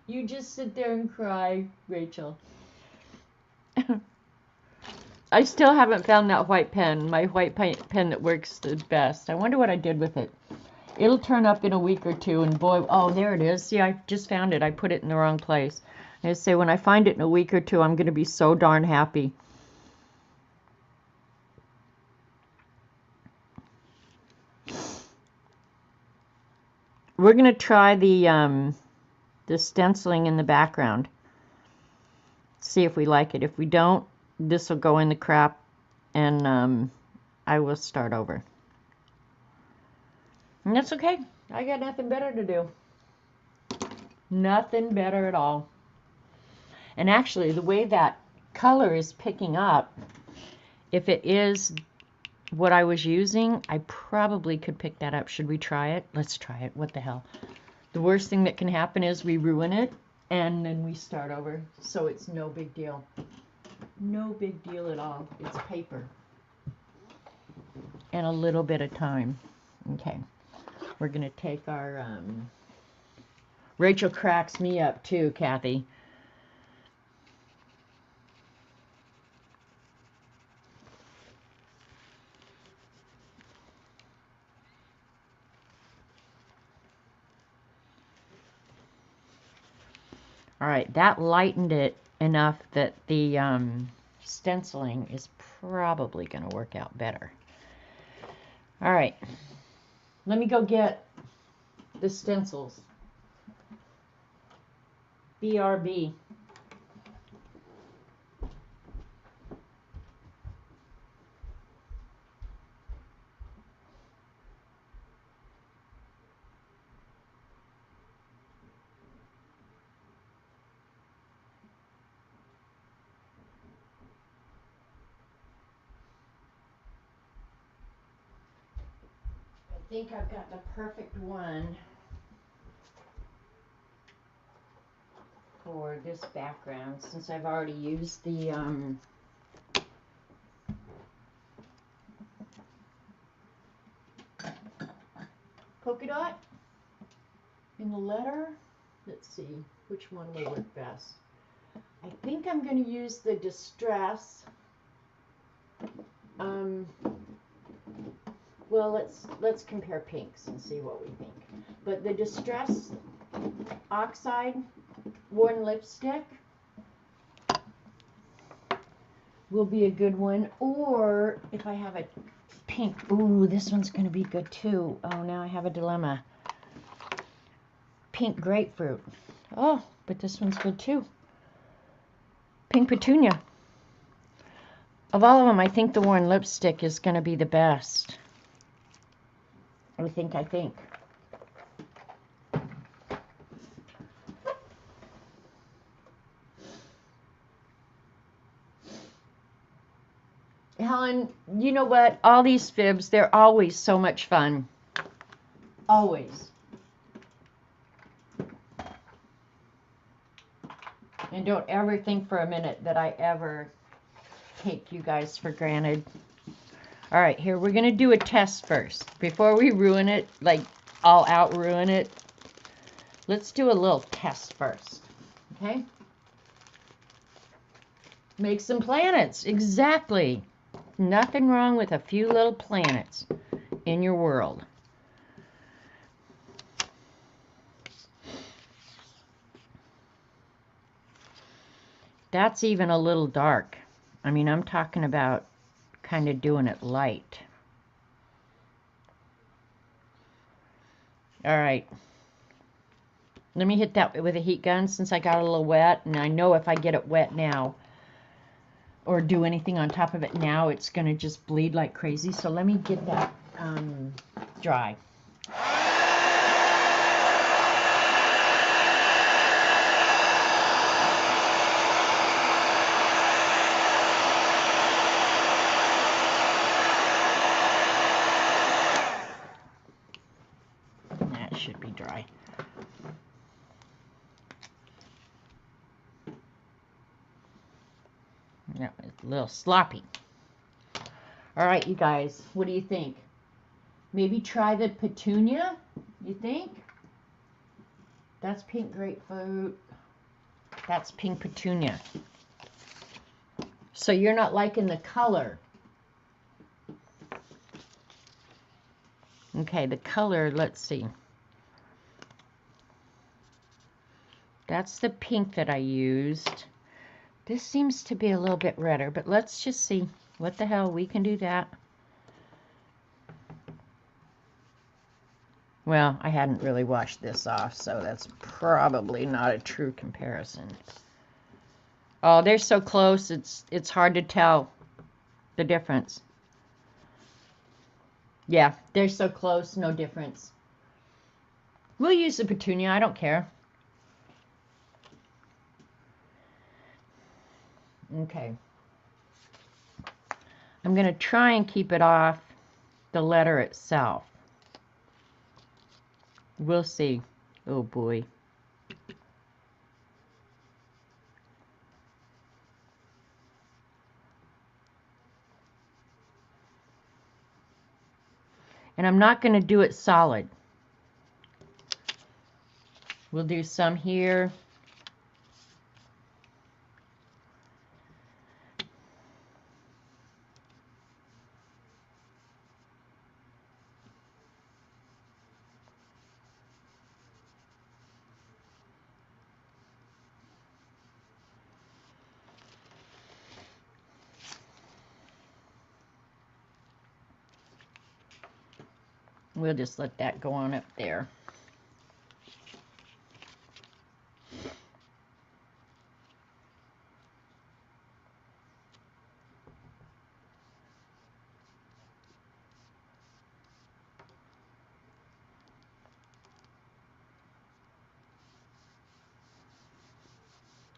You just sit there and cry, Rachel. I still haven't found that white pen, my white pen that works the best. I wonder what I did with it. It'll turn up in a week or two, and boy, oh, there it is. See, I just found it. I put it in the wrong place. I say when I find it in a week or two, I'm going to be so darn happy. We're going to try the stenciling in the background. See if we like it. If we don't, this will go in the crap, and I will start over. And that's okay. I got nothing better to do. Nothing better at all. And actually, the way that color is picking up, if it is what I was using, I probably could pick that up. Should we try it? Let's try it. What the hell? The worst thing that can happen is we ruin it, and then we start over. So it's no big deal. No big deal at all. It's paper. And a little bit of time. Okay. We're going to take our... Rachel cracks me up too, Kathy. All right, that lightened it enough that the stenciling is probably going to work out better. All right, let me go get the stencils. BRB. I think I've got the perfect one for this background since I've already used the polka dot in the letter. Let's see which one will work best. I think I'm going to use the Distress. Well, let's compare pinks and see what we think. But the Distress Oxide Worn Lipstick will be a good one. Or if I have a pink, ooh, this one's going to be good too. Oh, now I have a dilemma. Pink Grapefruit. Oh, but this one's good too. Pink Petunia. Of all of them, I think the Worn Lipstick is going to be the best. I think. Helen, you know what? All these fibs, they're always so much fun. Always. And don't ever think for a minute that I ever take you guys for granted. All right, here, we're going to do a test first. Before we ruin it, like all out ruin it, let's do a little test first, okay? Make some planets, exactly. Nothing wrong with a few little planets in your world. That's even a little dark. I mean, I'm talking about kind of doing it light. All right. Let me hit that with a heat gun since I got a little wet, and I know if I get it wet now or do anything on top of it now, it's going to just bleed like crazy. So let me get that dry. That should be dry. Yeah, it's a little sloppy. All right, you guys, what do you think? Maybe try the Petunia, you think? That's Pink Grapefruit. That's Pink Petunia. So you're not liking the color. Okay, the color, let's see. That's the pink that I used. This seems to be a little bit redder, but let's just see. What the hell, we can do that. Well, I hadn't really washed this off, so that's probably not a true comparison. Oh, they're so close, it's hard to tell the difference. Yeah, they're so close, no difference. We'll use the Petunia, I don't care. Okay. I'm going to try and keep it off the letter itself. We'll see. Oh boy. And I'm not going to do it solid. We'll do some here. We'll just let that go on up there.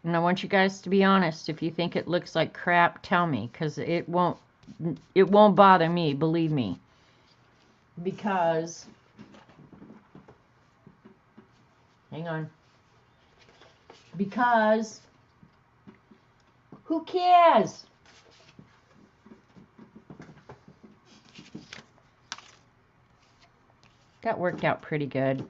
And I want you guys to be honest. If you think it looks like crap, tell me, because it won't bother me, believe me. Because, hang on. Because, who cares? That worked out pretty good.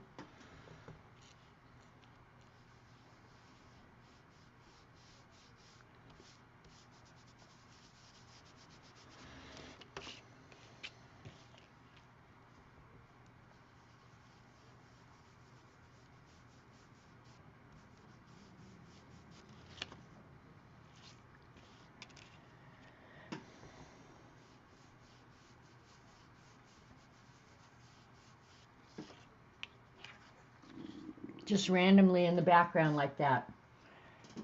Just randomly in the background like that.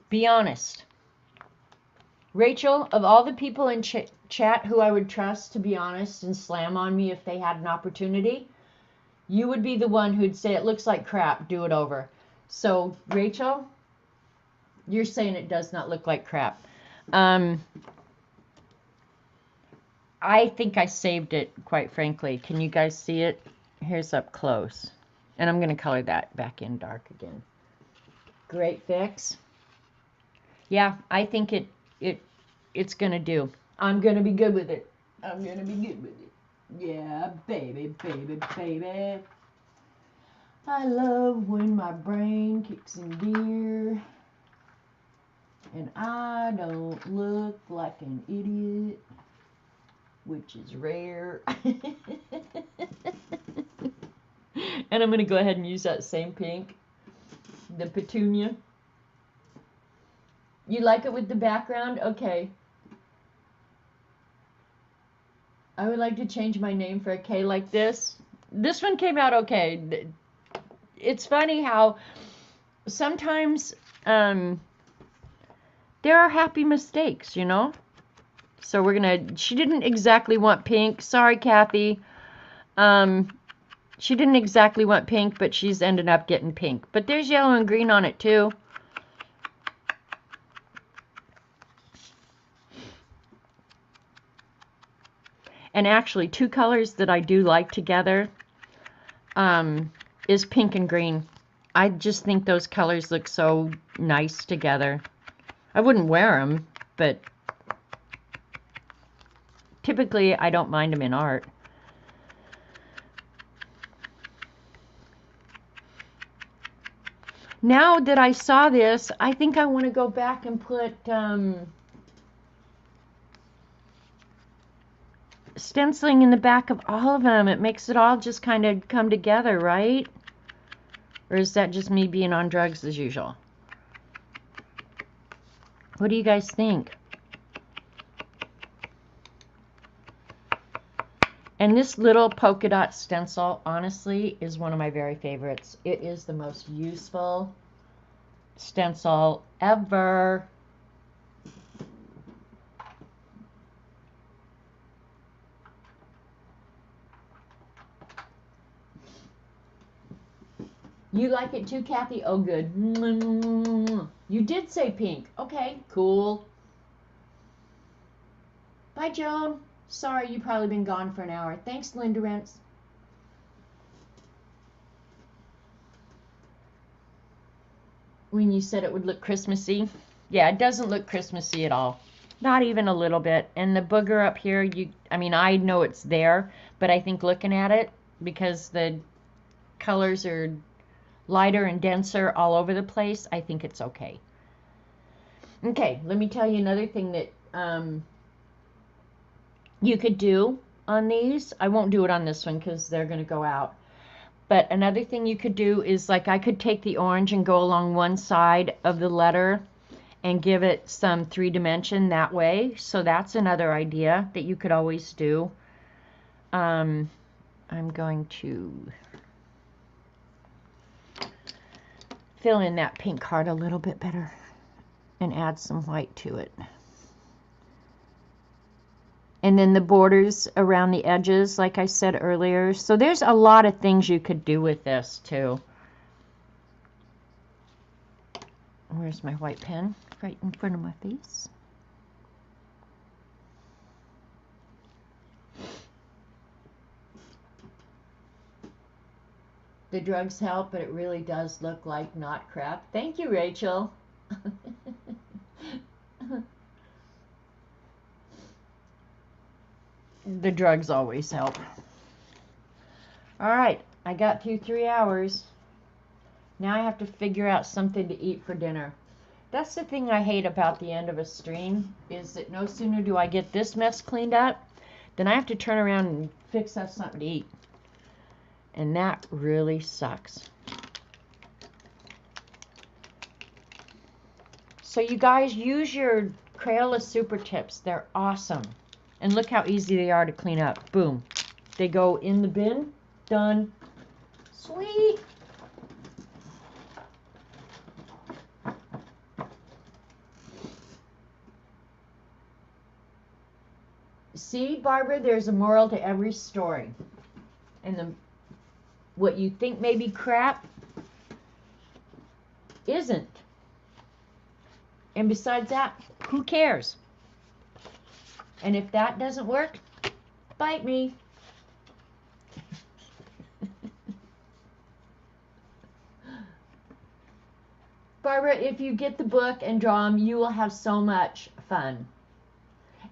Be honest. Rachel, of all the people in chat who I would trust to be honest and slam on me if they had an opportunity, you would be the one who'd say it looks like crap, do it over. So, Rachel, you're saying it does not look like crap. I think I saved it, quite frankly. Can you guys see it? Here's up close. And I'm going to color that back in dark again. Great fix. Yeah, I think it's going to do. I'm going to be good with it. I'm going to be good with it. Yeah, baby, baby, baby. I love when my brain kicks in gear. And I don't look like an idiot, which is rare. And I'm going to go ahead and use that same pink, the petunia. You like it with the background? Okay. I would like to change my name for a K like this. This one came out okay. It's funny how sometimes there are happy mistakes, you know? So we're going to... She didn't exactly want pink. Sorry, Kathy. She didn't exactly want pink, but she's ended up getting pink. But there's yellow and green on it, too. And actually, two colors that I do like together is pink and green. I just think those colors look so nice together. I wouldn't wear them, but typically I don't mind them in art. Now that I saw this, I think I want to go back and put stenciling in the back of all of them. It makes it all just kind of come together, right? Or is that just me being on drugs as usual? What do you guys think? And this little polka dot stencil, honestly, is one of my very favorites. It is the most useful stencil ever. You like it too, Kathy? Oh, good. You did say pink. Okay, cool. Bye, Joan. Sorry, you've probably been gone for an hour. Thanks, Linda Rents. When you said it would look Christmassy. Yeah, it doesn't look Christmassy at all. Not even a little bit. And the booger up here, I mean, I know it's there, but I think looking at it, because the colors are lighter and denser all over the place, I think it's okay. Okay, let me tell you another thing that you could do on these. I won't do it on this one because they're going to go out. But another thing you could do is, like, I could take the orange and go along one side of the letter and give it some 3-dimension that way. So that's another idea that you could always do. I'm going to fill in that pink heart a little bit better and add some white to it. And then the borders around the edges, like I said earlier. So there's a lot of things you could do with this too. Where's my white pen? Right in front of my face. The drugs help, but it really does look like not crap. Thank you, Rachel. The drugs always help. All right, I got through 3 hours. Now I have to figure out something to eat for dinner. That's the thing I hate about the end of a stream, is that no sooner do I get this mess cleaned up, then I have to turn around and fix us something to eat. And that really sucks. So you guys, use your Crayola Super Tips. They're awesome. And look how easy they are to clean up. Boom. They go in the bin. Done. Sweet. See, Barbara, there's a moral to every story. And what you think may be crap isn't. And besides that, who cares? And if that doesn't work, bite me. Barbara, if you get the book and draw them, you will have so much fun.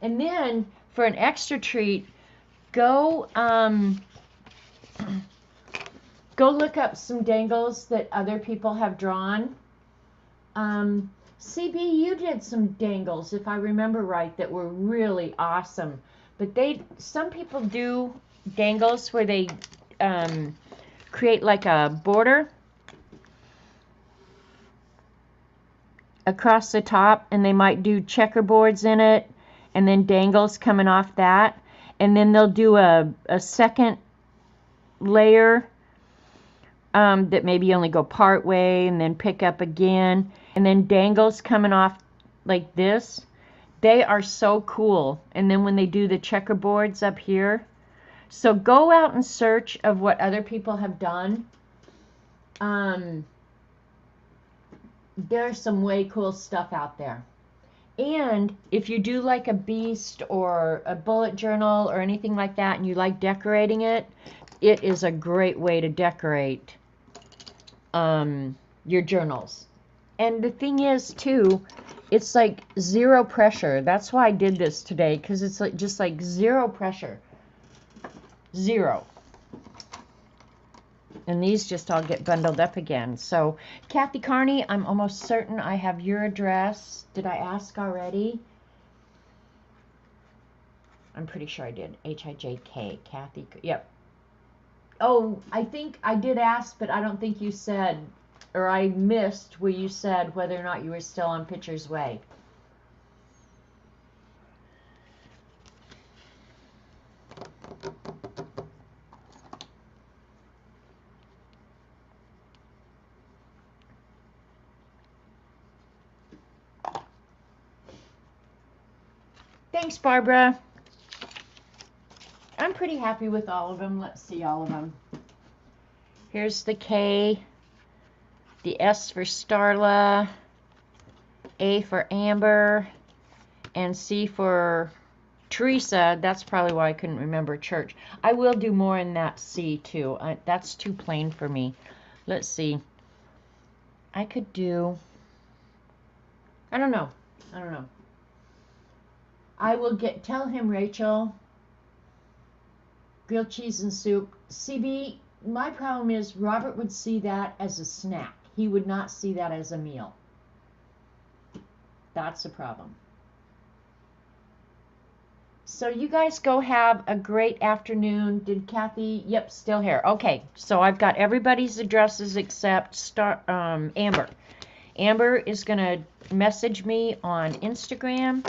And then, for an extra treat, go look up some dangles that other people have drawn. CB, you did some dangles, if I remember right, that were really awesome. But some people do dangles where they create like a border across the top, and they might do checkerboards in it, and then dangles coming off that. And then they'll do a second layer that maybe only go part way and then pick up again, and then dangles coming off like this. They are so cool. And then when they do the checkerboards up here, so go out and search of what other people have done. There's some way cool stuff out there. And if you do like a beast or a bullet journal or anything like that, and you like decorating it, it is a great way to decorate your journals. And the thing is too, it's like zero pressure. That's why I did this today, because it's like just like zero pressure. Zero. And these just all get bundled up again. So, Kathy Carney, I'm almost certain I have your address. Did I ask already? I'm pretty sure I did. H-I-J-K, Kathy. Yep. Oh, I think I did ask, but I don't think you said, or I missed where you said whether or not you were still on Pitcher's Way. Thanks, Barbara. I'm pretty happy with all of them. Let's see all of them. Here's the K, the S for Starla, A for Amber, and C for Teresa. That's probably why I couldn't remember church. I will do more in that C too. That's too plain for me. Let's see. I could do, I don't know. I will tell him, Rachel, grilled cheese and soup. CB, my problem is Robert would see that as a snack. He would not see that as a meal. That's the problem. So you guys go have a great afternoon. Did Kathy? Yep, still here. Okay, so I've got everybody's addresses except Amber. Amber is going to message me on Instagram.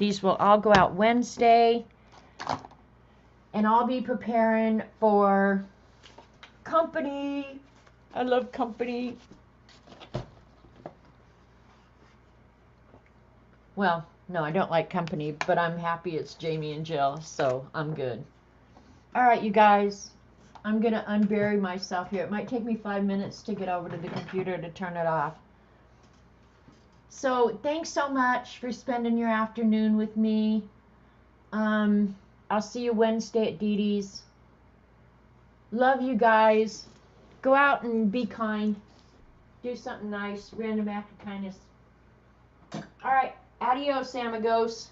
These will all go out Wednesday. And I'll be preparing for company. I love company. Well, no, I don't like company, but I'm happy it's Jamie and Jill, so I'm good. All right, you guys. I'm going to unbury myself here. It might take me 5 minutes to get over to the computer to turn it off. So thanks so much for spending your afternoon with me. I'll see you Wednesday at Dee Dee's. Love you guys. Go out and be kind. Do something nice. Random act of kindness. All right. Adios, amigos.